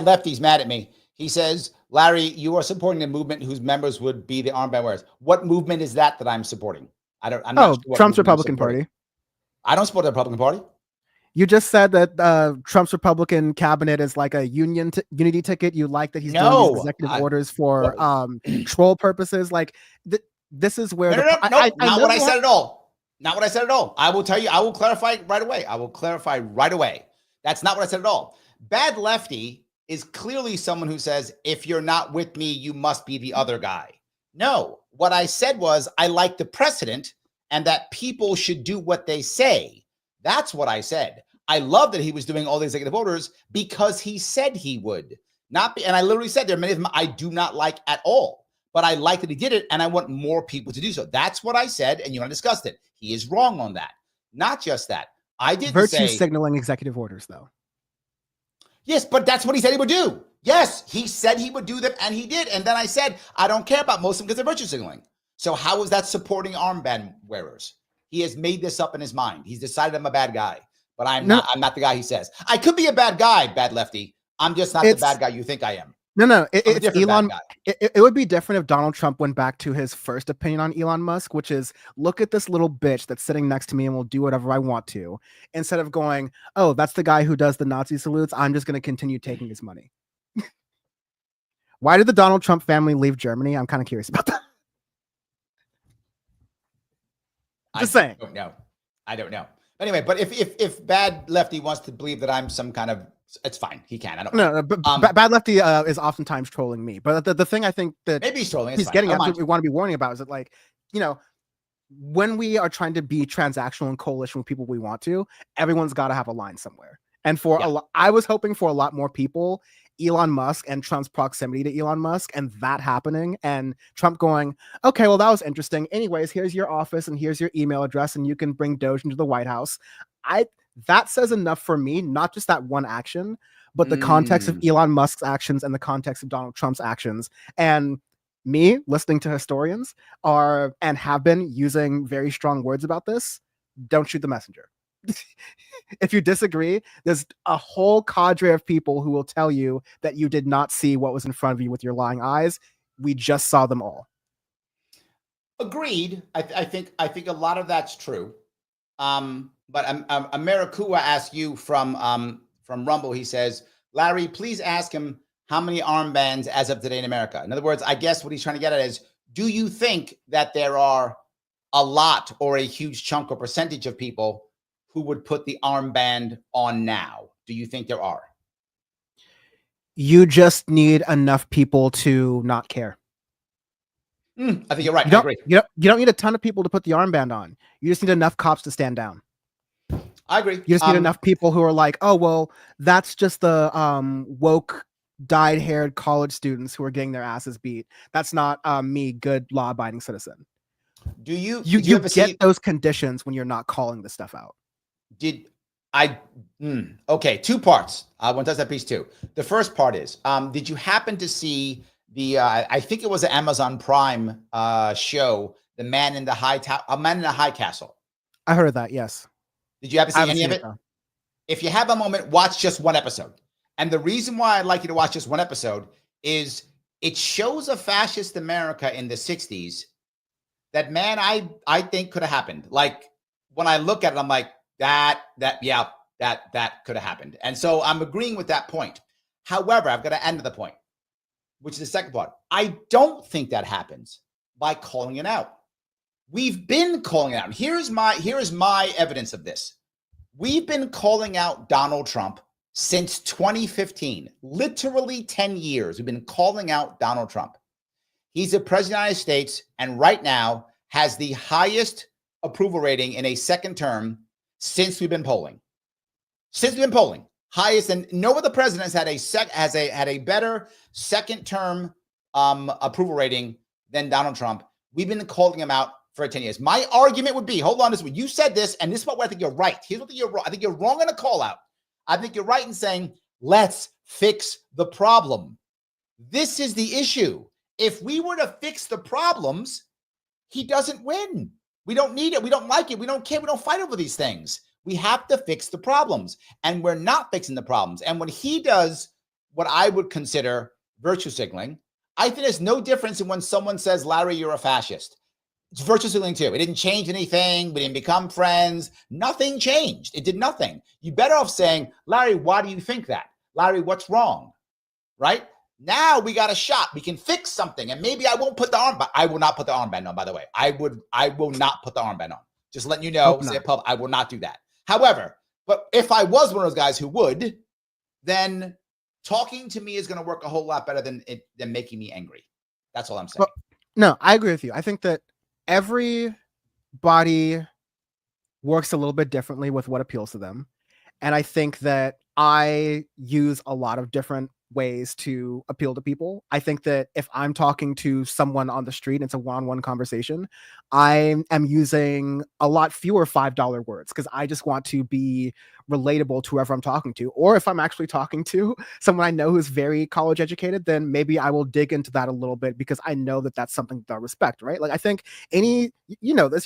lefty's mad at me. He says, Larry, you are supporting a movement whose members would be the armband wearers. What movement is that I'm supporting? I'm not sure Trump's Republican Party. I don't support the Republican Party. You just said that Trump's Republican cabinet is like a unity ticket. You like that he's doing these executive orders for troll purposes. Like this is where not what I said at all. Not what I said at all. I will tell you. I will clarify right away. That's not what I said at all. Bad Lefty is clearly someone who says, if you're not with me, you must be the other guy. No, what I said was I like the precedent and that people should do what they say. That's what I said. I love that he was doing all the executive orders because he said he would. And I literally said there are many of them I do not like at all, but I like that he did it and I want more people to do so. That's what I said, and you and I discussed it. He is wrong on that. Not just that. I did virtue signaling executive orders, though. Yes, but that's what he said he would do. Yes, he said he would do them, and he did. And then I said, I don't care about most of them because they're virtue signaling. So how is that supporting armband wearers? He has made this up in his mind. He's decided I'm a bad guy, but I'm not the guy he says. I could be a bad guy, Bad Lefty. I'm just not the bad guy you think I am. No, it's Elon. It would be different if Donald Trump went back to his first opinion on Elon Musk, which is, look at this little bitch that's sitting next to me and will do whatever I want to, instead of going, oh, that's the guy who does the Nazi salutes. I'm just going to continue taking his money. Why did the Donald Trump family leave Germany? I'm kind of curious about that. Just saying. I don't know. Anyway, but if Bad Lefty wants to believe that I'm some kind of, it's fine. He can. I don't know. No, but Bad Lefty is oftentimes trolling me. But the thing I think that maybe he's trolling. He's getting at, what we want to be warning about is that, like, you know, when we are trying to be transactional and coalition with people we want to, everyone's got to have a line somewhere. And for I was hoping for a lot more people, Elon Musk and Trump's proximity to Elon Musk and that happening, and Trump going, okay, well, that was interesting. Anyways, here's your office and here's your email address and you can bring Doge into the White House. That says enough for me, not just that one action, but the context of Elon Musk's actions and the context of Donald Trump's actions. And me listening to historians and have been using very strong words about this. Don't shoot the messenger. If you disagree, there's a whole cadre of people who will tell you that you did not see what was in front of you with your lying eyes. We just saw them all. Agreed. I think a lot of that's true. But Americua asked you from Rumble. He says, Larry, please ask him how many armbands as of today in America. In other words, I guess what he's trying to get at is, do you think that there are a lot or a huge chunk or percentage of people who would put the armband on now? Do you think there are? You just need enough people to not care. I think you're right. I agree. You don't need a ton of people to put the armband on. You just need enough cops to stand down. I agree. You just need enough people who are like, oh, well, that's just the woke, dyed-haired college students who are getting their asses beat. That's not me, good law-abiding citizen. Do you get those conditions when you're not calling this stuff out? Okay, two parts. I want to touch that piece too. The first part is, did you happen to see the, I think it was an Amazon Prime show, The Man in the High Castle? I heard of that, yes. Did you happen to see any of it? If you have a moment, watch just one episode. And the reason why I'd like you to watch just one episode is it shows a fascist America in the 60s that, man, I think could have happened. Like, when I look at it, I'm like, that could have happened. And so I'm agreeing with that point. However, I've got to end to the point, which is the second part. I don't think that happens by calling it out. We've been calling it out. Here is my evidence of this. We've been calling out Donald Trump since 2015, literally 10 years. We've been calling out Donald Trump. He's the president of the United States, and right now has the highest approval rating in a second term since we've been polling. Highest, and no other president has had a better second term approval rating than Donald Trump. We've been calling him out for 10 years. My argument would be, hold on, this one. You said this, and this is what I think you're right. Here's what you're wrong. I think you're wrong in a call out. I think you're right in saying, let's fix the problem. This is the issue. If we were to fix the problems, he doesn't win. We don't need it. We don't like it. We don't care. We don't fight over these things. We have to fix the problems, and we're not fixing the problems. And when he does what I would consider virtue signaling, I think there's no difference in when someone says, Larry, you're a fascist. It's virtue signaling too. It didn't change anything. We didn't become friends. Nothing changed. It did nothing. You're better off saying, Larry, why do you think that? Larry, what's wrong? Right? Now we got a shot. We can fix something. And maybe I won't put the armband. I will not put the armband on, by the way. I will not put the armband on. Just letting you know, I will not do that. However, but if I was one of those guys who would, then talking to me is going to work a whole lot better than making me angry. That's all I'm saying. Well, no, I agree with you. I think that everybody works a little bit differently with what appeals to them. And I think that I use a lot of different ways to appeal to people. I think that if I'm talking to someone on the street and it's a one-on-one conversation, I am using a lot fewer $5 words because I just want to be relatable to whoever I'm talking to. Or if I'm actually talking to someone I know who's very college educated, then maybe I will dig into that a little bit because I know that that's something that I respect, right? Like I think this,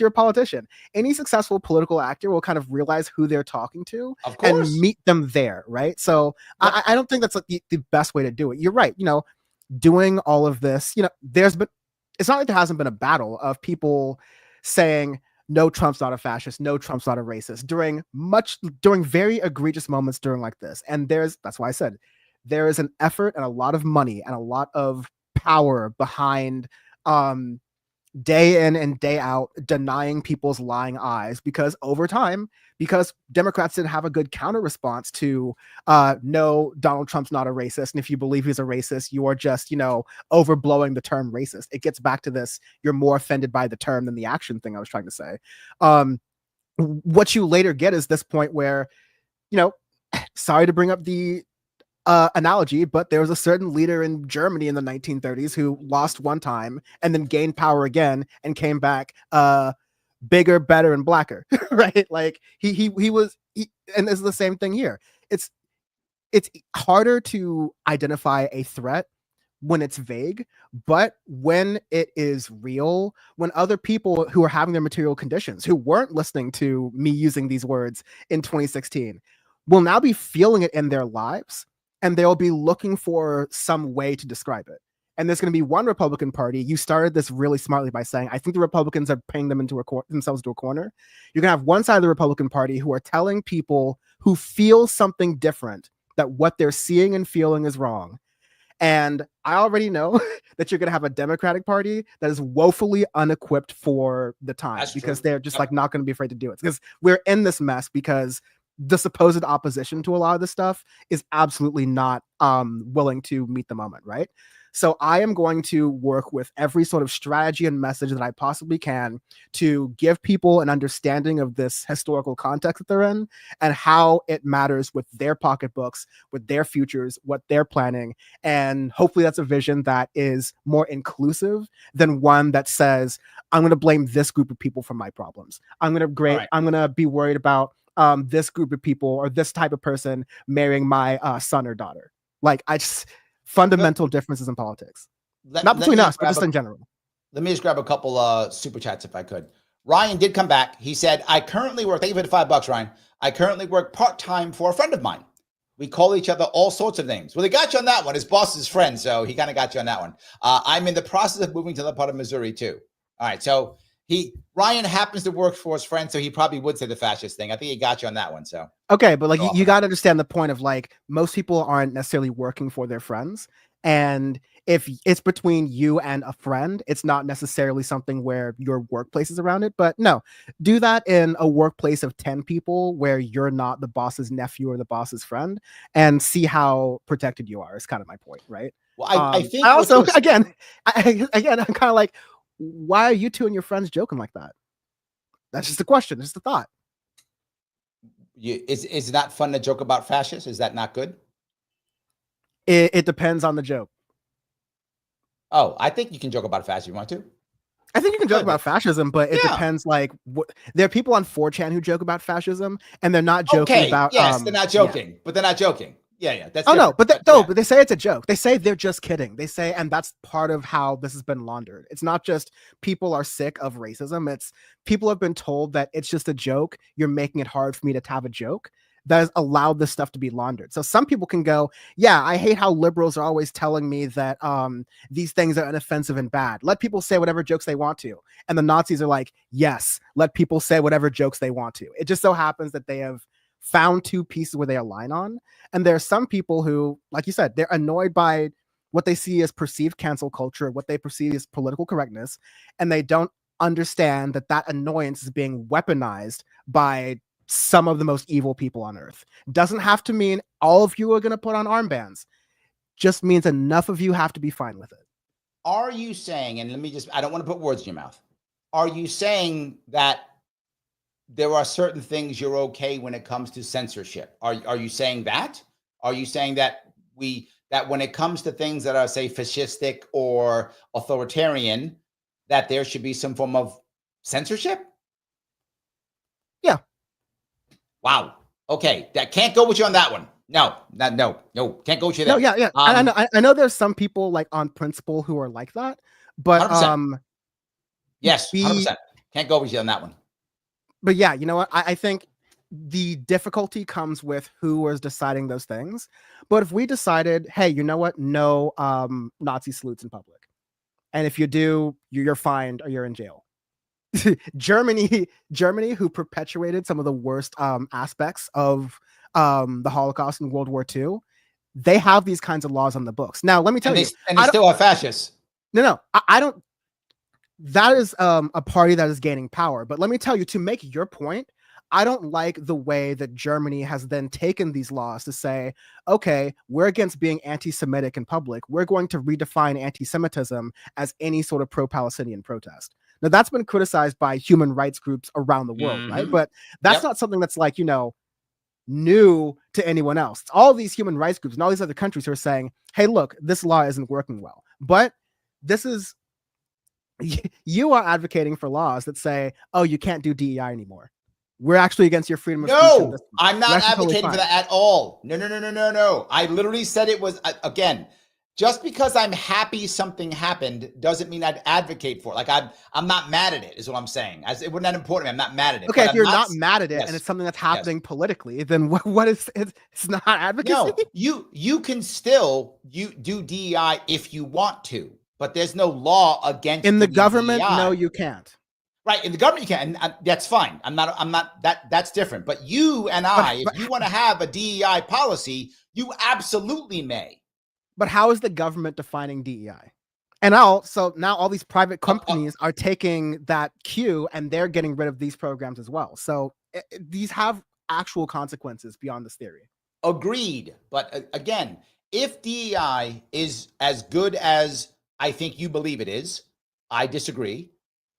you're a politician. Any successful political actor will kind of realize who they're talking to and meet them there, right? So yeah. I don't think that's like the best way to do it. You're right. Doing all of this, it's not like there hasn't been a battle of people saying, no, Trump's not a fascist. No, Trump's not a racist during very egregious moments during like this. And that's why I said there is an effort and a lot of money and a lot of power behind day in and day out denying people's lying eyes, because over time, because Democrats didn't have a good counter response to no, Donald Trump's not a racist, and if you believe he's a racist, you are just overblowing the term racist. It gets back to this, you're more offended by the term than the action thing I was trying to say. What you later get is this point where sorry to bring up the analogy, but there was a certain leader in Germany in the 1930s who lost one time and then gained power again and came back bigger, better, and blacker, right? Like he was, and it's the same thing here. It's harder to identify a threat when it's vague, but when it is real, when other people who are having their material conditions, who weren't listening to me using these words in 2016, will now be feeling it in their lives, and they'll be looking for some way to describe it. And there's going to be one Republican Party. You started this really smartly by saying, I think the Republicans are paying them themselves into a corner. You're going to have one side of the Republican Party who are telling people who feel something different that what they're seeing and feeling is wrong. And I already know that you're going to have a Democratic Party that is woefully unequipped for the time. Because they're just not going to be afraid to do it. Because we're in this mess because the supposed opposition to a lot of this stuff is absolutely not willing to meet the moment, right? So I am going to work with every sort of strategy and message that I possibly can to give people an understanding of this historical context that they're in and how it matters with their pocketbooks, with their futures, what they're planning. And hopefully that's a vision that is more inclusive than one that says, I'm going to blame this group of people for my problems. I'm going to be worried about this group of people or this type of person marrying my son or daughter. Like fundamental differences in politics, not between us, but just in general. Let me just grab a couple super chats if I could. Ryan did come back. He said, I currently work, thank you for the $5, Ryan. I currently work part-time for a friend of mine. We call each other all sorts of names. Well, they got you on that one. His boss is friend, so he kind of got you on that one. I'm in the process of moving to the part of Missouri too. All right, so Ryan happens to work for his friend, so he probably would say the fascist thing. I think he got you on that one. So okay, but like you got to understand the point of like most people aren't necessarily working for their friends, and if it's between you and a friend, it's not necessarily something where your workplace is around it. But no, do that in a workplace of 10 people where you're not the boss's nephew or the boss's friend, and see how protected you are. Is kind of my point, right? Well, I think I also again, I'm kind of like, why are you two and your friends joking like that? That's just a question. Just a thought. Is it not fun to joke about fascists? Is that not good? It depends on the joke. Oh, I think you can joke about fascism if you want to. I think you can joke about fascism, but it depends. Like, there are people on 4chan who joke about fascism, and they're not joking about. Yes, they're not joking, but they're not joking. Yeah. That's but they say it's a joke. They say they're just kidding. They say, and that's part of how this has been laundered. It's not just people are sick of racism. It's people have been told that it's just a joke. You're making it hard for me to have a joke. That has allowed this stuff to be laundered. So some people can go, yeah, I hate how liberals are always telling me that these things are inoffensive and bad. Let people say whatever jokes they want to. And the Nazis are like, yes, let people say whatever jokes they want to. It just so happens that they have found two pieces where they align on. And there are some people who, like you said, they're annoyed by what they see as perceived cancel culture, what they perceive as political correctness, and they don't understand that that annoyance is being weaponized by some of the most evil people on earth. Doesn't have to mean all of you are going to put on armbands. Just means enough of you have to be fine with it. Are you saying, and I don't want to put words in your mouth. Are you saying that there are certain things you're okay when it comes to censorship? Are you saying that? Are you saying that when it comes to things that are, say, fascistic or authoritarian, that there should be some form of censorship? Yeah. Wow. Okay. That can't go with you on that one. No, can't go with you there. No, yeah. I know there's some people like on principle who are like that, but 100%. Yes, 100%. Can't go with you on that one. But yeah, you know what? I think the difficulty comes with who is deciding those things. But if we decided, hey, you know what? No Nazi salutes in public. And if you do, you're fined or you're in jail. Germany, who perpetuated some of the worst aspects of the Holocaust and World War II, they have these kinds of laws on the books. Now, let me tell you. And they still are fascists. No, I don't. That is a party that is gaining power. But let me tell you, to make your point, I don't like the way that Germany has then taken these laws to say, okay, we're against being anti-Semitic in public. We're going to redefine anti-Semitism as any sort of pro-Palestinian protest. Now, that's been criticized by human rights groups around the world, right? But that's not something that's like, new to anyone else. It's all these human rights groups and all these other countries who are saying, hey, look, this law isn't working well. But you are advocating for laws that say, oh, you can't do DEI anymore. We're actually against your freedom of speech. No, I'm not advocating for that at all. No. I literally said it was, again, just because I'm happy something happened doesn't mean I'd advocate for it. Like I'm not mad at it, is what I'm saying. It wasn't that important. I'm not mad at it. Okay, if you're not mad at it and it's something that's happening politically, then what is it? It's not advocacy. No, you can still do DEI if you want to, but there's no law against in the government. DEI. No, you can't. Right, in the government you can, and that's fine. I'm not that's different. But you and if you want to have a DEI policy, you absolutely may. But how is the government defining DEI? And now all these private companies are taking that cue and they're getting rid of these programs as well. So these have actual consequences beyond this theory. Agreed. But again, if DEI is as good as I think you believe it is, I disagree.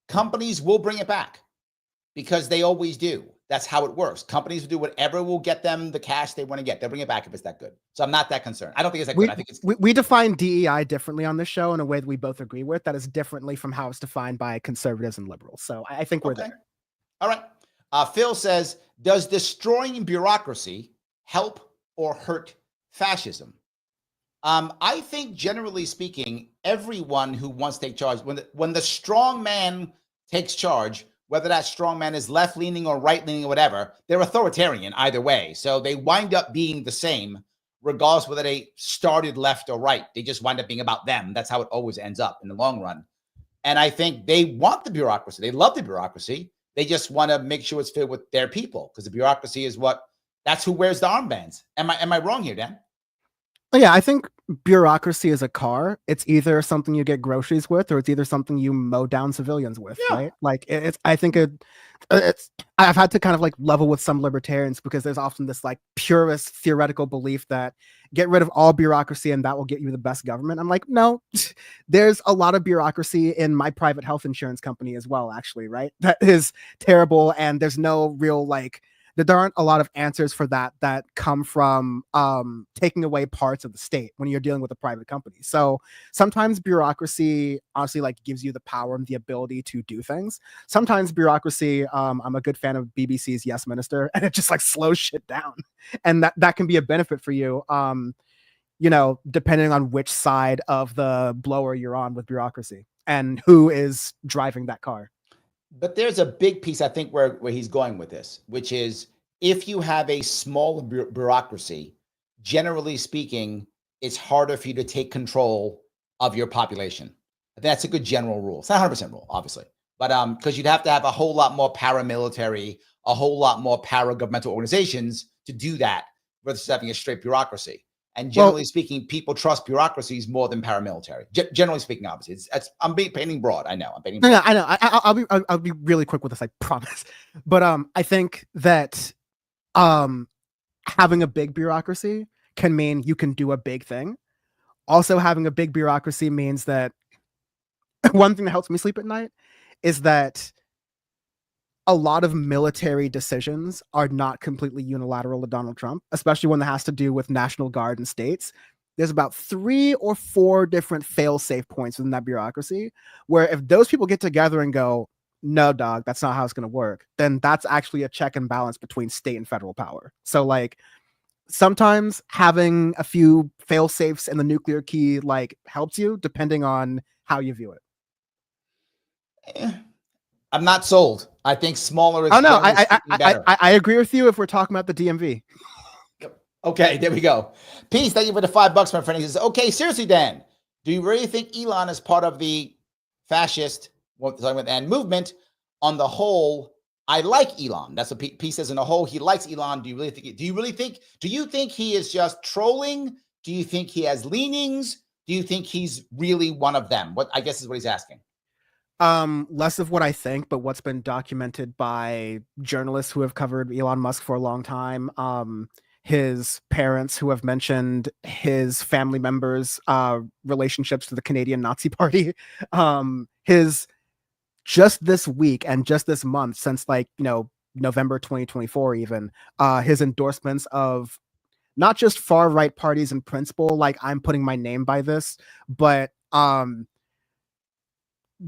Companies will bring it back because they always do. That's how it works. Companies will do whatever will get them the cash they want to get. They'll bring it back if it's that good. So I'm not that concerned. I don't think it's that good. I think it's we define DEI differently on this show in a way that we both agree with. That is differently from how it's defined by conservatives and liberals. So I think we're there. All right. Phil says, does destroying bureaucracy help or hurt fascism? I think generally speaking, everyone who wants to take charge, when the strong man takes charge, whether that strong man is left-leaning or right-leaning or whatever, they're authoritarian either way. So they wind up being the same, regardless whether they started left or right. They just wind up being about them. That's how it always ends up in the long run. And I think they want the bureaucracy. They love the bureaucracy. They just want to make sure it's filled with their people, because the bureaucracy is that's who wears the armbands. Am I wrong here, Dan? Yeah, I think bureaucracy is a car. It's either something you get groceries with, or it's either something you mow down civilians with, right? Like I think I've had to kind of like level with some libertarians, because there's often this like purist theoretical belief that get rid of all bureaucracy and that will get you the best government. I'm like, no, there's a lot of bureaucracy in my private health insurance company as well, actually, right? That is terrible. And there's no real there aren't a lot of answers for that come from taking away parts of the state when you're dealing with a private company. So sometimes bureaucracy honestly gives you the power and the ability to do things. Sometimes bureaucracy, I'm a good fan of BBC's Yes Minister, and it just slows shit down. And that can be a benefit for you, depending on which side of the blower you're on with bureaucracy and who is driving that car. But there's a big piece, I think, where he's going with this, which is if you have a small bureaucracy, generally speaking, it's harder for you to take control of your population. I think that's a good general rule. It's not 100% rule, obviously, but because you'd have to have a whole lot more paramilitary, a whole lot more para-governmental organizations to do that versus having a straight bureaucracy. And generally speaking, people trust bureaucracies more than paramilitary. Generally speaking, obviously, I'm painting broad. I know. I'm painting broad. I know. I'll be really quick with this, I promise. But I think that having a big bureaucracy can mean you can do a big thing. Also, having a big bureaucracy means that one thing that helps me sleep at night is that a lot of military decisions are not completely unilateral to Donald Trump, especially when it has to do with National Guard and states. There's about 3 or 4 different fail-safe points within that bureaucracy where if those people get together and go, no, dog, that's not how it's going to work, then that's actually a check and balance between state and federal power. So, like, sometimes having a few fail-safes in the nuclear key, like, helps you depending on how you view it. I'm not sold. I think smaller is no, better. I agree with you if we're talking about the DMV. Okay, there we go. Peace, thank you for the $5, my friend. He says, okay, seriously, Dan, do you really think Elon is part of the fascist and movement? On the whole, I like Elon. That's what Peace says. On the whole, he likes Elon. Do you think he is just trolling? Do you think he has leanings? Do you think he's really one of them? What I guess is what he's asking. Less of what I think, but what's been documented by journalists who have covered Elon Musk for a long time. His parents who have mentioned his family members' relationships to the Canadian Nazi Party. His just this week and just this month, since like, November 2024, even his endorsements of not just far right parties in principle, like I'm putting my name by this, but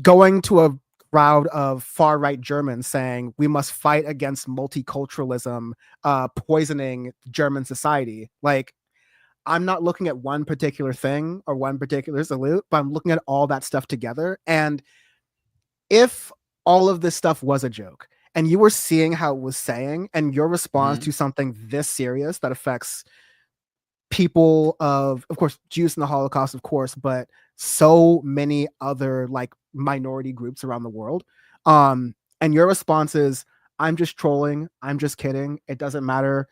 going to a crowd of far right Germans saying we must fight against multiculturalism, poisoning German society. Like, I'm not looking at one particular thing or one particular salute, but I'm looking at all that stuff together. And if all of this stuff was a joke and you were seeing how it was saying, and your response to something this serious that affects people of course, Jews in the Holocaust, of course, but so many other like minority groups around the world. And your response is, I'm just trolling. I'm just kidding. It doesn't matter.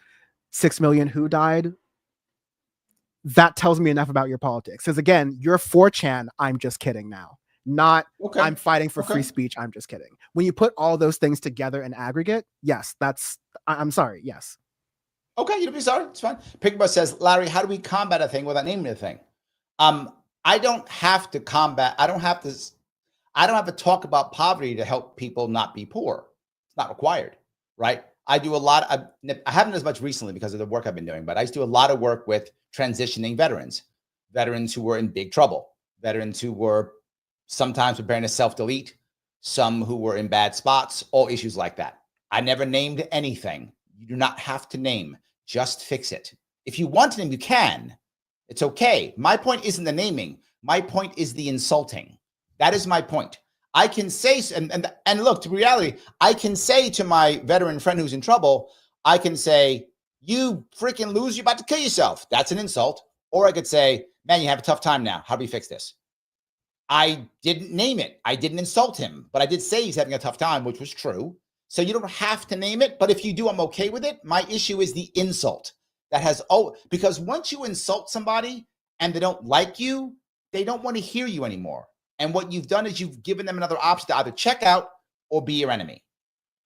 6 million who died. That tells me enough about your politics. Because again, you're 4chan. I'm just kidding now. Not okay. I'm fighting for free speech. I'm just kidding. When you put all those things together in aggregate, yes, I'm sorry. Yes. Okay, you don't be sorry. It's fine. Pickbus says, Larry, how do we combat a thing without naming a thing? I don't have to combat. I don't have to talk about poverty to help people not be poor. It's not required, right? I do a lot. I haven't as much recently because of the work I've been doing, but I used to do a lot of work with transitioning veterans who were in big trouble, veterans who were sometimes preparing to self-delete, some who were in bad spots, all issues like that. I never named anything. You do not have to name. Just fix it. If you want to name, you can. It's okay. My point isn't the naming. My point is the insulting. That is my point. I can say, and look, to reality, I can say to my veteran friend who's in trouble, I can say, you freaking lose, you're about to kill yourself. That's an insult. Or I could say, man, you have a tough time now. How do we fix this? I didn't name it. I didn't insult him, but I did say he's having a tough time, which was true. So you don't have to name it, but if you do, I'm okay with it. My issue is the insult that has, because once you insult somebody and they don't like you, they don't want to hear you anymore. And what you've done is you've given them another option to either check out or be your enemy.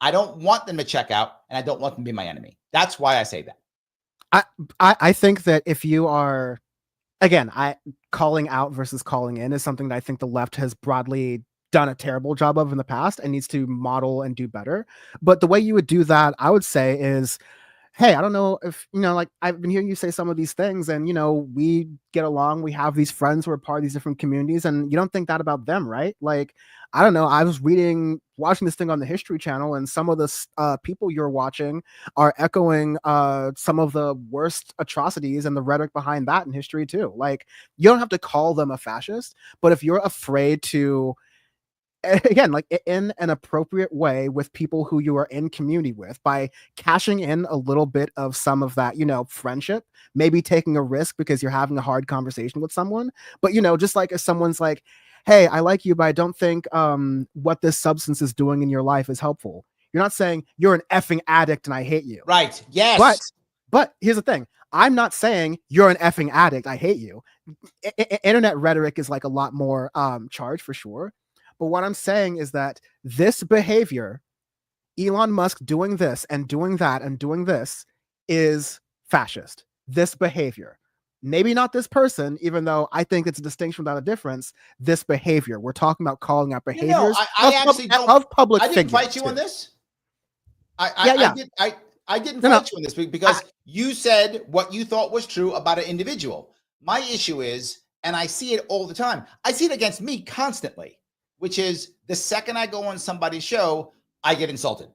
I don't want them to check out and I don't want them to be my enemy. That's why I say that. I think that if you are, again, calling out versus calling in is something that I think the left has broadly done a terrible job of in the past and needs to model and do better. But the way you would do that, I would say, is, hey, I don't know if, like, I've been hearing you say some of these things and, we get along, we have these friends who are part of these different communities, and you don't think that about them, right? Like, I don't know, I was watching this thing on the History Channel, and some of the people you're watching are echoing some of the worst atrocities and the rhetoric behind that in history too. Like, you don't have to call them a fascist, but if you're afraid to, again, like in an appropriate way with people who you are in community with, by cashing in a little bit of some of that, friendship, maybe taking a risk because you're having a hard conversation with someone. But, just like if someone's like, hey, I like you, but I don't think what this substance is doing in your life is helpful. You're not saying you're an effing addict and I hate you. Right. Yes. But here's the thing. I'm not saying you're an effing addict, I hate you. Internet rhetoric is like a lot more charged for sure. But what I'm saying is that this behavior, Elon Musk doing this and doing that and doing this, is fascist. This behavior. Maybe not this person, even though I think it's a distinction without a difference. This behavior. We're talking about calling out behaviors I actually don't. of public I didn't figures fight you too. on this. I didn't No, fight you on this because you said what you thought was true about an individual. My issue is, and I see it all the time, I see it against me constantly, which is the second I go on somebody's show, I get insulted.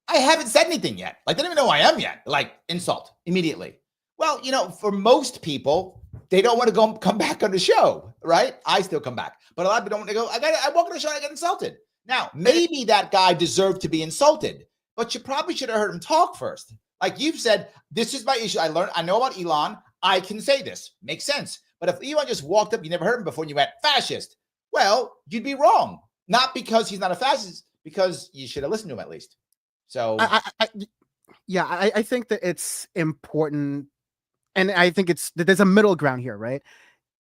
I haven't said anything yet. Like, they don't even know who I am yet. Like, insult immediately. Well, for most people, they don't want to come back on the show, right? I still come back. But a lot of people don't want to go, I walk on the show and I get insulted. Now, maybe that guy deserved to be insulted, but you probably should have heard him talk first. Like you've said, this is my issue. I know about Elon. I can say this. Makes sense. But if Elon just walked up, you never heard him before, and you went, fascist, well, you'd be wrong. Not because he's not a fascist, because you should have listened to him at least. So I think that it's important. And I think there's a middle ground here, right?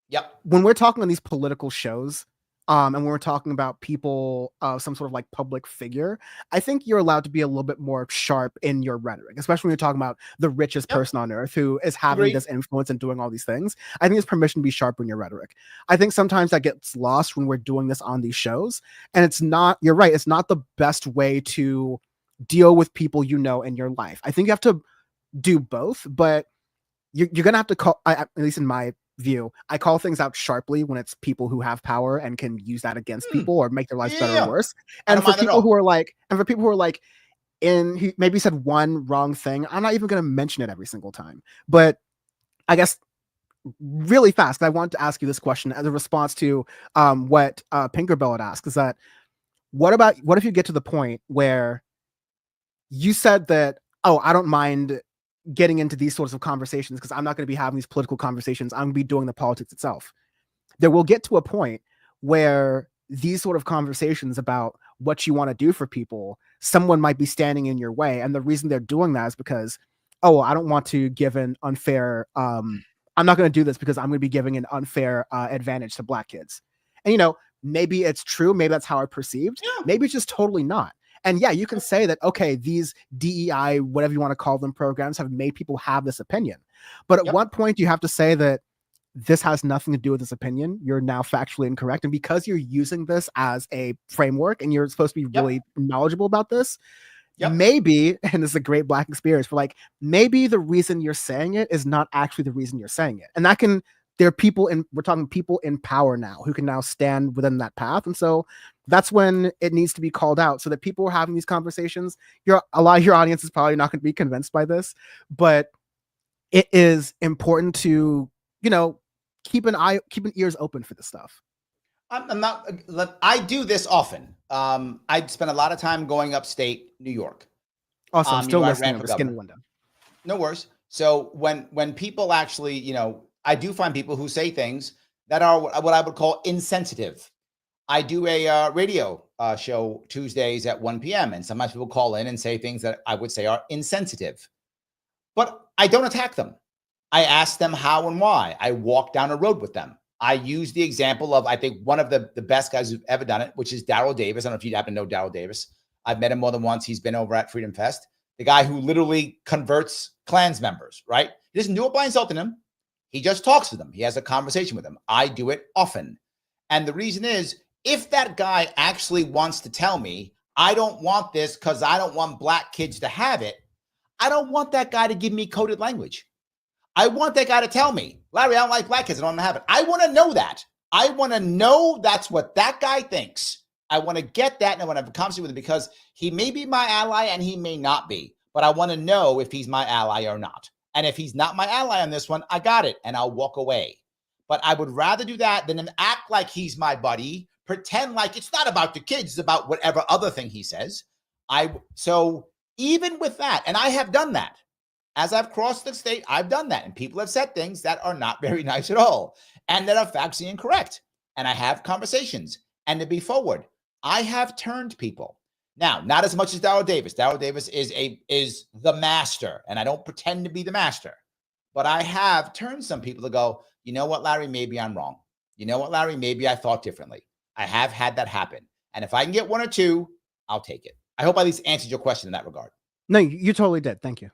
Yep. When we're talking on these political shows, and when we're talking about people, some sort of like public figure, I think you're allowed to be a little bit more sharp in your rhetoric, especially when you're talking about the richest person on earth who is having this influence and doing all these things. I think it's permission to be sharp in your rhetoric. I think sometimes that gets lost when we're doing this on these shows, and it's not. You're right. It's not the best way to deal with people in your life. I think you have to do both, but you're gonna have to call. At least in my view, I call things out sharply when it's people who have power and can use that against people or make their lives better or worse. And for people who are like, he maybe said one wrong thing, I'm not even going to mention it every single time. But I guess really fast, I want to ask you this question as a response to what Pinkerbell had asked, is that what if you get to the point where you said that, oh, I don't mind getting into these sorts of conversations because I'm not going to be having these political conversations. I'm going to be doing the politics itself. There will get to a point where these sort of conversations about what you want to do for people, someone might be standing in your way. And the reason they're doing that is because, oh, well, I don't want to give an unfair, I'm not going to do this because I'm going to be giving an unfair advantage to Black kids. And, maybe it's true. Maybe that's how I perceived. Yeah. Maybe it's just totally not. And yeah, you can say that, okay, these DEI, whatever you want to call them, programs have made people have this opinion. But at what point do you have to say that this has nothing to do with this opinion? You're now factually incorrect. And because you're using this as a framework and you're supposed to be really knowledgeable about this, maybe, and this is a great Black experience, for like, maybe the reason you're saying it is not actually the reason you're saying it. And there are people we're talking people in power now who can now stand within that path. And so that's when it needs to be called out, so that people who are having these conversations, a lot of your audience is probably not going to be convinced by this, but it is important to, keep ears open for this stuff. I do this often. I spend a lot of time going upstate New York. Also, I'm still listening over skin window. No worries. So when people actually, I do find people who say things that are what I would call insensitive. I do a radio show Tuesdays at 1 p.m. and sometimes people call in and say things that I would say are insensitive, but I don't attack them. I ask them how and why. I walk down a road with them. I use the example of, I think, one of the best guys who've ever done it, which is Daryl Davis. I don't know if you happen to know Daryl Davis. I've met him more than once. He's been over at Freedom Fest. The guy who literally converts Klans members, right? He doesn't do it by insulting them. He just talks to them. He has a conversation with them. I do it often. And the reason is, if that guy actually wants to tell me, I don't want this because I don't want Black kids to have it, I don't want that guy to give me coded language. I want that guy to tell me, Larry, I don't like Black kids. I don't want to have it. I want to know that. I want to know that's what that guy thinks. I want to get that, and I want to have a conversation with him, because he may be my ally and he may not be, but I want to know if he's my ally or not. And if he's not my ally on this one, I got it, and I'll walk away. But I would rather do that than act like he's my buddy, pretend like it's not about the kids, it's about whatever other thing he says. So even with that, and I have done that. As I've crossed the state, I've done that. And people have said things that are not very nice at all and that are factually incorrect. And I have conversations. And to be forward, I have turned people. Now, not as much as Daryl Davis. Daryl Davis is the master, and I don't pretend to be the master. But I have turned some people to go, you know what, Larry, maybe I'm wrong. You know what, Larry, maybe I thought differently. I have had that happen. And if I can get one or two, I'll take it. I hope I at least answered your question in that regard. No, you totally did. Thank you.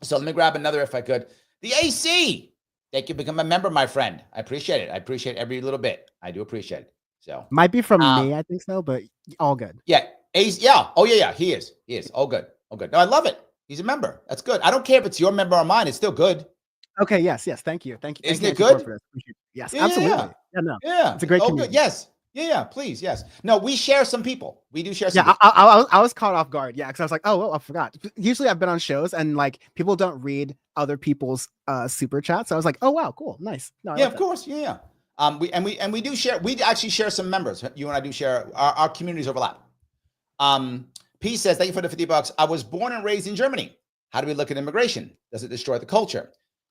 So let me grab another if I could. The AC. Thank you. Become a member, my friend. I appreciate it. I appreciate every little bit. I do appreciate it. So Might be from me, I think so, but all good. Yeah. AC. Yeah. Oh yeah. He is. All good. All good. No, I love it. He's a member. That's good. I don't care if it's your member or mine. It's still good. Okay. Yes. Thank you. Isn't it good? Yes. Absolutely. Yeah. No. It's a great community. Good. Yes. Yeah. Please. Yes. No. We share some people. We do share some. Yeah. I was caught off guard. Yeah, because I was like, oh well, I forgot. Usually I've been on shows and like people don't read other people's super chats. So I was like, oh wow, cool, nice. No, yeah, of course. Yeah. We do share. We actually share some members. You and I do share. Our communities overlap. P says, thank you for the $50. I was born and raised in Germany. How do we look at immigration? Does it destroy the culture?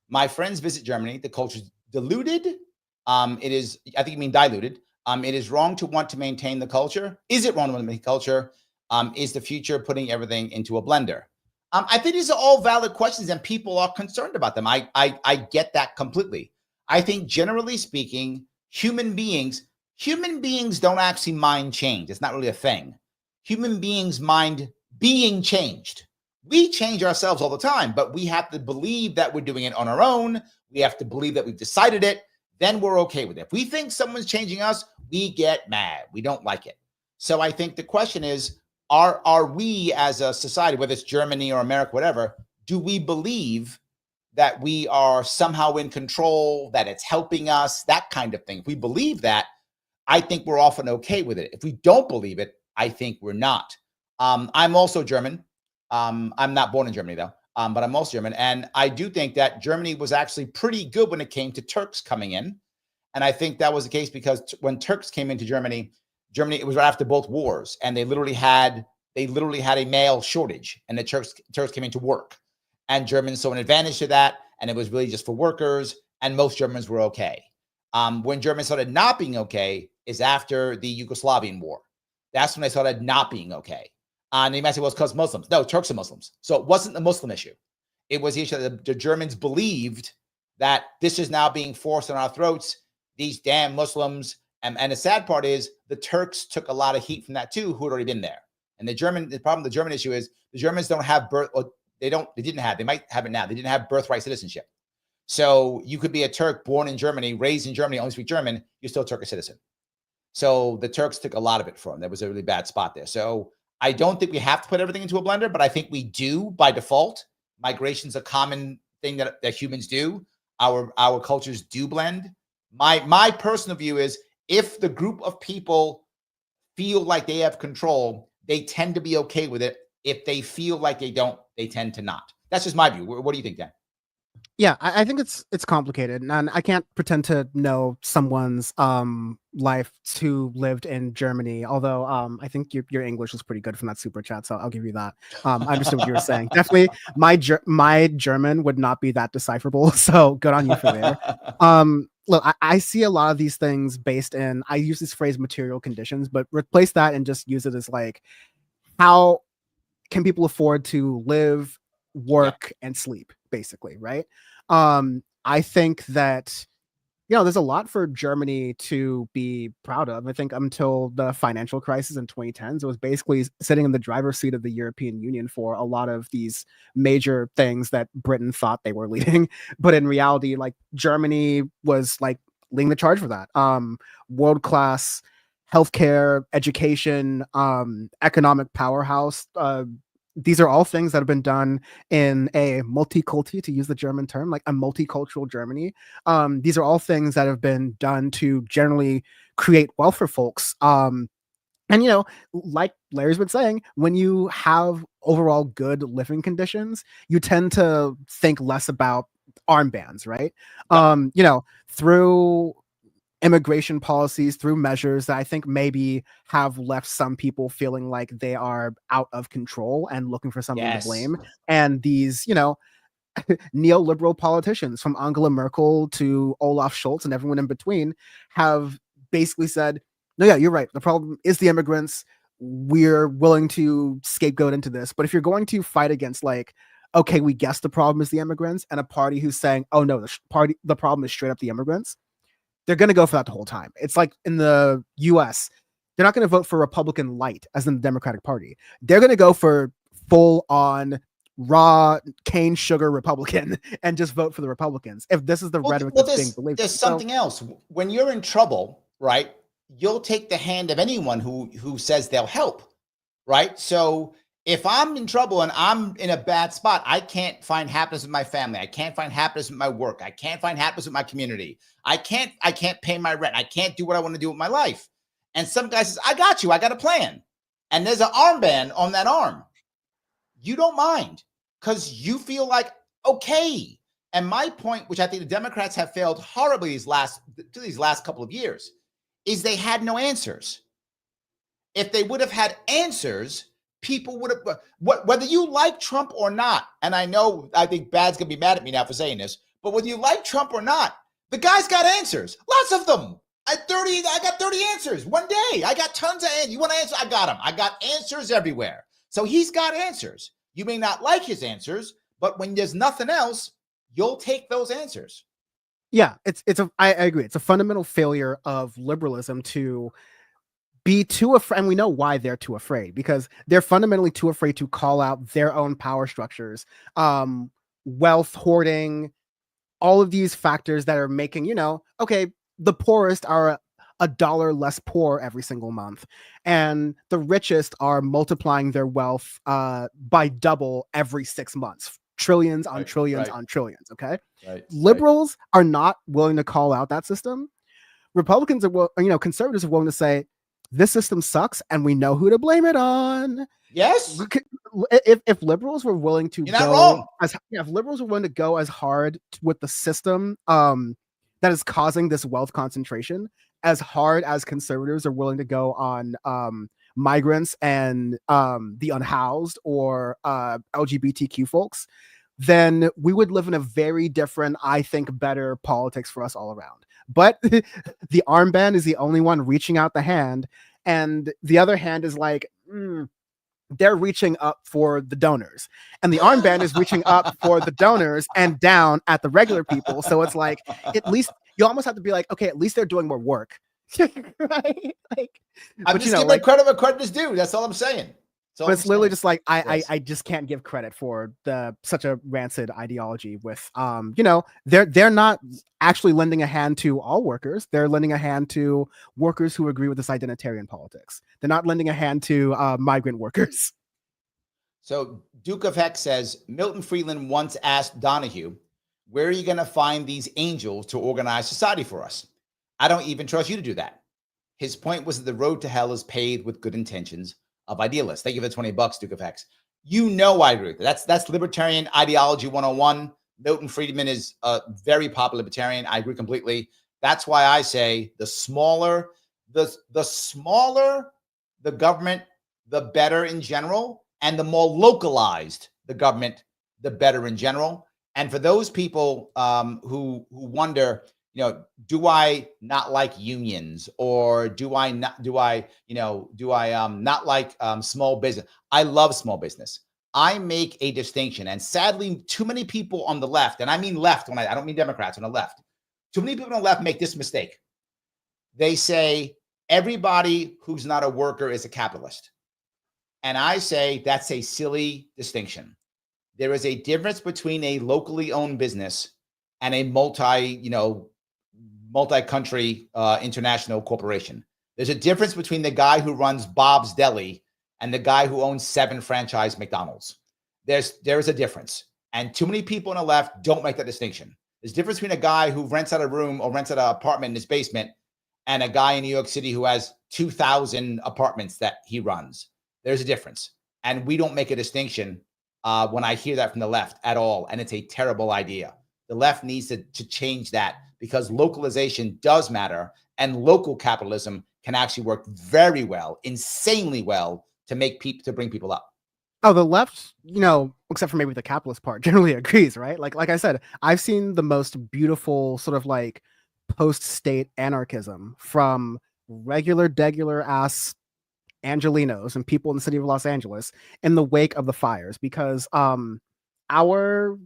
My friends visit Germany. The culture's diluted. It is, I think you mean diluted. It is wrong to want to maintain the culture. Is it wrong to want to maintain culture? Is the future putting everything into a blender? I think these are all valid questions and people are concerned about them. I get that completely. I think generally speaking, human beings don't actually mind change. It's not really a thing. Human beings mind being changed. We change ourselves all the time, but we have to believe that we're doing it on our own. We have to believe that we've decided it. Then we're okay with it. If we think someone's changing us, we get mad. We don't like it. So I think the question is, are we as a society, whether it's Germany or America, whatever, do we believe that we are somehow in control, that it's helping us, that kind of thing? If we believe that, I think we're often okay with it. If we don't believe it, I think we're not. I'm also German. I'm not born in Germany though, but I'm also German. And I do think that Germany was actually pretty good when it came to Turks coming in. And I think that was the case because when Turks came into Germany, it was right after both wars. And they literally had a male shortage and the Turks came in to work. And Germans saw an advantage to that. And it was really just for workers. And most Germans were okay. When Germans started not being okay is after the Yugoslavian war. That's when they started not being okay. And you might say, well, it's because Muslims. No, Turks are Muslims. So it wasn't the Muslim issue. It was the issue that the Germans believed that this is now being forced on our throats, these damn Muslims. And the sad part is the Turks took a lot of heat from that too, who had already been there. And the German issue is the Germans don't have they might have it now. They didn't have birthright citizenship. So you could be a Turk born in Germany, raised in Germany, only speak German, you're still a Turkish citizen. So the Turks took a lot of it from them. There was a really bad spot there. So I don't think we have to put everything into a blender, but I think we do by default. Migration's a common thing that humans do. Our cultures do blend. My personal view is if the group of people feel like they have control, they tend to be okay with it. If they feel like they don't, they tend to not. That's just my view. What do you think, Dan? Yeah, I think it's complicated, and I can't pretend to know someone's life who lived in Germany. Although I think your English was pretty good from that super chat, so I'll give you that. I understood what you were saying. Definitely, my German would not be that decipherable. So good on you for there. Look, I see a lot of these things based in. I use this phrase "material conditions," but replace that and just use it as like, how can people afford to live, work, and sleep, basically, right? I think that, there's a lot for Germany to be proud of. I think until the financial crisis in 2010s, it was basically sitting in the driver's seat of the European Union for a lot of these major things that Britain thought they were leading. But in reality, like, Germany was like leading the charge for that. World-class healthcare, education, economic powerhouse. These are all things that have been done in a multiculti, to use the German term, like a multicultural Germany. These are all things that have been done to generally create wealth for folks. And, like Larry's been saying, when you have overall good living conditions, you tend to think less about armbands, right? Yeah. Through immigration policies, through measures that I think maybe have left some people feeling like they are out of control and looking for something to blame. And these, neoliberal politicians from Angela Merkel to Olaf Scholz and everyone in between have basically said, no, yeah, you're right. The problem is the immigrants. We're willing to scapegoat into this. But if you're going to fight against, like, okay, we guess the problem is the immigrants, and a party who's saying, oh no, the problem is straight up the immigrants, they're going to go for that the whole time. It's like in the US, they're not going to vote for Republican light, as in the Democratic Party. They're going to go for full on raw cane sugar Republican and just vote for the Republicans if this is the rhetoric that's being believed. There's something else. When you're in trouble, right, you'll take the hand of anyone who says they'll help, right? So if I'm in trouble and I'm in a bad spot, I can't find happiness with my family. I can't find happiness with my work. I can't find happiness with my community. I can't pay my rent. I can't do what I want to do with my life. And some guy says, I got you. I got a plan. And there's an armband on that arm. You don't mind because you feel like, okay. And my point, which I think the Democrats have failed horribly these last couple of years, is they had no answers. If they would have had answers, people would have, whether you like Trump or not, and I think Bad's going to be mad at me now for saying this, but whether you like Trump or not, the guy's got answers, lots of them. I got 30 answers one day. I got tons of answers. You want to answer? I got them. I got answers everywhere. So he's got answers. You may not like his answers, but when there's nothing else, you'll take those answers. Yeah, I agree. It's a fundamental failure of liberalism to be too afraid. And we know why they're too afraid, because they're fundamentally too afraid to call out their own power structures, wealth hoarding, all of these factors that are making, okay, the poorest are $1 less poor every single month, and the richest are multiplying their wealth by double every 6 months, trillions on trillions on trillions. Okay, liberals are not willing to call out that system. Republicans are, conservatives are willing to say this system sucks, and we know who to blame it on. Yes, if liberals were willing to You're not wrong. If liberals were willing to go as hard with the system that is causing this wealth concentration, as hard as conservatives are willing to go on migrants and the unhoused or LGBTQ folks, then we would live in a very different, I think, better politics for us all around. But the armband is the only one reaching out the hand, and the other hand is like, they're reaching up for the donors, and the armband is reaching up for the donors and down at the regular people. So it's like, at least you almost have to be like, okay, at least they're doing more work. Right? Like, I'm just giving credit where credit is due. That's all I'm saying. But it's literally just like, I just can't give credit for such a rancid ideology with, they're not actually lending a hand to all workers. They're lending a hand to workers who agree with this identitarian politics. They're not lending a hand to migrant workers. So Duke of Heck says, Milton Friedland once asked Donahue, where are you going to find these angels to organize society for us? I don't even trust you to do that. His point was that the road to hell is paved with good intentions of idealists. Thank you for the $20, Duke of Hex. I agree with that. That's Libertarian Ideology 101. Milton Friedman is a very popular libertarian. I agree completely. That's why I say the smaller the government, the better in general, and the more localized the government, the better in general. And for those people who wonder, do I not like unions, or do I not like small business? I love small business. I make a distinction, and sadly, too many people on the left, and I mean left when I don't mean Democrats, on the left, too many people on the left make this mistake. They say everybody who's not a worker is a capitalist. And I say that's a silly distinction. There is a difference between a locally owned business and a multi-country international corporation. There's a difference between the guy who runs Bob's Deli and the guy who owns 7 franchise McDonald's. There's a difference. And too many people on the left don't make that distinction. There's a difference between a guy who rents out a room or rents out an apartment in his basement and a guy in New York City who has 2,000 apartments that he runs. There's a difference. And we don't make a distinction when I hear that from the left at all. And it's a terrible idea. The left needs to change that, because localization does matter, and local capitalism can actually work very well, insanely well, to bring people up. Oh, the left, except for maybe the capitalist part, generally agrees, right? Like I said, I've seen the most beautiful sort of like post-state anarchism from regular ass Angelenos and people in the city of Los Angeles in the wake of the fires, because our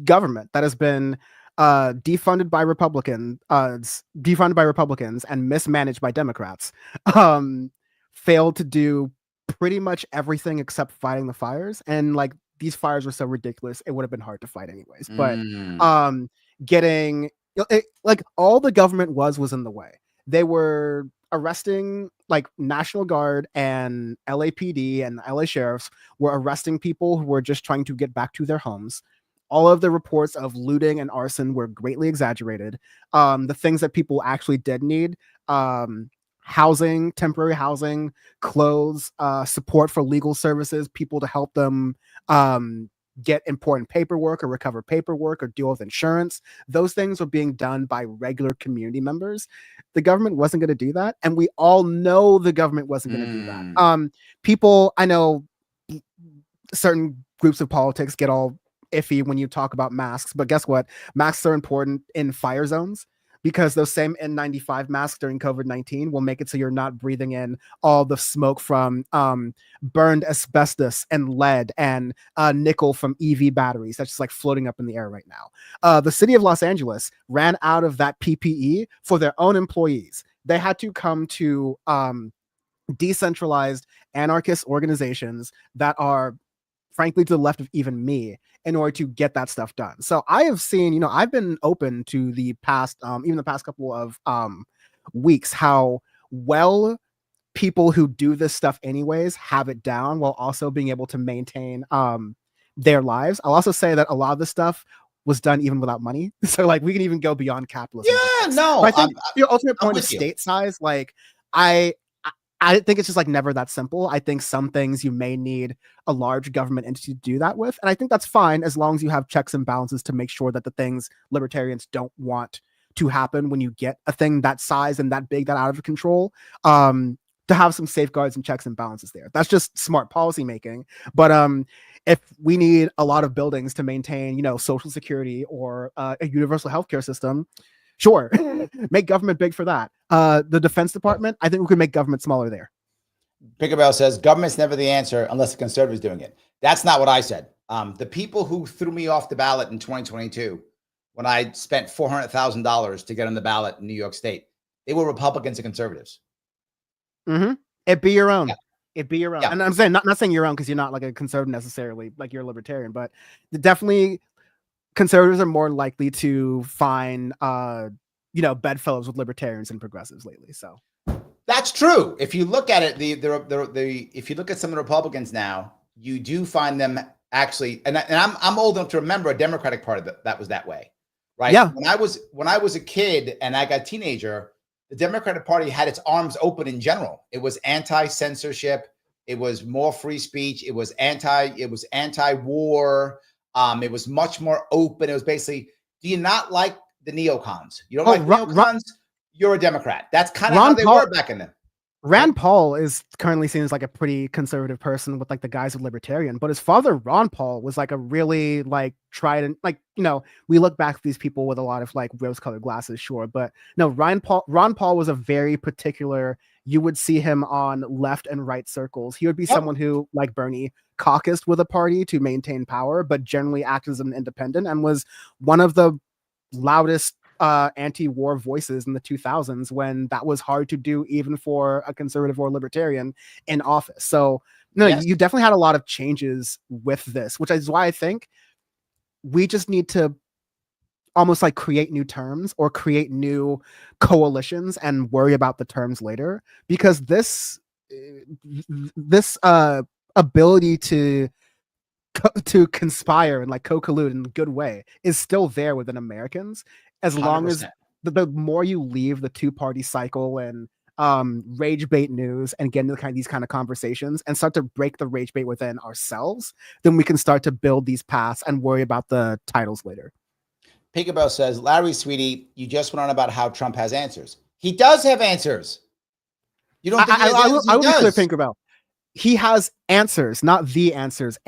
government that has been defunded by Republicans and mismanaged by Democrats failed to do pretty much everything except fighting the fires. And like these fires were so ridiculous, it would have been hard to fight anyways. But Mm. getting like all the government was in the way. They were arresting, like National Guard and LAPD and LA sheriffs were arresting people who were just trying to get back to their homes. All of the reports of looting and arson were greatly exaggerated. The things that people actually did need, housing, temporary housing, clothes, support for legal services, people to help them get important paperwork or recover paperwork or deal with insurance. Those things were being done by regular community members. The government wasn't going to do that. And we all know the government wasn't going to do that. People, I know certain groups of politics get all iffy when you talk about masks, but guess what? Masks are important in fire zones, because those same N95 masks during COVID-19 will make it so you're not breathing in all the smoke from burned asbestos and lead and nickel from EV batteries that's just like floating up in the air right now. The city of Los Angeles ran out of that PPE for their own employees. They had to come to decentralized anarchist organizations that are frankly to the left of even me in order to get that stuff done. So I have seen, I've been open to the past, even the past couple of weeks, how well people who do this stuff anyways have it down while also being able to maintain their lives. I'll also say that a lot of this stuff was done even without money. So like we can even go beyond capitalism. Yeah, no. But I think your ultimate point of with you. state size, like I think it's just like never that simple. I think some things you may need a large government entity to do that with. And I think that's fine as long as you have checks and balances to make sure that the things libertarians don't want to happen when you get a thing that size and that big, that out of control, to have some safeguards and checks and balances there. That's just smart policy making. But if we need a lot of buildings to maintain, Social Security or a universal healthcare system, sure, make government big for that. The Defense Department, I think we could make government smaller there. Pickerbell says government's never the answer unless the conservatives doing it. That's not what I said. The people who threw me off the ballot in 2022, when I spent $400,000 to get on the ballot in New York State, they were Republicans and conservatives. It'd be your own. Yeah. It'd be your own. Yeah. And I'm saying not saying your own because you're not like a conservative necessarily, like you're a libertarian, but definitely conservatives are more likely to find bedfellows with libertarians and progressives lately. So that's true. If you look at it, if you look at some of the Republicans now, you do find them actually, and I'm old enough to remember a Democratic Party that was that way, right? Yeah. When I was a kid and I got a teenager, the Democratic Party had its arms open in general. It was anti-censorship. It was more free speech. It was anti-war. It was much more open. It was basically, do you not like the neocons? You don't like neocons? You're a Democrat. That's kind of how they were back in then. Rand Paul is currently seen as like a pretty conservative person with like the guise of libertarian, but his father, Ron Paul, was like a really like tried and like, we look back at these people with a lot of like rose colored glasses, sure. But no, Ron Paul was a very particular, you would see him on left and right circles. He would be someone who, like Bernie, caucused with a party to maintain power, but generally acted as an independent and was one of the loudest anti-war voices in the 2000s when that was hard to do even for a conservative or libertarian in office. So you definitely had a lot of changes with this, which is why I think we just need to almost like create new terms or create new coalitions and worry about the terms later, because this ability to conspire and like co-collude in a good way is still there within Americans, as 100%. Long as the more you leave the two-party cycle and rage bait news and get into these kind of conversations and start to break the rage bait within ourselves, then we can start to build these paths and worry about the titles later. Pickerbell says, Larry, sweetie, you just went on about how Trump has answers. He does have answers. You don't think I will be clear, Pickerbell. He has answers, not the answers.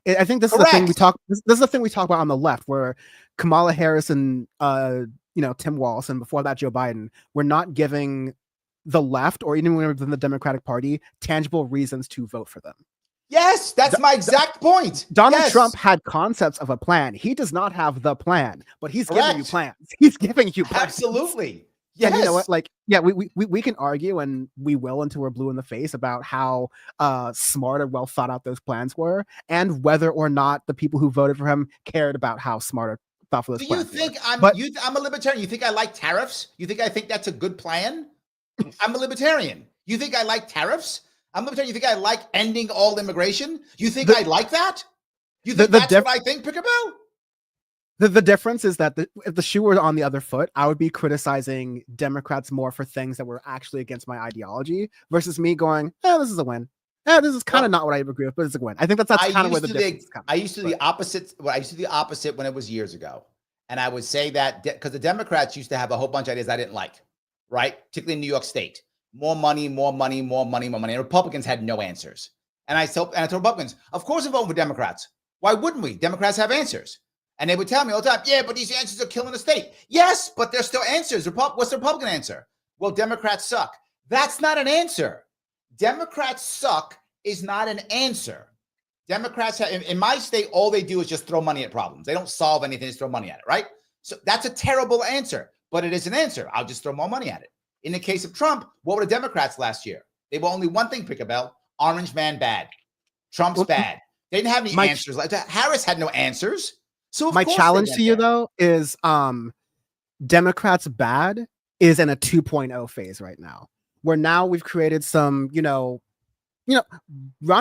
I think this is the thing we talk. This is the thing we talk about on the left, where Kamala Harris and Tim Walz, and before that Joe Biden, were not giving the left or even within the Democratic Party tangible reasons to vote for them. Yes, that's my exact point. Donald Trump had concepts of a plan. He does not have the plan, but he's giving you plans. He's giving you plans. Absolutely. And you know what? Like, yeah, we can argue, and we will until we're blue in the face about how smart or well thought out those plans were, and whether or not the people who voted for him cared about how smart or thoughtful those Do you plans think were. I'm a libertarian? You think I like tariffs? You think I think that's a good plan? I'm a libertarian. You think I like tariffs? I'm a libertarian. You think I like ending all immigration? You think I like that? You think that's what I think, Pickerbell? The difference is that if the shoe were on the other foot, I would be criticizing Democrats more for things that were actually against my ideology versus me going, this is a win. This is kind of not what I agree with, but it's a win. I think that's kind of where the difference comes. I used to do the opposite. Well, I used to do the opposite when it was years ago. And I would say that because the Democrats used to have a whole bunch of ideas I didn't like, right? Particularly in New York State. More money, more money, more money, more money. And Republicans had no answers. And I told Republicans, of course I'm voting for Democrats. Why wouldn't we? Democrats have answers. And they would tell me all the time, yeah, but these answers are killing the state. Yes, but they're still answers. What's the Republican answer? Well, Democrats suck. That's not an answer. Democrats suck is not an answer. Democrats have, in my state, all they do is just throw money at problems. They don't solve anything, just throw money at it, right? So that's a terrible answer, but it is an answer. I'll just throw more money at it. In the case of Trump, what were the Democrats last year? They were only one thing, Pickerbell, orange man bad. Trump's bad. They didn't have any answers like that. Harris had no answers. So my challenge to you though is Democrats bad is in a 2.0 phase right now, where now we've created some, Ron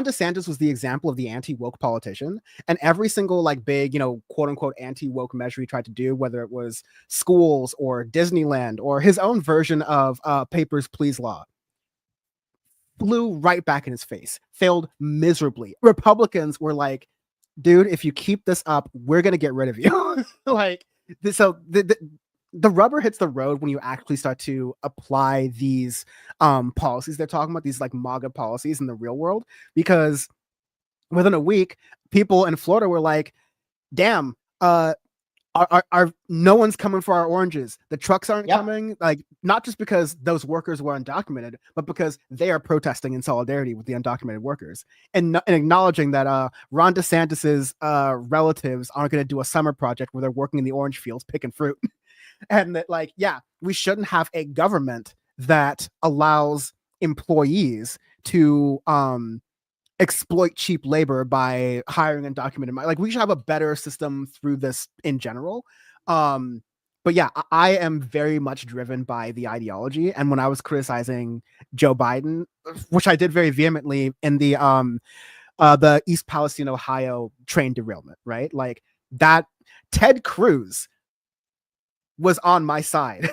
DeSantis was the example of the anti-woke politician, and every single like big, quote unquote anti-woke measure he tried to do, whether it was schools or Disneyland or his own version of Papers, Please law, flew right back in his face, failed miserably. Republicans were like, dude, if you keep this up, we're going to get rid of you. The rubber hits the road when you actually start to apply these policies they're talking about, these like MAGA policies in the real world, because within a week, people in Florida were like, damn, no one's coming for our oranges. The trucks aren't coming, like not just because those workers were undocumented, but because they are protesting in solidarity with the undocumented workers, and acknowledging that Ron DeSantis's relatives aren't going to do a summer project where they're working in the orange fields picking fruit. And that, like, we shouldn't have a government that allows employees to exploit cheap labor by hiring undocumented. Like, we should have a better system through this in general. But yeah, I am very much driven by the ideology. And when I was criticizing Joe Biden, which I did very vehemently in the East Palestine, Ohio train derailment, right? Like that, Ted Cruz was on my side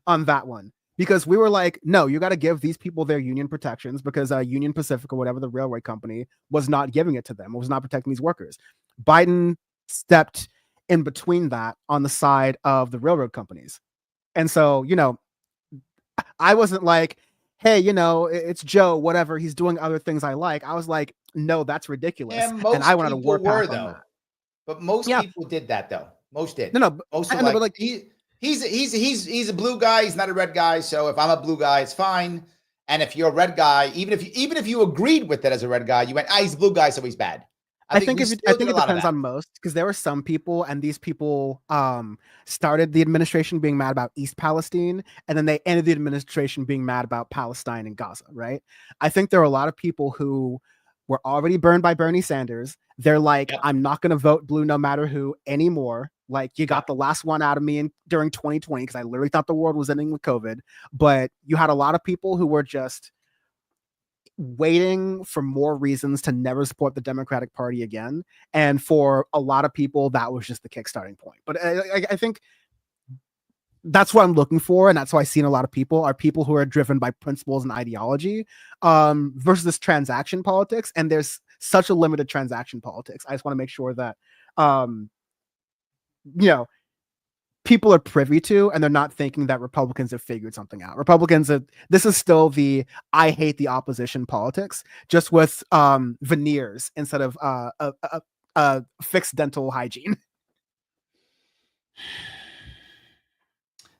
on that one, because we were like, no, you got to give these people their union protections, because Union Pacific or whatever the railway company was not giving it to them, was not protecting these workers. Biden stepped in between that on the side of the railroad companies. And so, I wasn't like, hey, it's Joe, whatever, he's doing other things I like. I was like, no, that's ridiculous. And I wanted to work back on that. But most people did that though. Most did. No, most of like he's a blue guy. He's not a red guy. So if I'm a blue guy, it's fine. And if you're a red guy, even if you agreed with it as a red guy, you went, he's a blue guy, so he's bad. I think it depends on most, because there were some people, and these people started the administration being mad about East Palestine, and then they ended the administration being mad about Palestine and Gaza, right? I think there are a lot of people who were already burned by Bernie Sanders. They're like, I'm not going to vote blue no matter who anymore. Like, you got the last one out of me during 2020, because I literally thought the world was ending with COVID. But you had a lot of people who were just waiting for more reasons to never support the Democratic Party again. And for a lot of people, that was just the kickstarting point. But I think that's what I'm looking for, and that's what I see in a lot of people, are people who are driven by principles and ideology versus this transaction politics. And there's such a limited transaction politics. I just want to make sure that people are privy to, and they're not thinking that Republicans have figured something out. This is still the I hate the opposition politics, just with veneers instead of fixed dental hygiene.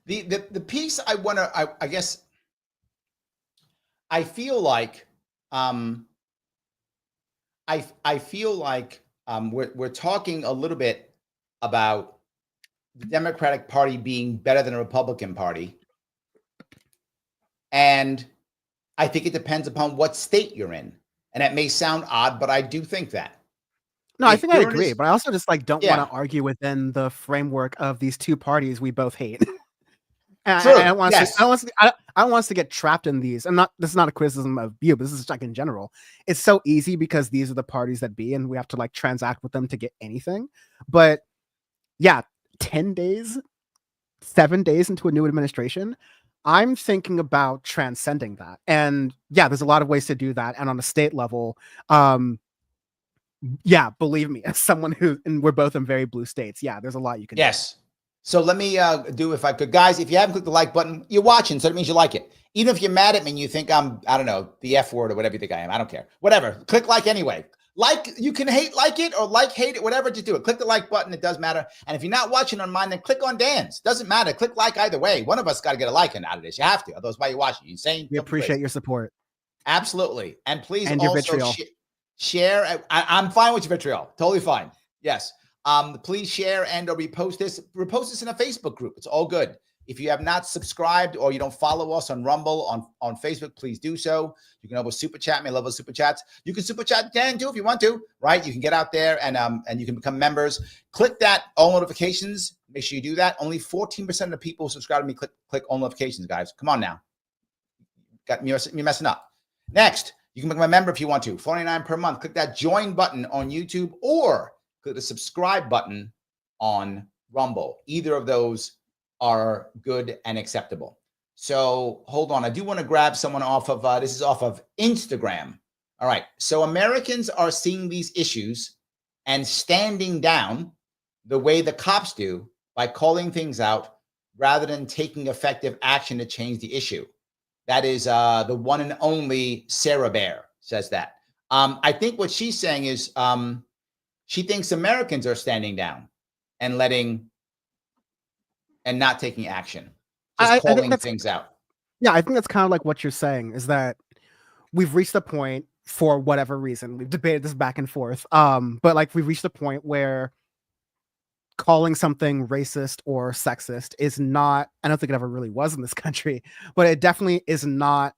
The piece I want to, I guess, I feel like we're talking a little bit about the Democratic Party being better than a Republican Party, And I think it depends upon what state you're in. And that may sound odd, but I do think that. No, I If think I you're in agree, but I also just like don't want yeah, to argue within the framework of these two parties we both hate. And I true. don't want us to, Yes. I don't want us to get trapped in these. And not this is not a criticism of you, but this is like in general. It's so easy because these are the parties that be, and we have to like transact with them to get anything. But yeah, 10 days, 7 days into a new administration, I'm thinking about transcending that. And yeah, there's a lot of ways to do that. And on a state level, yeah, believe me, as someone who, and we're both in very blue states, yeah, there's a lot you can do. Yes. So let me do, if I could, guys, if you haven't clicked the like button, you're watching, so that means you like it. Even if you're mad at me and you think I'm, I don't know, the F word or whatever you think I am, I don't care. Whatever, click like anyway. Like, you can like it or hate it, whatever, just do it. Click the like button, it does matter. And if you're not watching on mine, then click on Dan's. Doesn't matter, click like either way. One of us got to get a like out of this. You have to, otherwise why are you watching? You insane? We appreciate your support. Absolutely. And please and your also vitriol. share. I'm fine with your vitriol. Totally fine. Yes. Please share and or repost this. Repost this in a Facebook group. It's all good. If you have not subscribed or you don't follow us on Rumble, on Facebook, please do so. You can always super chat me. I love those super chats. You can super chat Dan too if you want to, right? You can get out there and you can become members. Click that all notifications. Make sure you do that. Only 14% of the people who subscribe to me click all notifications, guys. Come on now. You're messing up. Next, you can become a member if you want to. $49 per month. Click that join button on YouTube or click the subscribe button on Rumble. Either of those are good and acceptable. So hold on. I do want to grab someone off of, this is off of Instagram. All right. So Americans are seeing these issues and standing down the way the cops do by calling things out rather than taking effective action to change the issue. That is the one and only Sarah Bear says that. I think what she's saying is she thinks Americans are standing down and not taking action, just calling things out. Yeah, I think that's kind of like what you're saying is that we've reached a point for whatever reason. We've debated this back and forth. But like we've reached a point where calling something racist or sexist is not, I don't think it ever really was in this country, but it definitely is not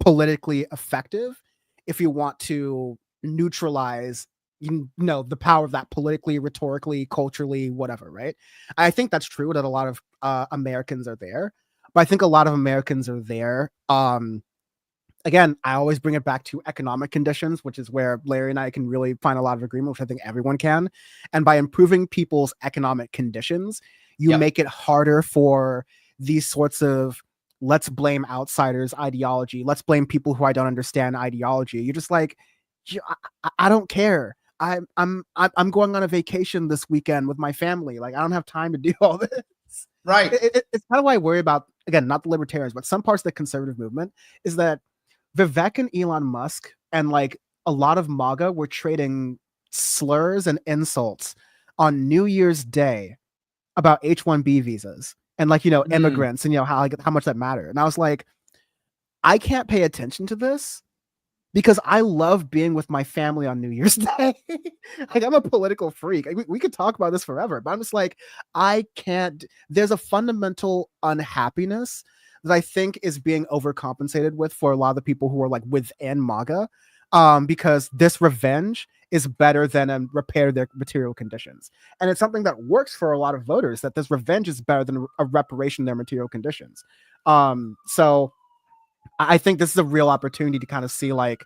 politically effective if you want to neutralize the power of that politically, rhetorically, culturally, whatever, right? I think that's true that a lot of Americans are there, but I think a lot of Americans are there. Again, I always bring it back to economic conditions, which is where Larry and I can really find a lot of agreement, which I think everyone can. And by improving people's economic conditions, you make it harder for these sorts of let's blame outsiders ideology. Let's blame people who I don't understand ideology. You're just like, I don't care. I'm going on a vacation this weekend with my family. Like, I don't have time to do all this. Right. It's kind of why I worry about, again, not the libertarians, but some parts of the conservative movement is that Vivek and Elon Musk and like a lot of MAGA were trading slurs and insults on New Year's Day about H-1B visas and like, immigrants and, how much that mattered. And I was like, I can't pay attention to this because I love being with my family on New Year's Day. Like, I'm a political freak. We could talk about this forever, but I'm just like, I can't. There's a fundamental unhappiness that I think is being overcompensated with for a lot of the people who are like within MAGA, because this revenge is better than repair their material conditions. And it's something that works for a lot of voters, that this revenge is better than a reparation of their material conditions. So I think this is a real opportunity to kind of see like,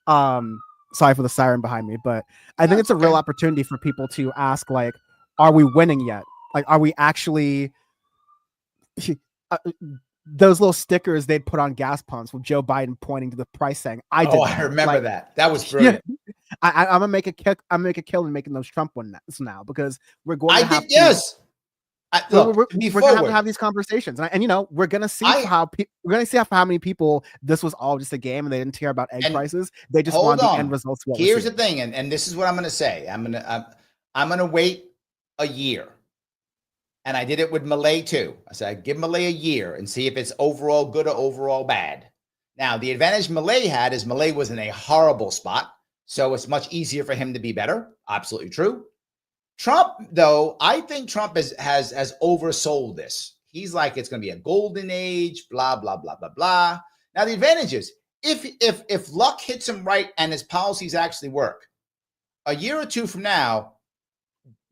sorry for the siren behind me, but I think it's a real opportunity for people to ask like, are we winning yet? Like, are we actually those little stickers they'd put on gas pumps with Joe Biden pointing to the price saying, I remember that. That was brilliant. Yeah, I'm gonna make a kill in making those Trump ones now because we're going to have look, we're gonna have to have these conversations, and we're gonna see how many people this was all just a game and they didn't care about egg prices. They just want the end results. Here's the thing, and this is what I'm gonna say. I'm gonna wait a year. And I did it with Malay too. I said, I'd give Malay a year and see if it's overall good or overall bad. Now, the advantage Malay had is Malay was in a horrible spot. So it's much easier for him to be better. Absolutely true. Trump, though, I think Trump has oversold this. He's like, it's going to be a golden age, blah, blah, blah, blah, blah. Now, the advantage is if luck hits him right and his policies actually work, a year or two from now,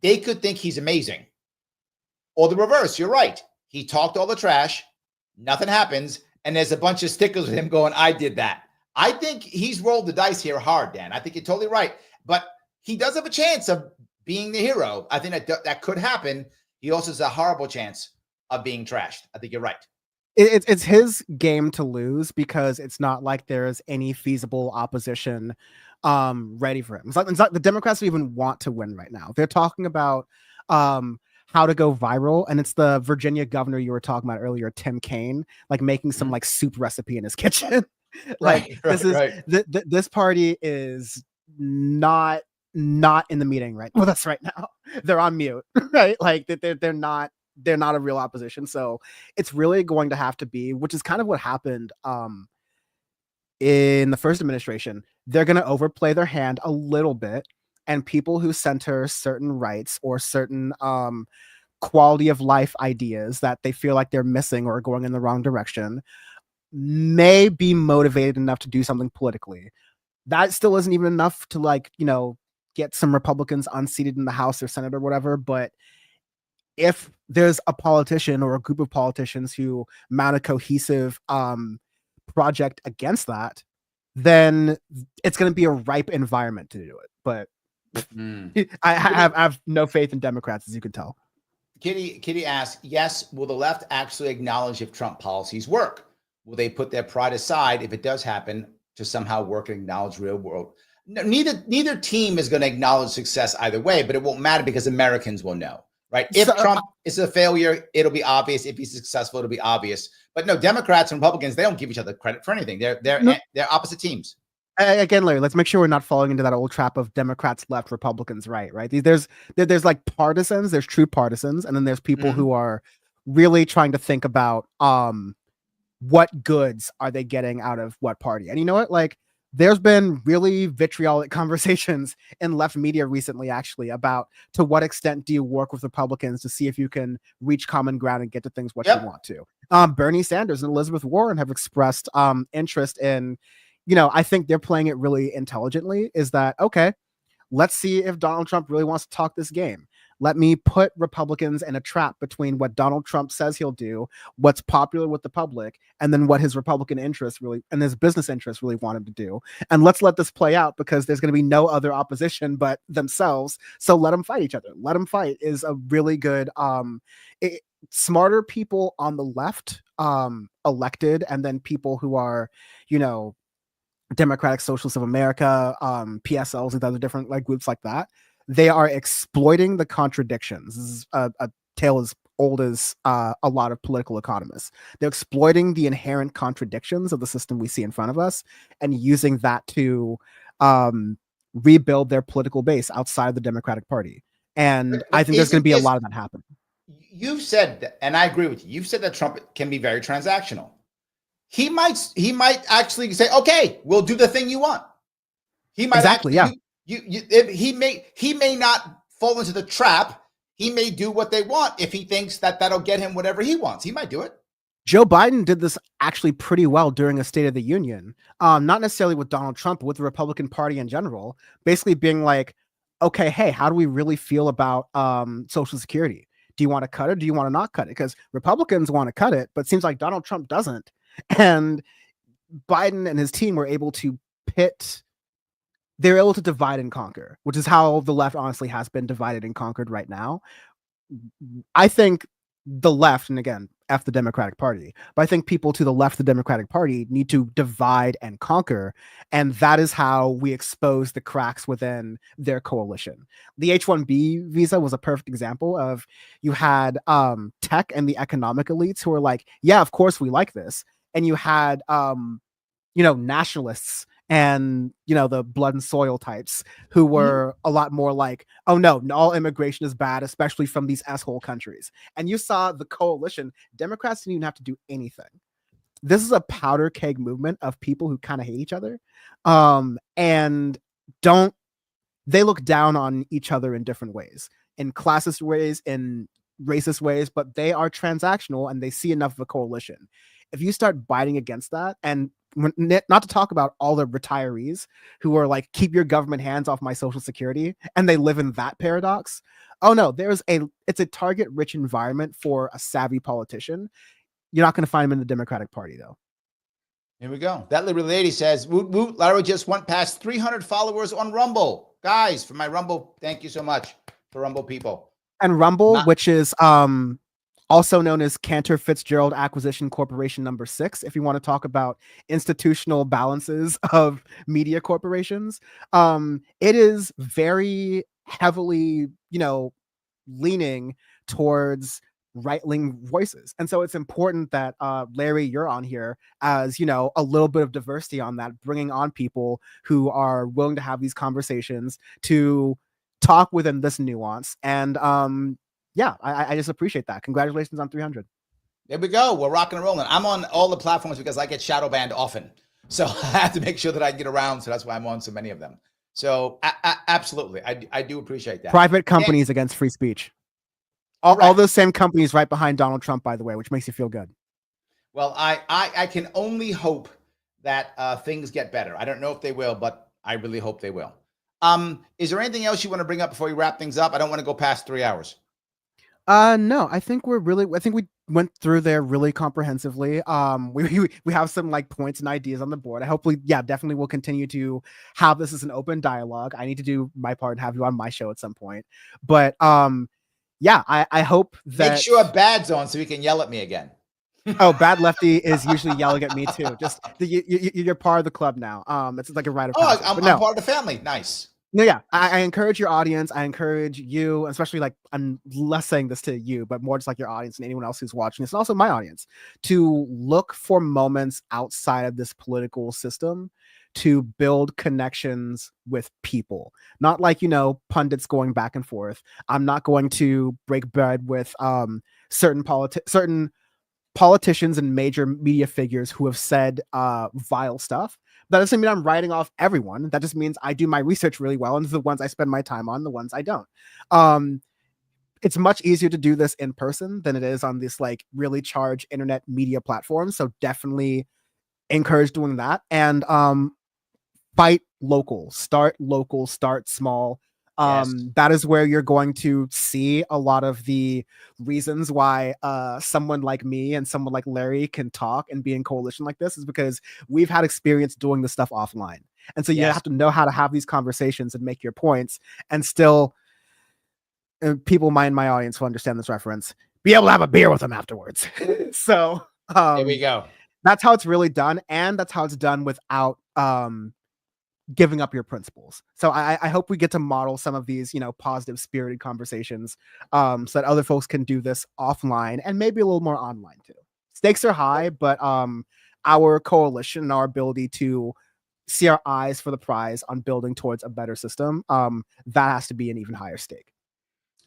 they could think he's amazing. Or the reverse, you're right. He talked all the trash, nothing happens, and there's a bunch of stickers with him going, I did that. I think he's rolled the dice here hard, Dan. I think you're totally right. But he does have a chance of being the hero. I think that could happen. He also has a horrible chance of being trashed. I think you're right. It's his game to lose because it's not like there's any feasible opposition ready for him. It's like the Democrats don't even want to win right now. They're talking about how to go viral, and it's the Virginia governor you were talking about earlier, Tim Kaine, like making some like soup recipe in his kitchen. This party is not in the meeting right with us right now. They're on mute, right? Like they're not a real opposition. So it's really going to have to be, which is kind of what happened in the first administration. They're going to overplay their hand a little bit, and people who center certain rights or certain quality of life ideas that they feel like they're missing or going in the wrong direction may be motivated enough to do something politically. That still isn't even enough to, like, you know, get some Republicans unseated in the House or Senate or whatever. But if there's a politician or a group of politicians who mount a cohesive project against that, then it's going to be a ripe environment to do it. But I have no faith in Democrats, as you can tell. Kitty asks, yes, will the left actually acknowledge if Trump policies work? Will they put their pride aside if it does happen to somehow work and acknowledge real world? No, neither team is going to acknowledge success either way, but it won't matter because Americans will know, right? If Trump is a failure, it'll be obvious. If he's successful, it'll be obvious. But no, Democrats and Republicans, they don't give each other credit for anything. They're opposite teams. Again, Larry, let's make sure we're not falling into that old trap of Democrats left, Republicans right, right? There's like partisans, there's true partisans, and then there's people who are really trying to think about what goods are they getting out of what party. And you know what? Like, there's been really vitriolic conversations in left media recently, actually, about to what extent do you work with Republicans to see if you can reach common ground and get to things what you want to. Bernie Sanders and Elizabeth Warren have expressed interest in, you know, I think they're playing it really intelligently, is that, okay, let's see if Donald Trump really wants to talk this game. Let me put Republicans in a trap between what Donald Trump says he'll do, what's popular with the public, and then what his Republican interests really and his business interests really want him to do. And let's let this play out because there's going to be no other opposition but themselves. So let them fight each other. Let them fight is a really good, smarter people on the left elected, and then people who are, you know, Democratic Socialists of America, PSLs, and other different like groups like that. They are exploiting the contradictions. This is a tale as old as a lot of political economists. They're exploiting the inherent contradictions of the system we see in front of us and using that to rebuild their political base outside the Democratic Party. And I think there's going to be a lot of that happening. You've said that, and I agree with you. You've said that Trump can be very transactional. He might actually say, okay, we'll do the thing you want. He might exactly, yeah. He may not fall into the trap. He may do what they want if he thinks that that'll get him whatever he wants. He might do it. Joe Biden did this actually pretty well during a State of the Union, not necessarily with Donald Trump, but with the Republican Party in general, basically being like, okay, hey, how do we really feel about Social Security? Do you want to cut it? Or do you want to not cut it? Because Republicans want to cut it, but it seems like Donald Trump doesn't. And Biden and his team were able to they're able to divide and conquer, which is how the left honestly has been divided and conquered right now. I think the left, and again, F the Democratic Party, but I think people to the left of the Democratic Party need to divide and conquer. And that is how we expose the cracks within their coalition. The H-1B visa was a perfect example of, you had tech and the economic elites who were like, yeah, of course we like this. And you had, nationalists and, the blood and soil types who were a lot more like, oh no, all immigration is bad, especially from these asshole countries. And you saw the coalition. Democrats didn't even have to do anything. This is a powder keg movement of people who kind of hate each other. And they look down on each other in different ways, in classist ways, in racist ways, but they are transactional and they see enough of a coalition. If you start biting against that, and not to talk about all the retirees who are like, keep your government hands off my social security, and they live in that paradox. Oh no, it's a target rich environment for a savvy politician. You're not going to find him in the Democratic Party though. Here we go. That little lady says, woot, woot, Larry just went past 300 followers on Rumble. Guys, for my Rumble, thank you so much for Rumble people. And Rumble, which is also known as Cantor Fitzgerald Acquisition Corporation number 6, if you want to talk about institutional balances of media corporations. It is very heavily, leaning towards right-wing voices. And so it's important that, Larry, you're on here as, a little bit of diversity on that, bringing on people who are willing to have these conversations, to talk within this nuance. And yeah, I just appreciate that. Congratulations on 300. There we go. We're rocking and rolling. I'm on all the platforms because I get shadow banned often. So I have to make sure that I get around. So that's why I'm on so many of them. So absolutely. I do appreciate that. Private companies against free speech. All those same companies right behind Donald Trump, by the way, which makes you feel good. Well, I can only hope that things get better. I don't know if they will, but I really hope they will. Is there anything else you want to bring up before we wrap things up? I don't want to go past 3 hours. No, I think we went through there really comprehensively. We have some like points and ideas on the board. I hopefully, definitely will continue to have this as an open dialogue. I need to do my part and have you on my show at some point. But I hope that. Make sure Bad's on so he can yell at me again. Oh, Bad Lefty is usually yelling at me too. Just you're part of the club now. It's like a rite of passage. I'm part of the family. Nice. No, yeah. I encourage your audience. I encourage you, especially like, I'm less saying this to you, but more just like your audience and anyone else who's watching this, and also my audience, to look for moments outside of this political system to build connections with people. Not like, pundits going back and forth. I'm not going to break bread with certain politicians and major media figures who have said vile stuff. That doesn't mean I'm writing off everyone. That just means I do my research really well, and the ones I spend my time on, the ones I don't. It's much easier to do this in person than it is on this like really charged internet media platform. So definitely encourage doing that. And fight local, start small. Yes. That is where you're going to see a lot of the reasons why someone like me and someone like Larry can talk and be in coalition like this, is because we've had experience doing this stuff offline. And so you have to know how to have these conversations and make your points, and still, people in my audience will understand this reference, be able to have a beer with them afterwards. So there we go. That's how it's really done. And that's how it's done without giving up your principles. So I hope we get to model some of these, positive spirited conversations, so that other folks can do this offline and maybe a little more online too. Stakes are high, but our coalition and our ability to see our eyes for the prize on building towards a better system, that has to be an even higher stake.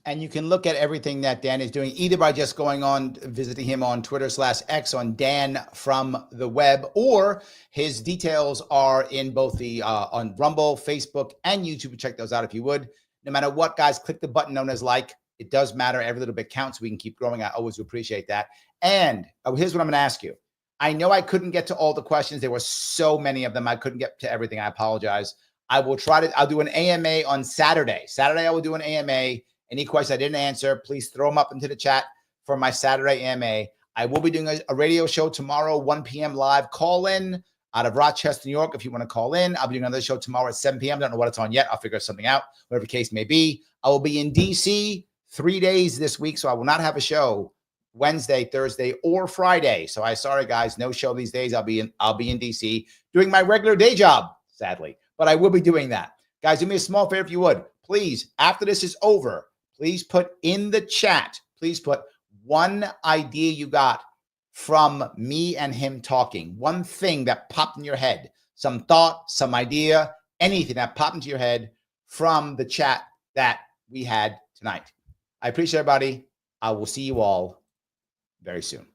And you can look at everything that Dan is doing either by just going on, visiting him on Twitter/X on Dan from the web, or his details are in both the on Rumble, Facebook, and YouTube. Check those out if you would. No matter what, guys, click the button known as like. It does matter. Every little bit counts. We can keep growing. I always appreciate that. And here's what I'm going to ask you. I know I couldn't get to all the questions. There were so many of them. I couldn't get to everything. I apologize. I'll do an AMA on Saturday. Saturday, I will do an AMA. Any questions I didn't answer, please throw them up into the chat for my Saturday AMA. I will be doing a radio show tomorrow, 1 p.m. live. Call in out of Rochester, New York, if you want to call in. I'll be doing another show tomorrow at 7 p.m. Don't know what it's on yet. I'll figure something out, whatever the case may be. I will be in D.C. 3 days this week, so I will not have a show Wednesday, Thursday, or Friday. So sorry, guys, no show these days. I'll be in D.C. doing my regular day job, sadly, but I will be doing that. Guys, do me a small favor if you would. Please, after this is over, please put in the chat, please put one idea you got from me and him talking. One thing that popped in your head, some thought, some idea, anything that popped into your head from the chat that we had tonight. I appreciate everybody. I will see you all very soon.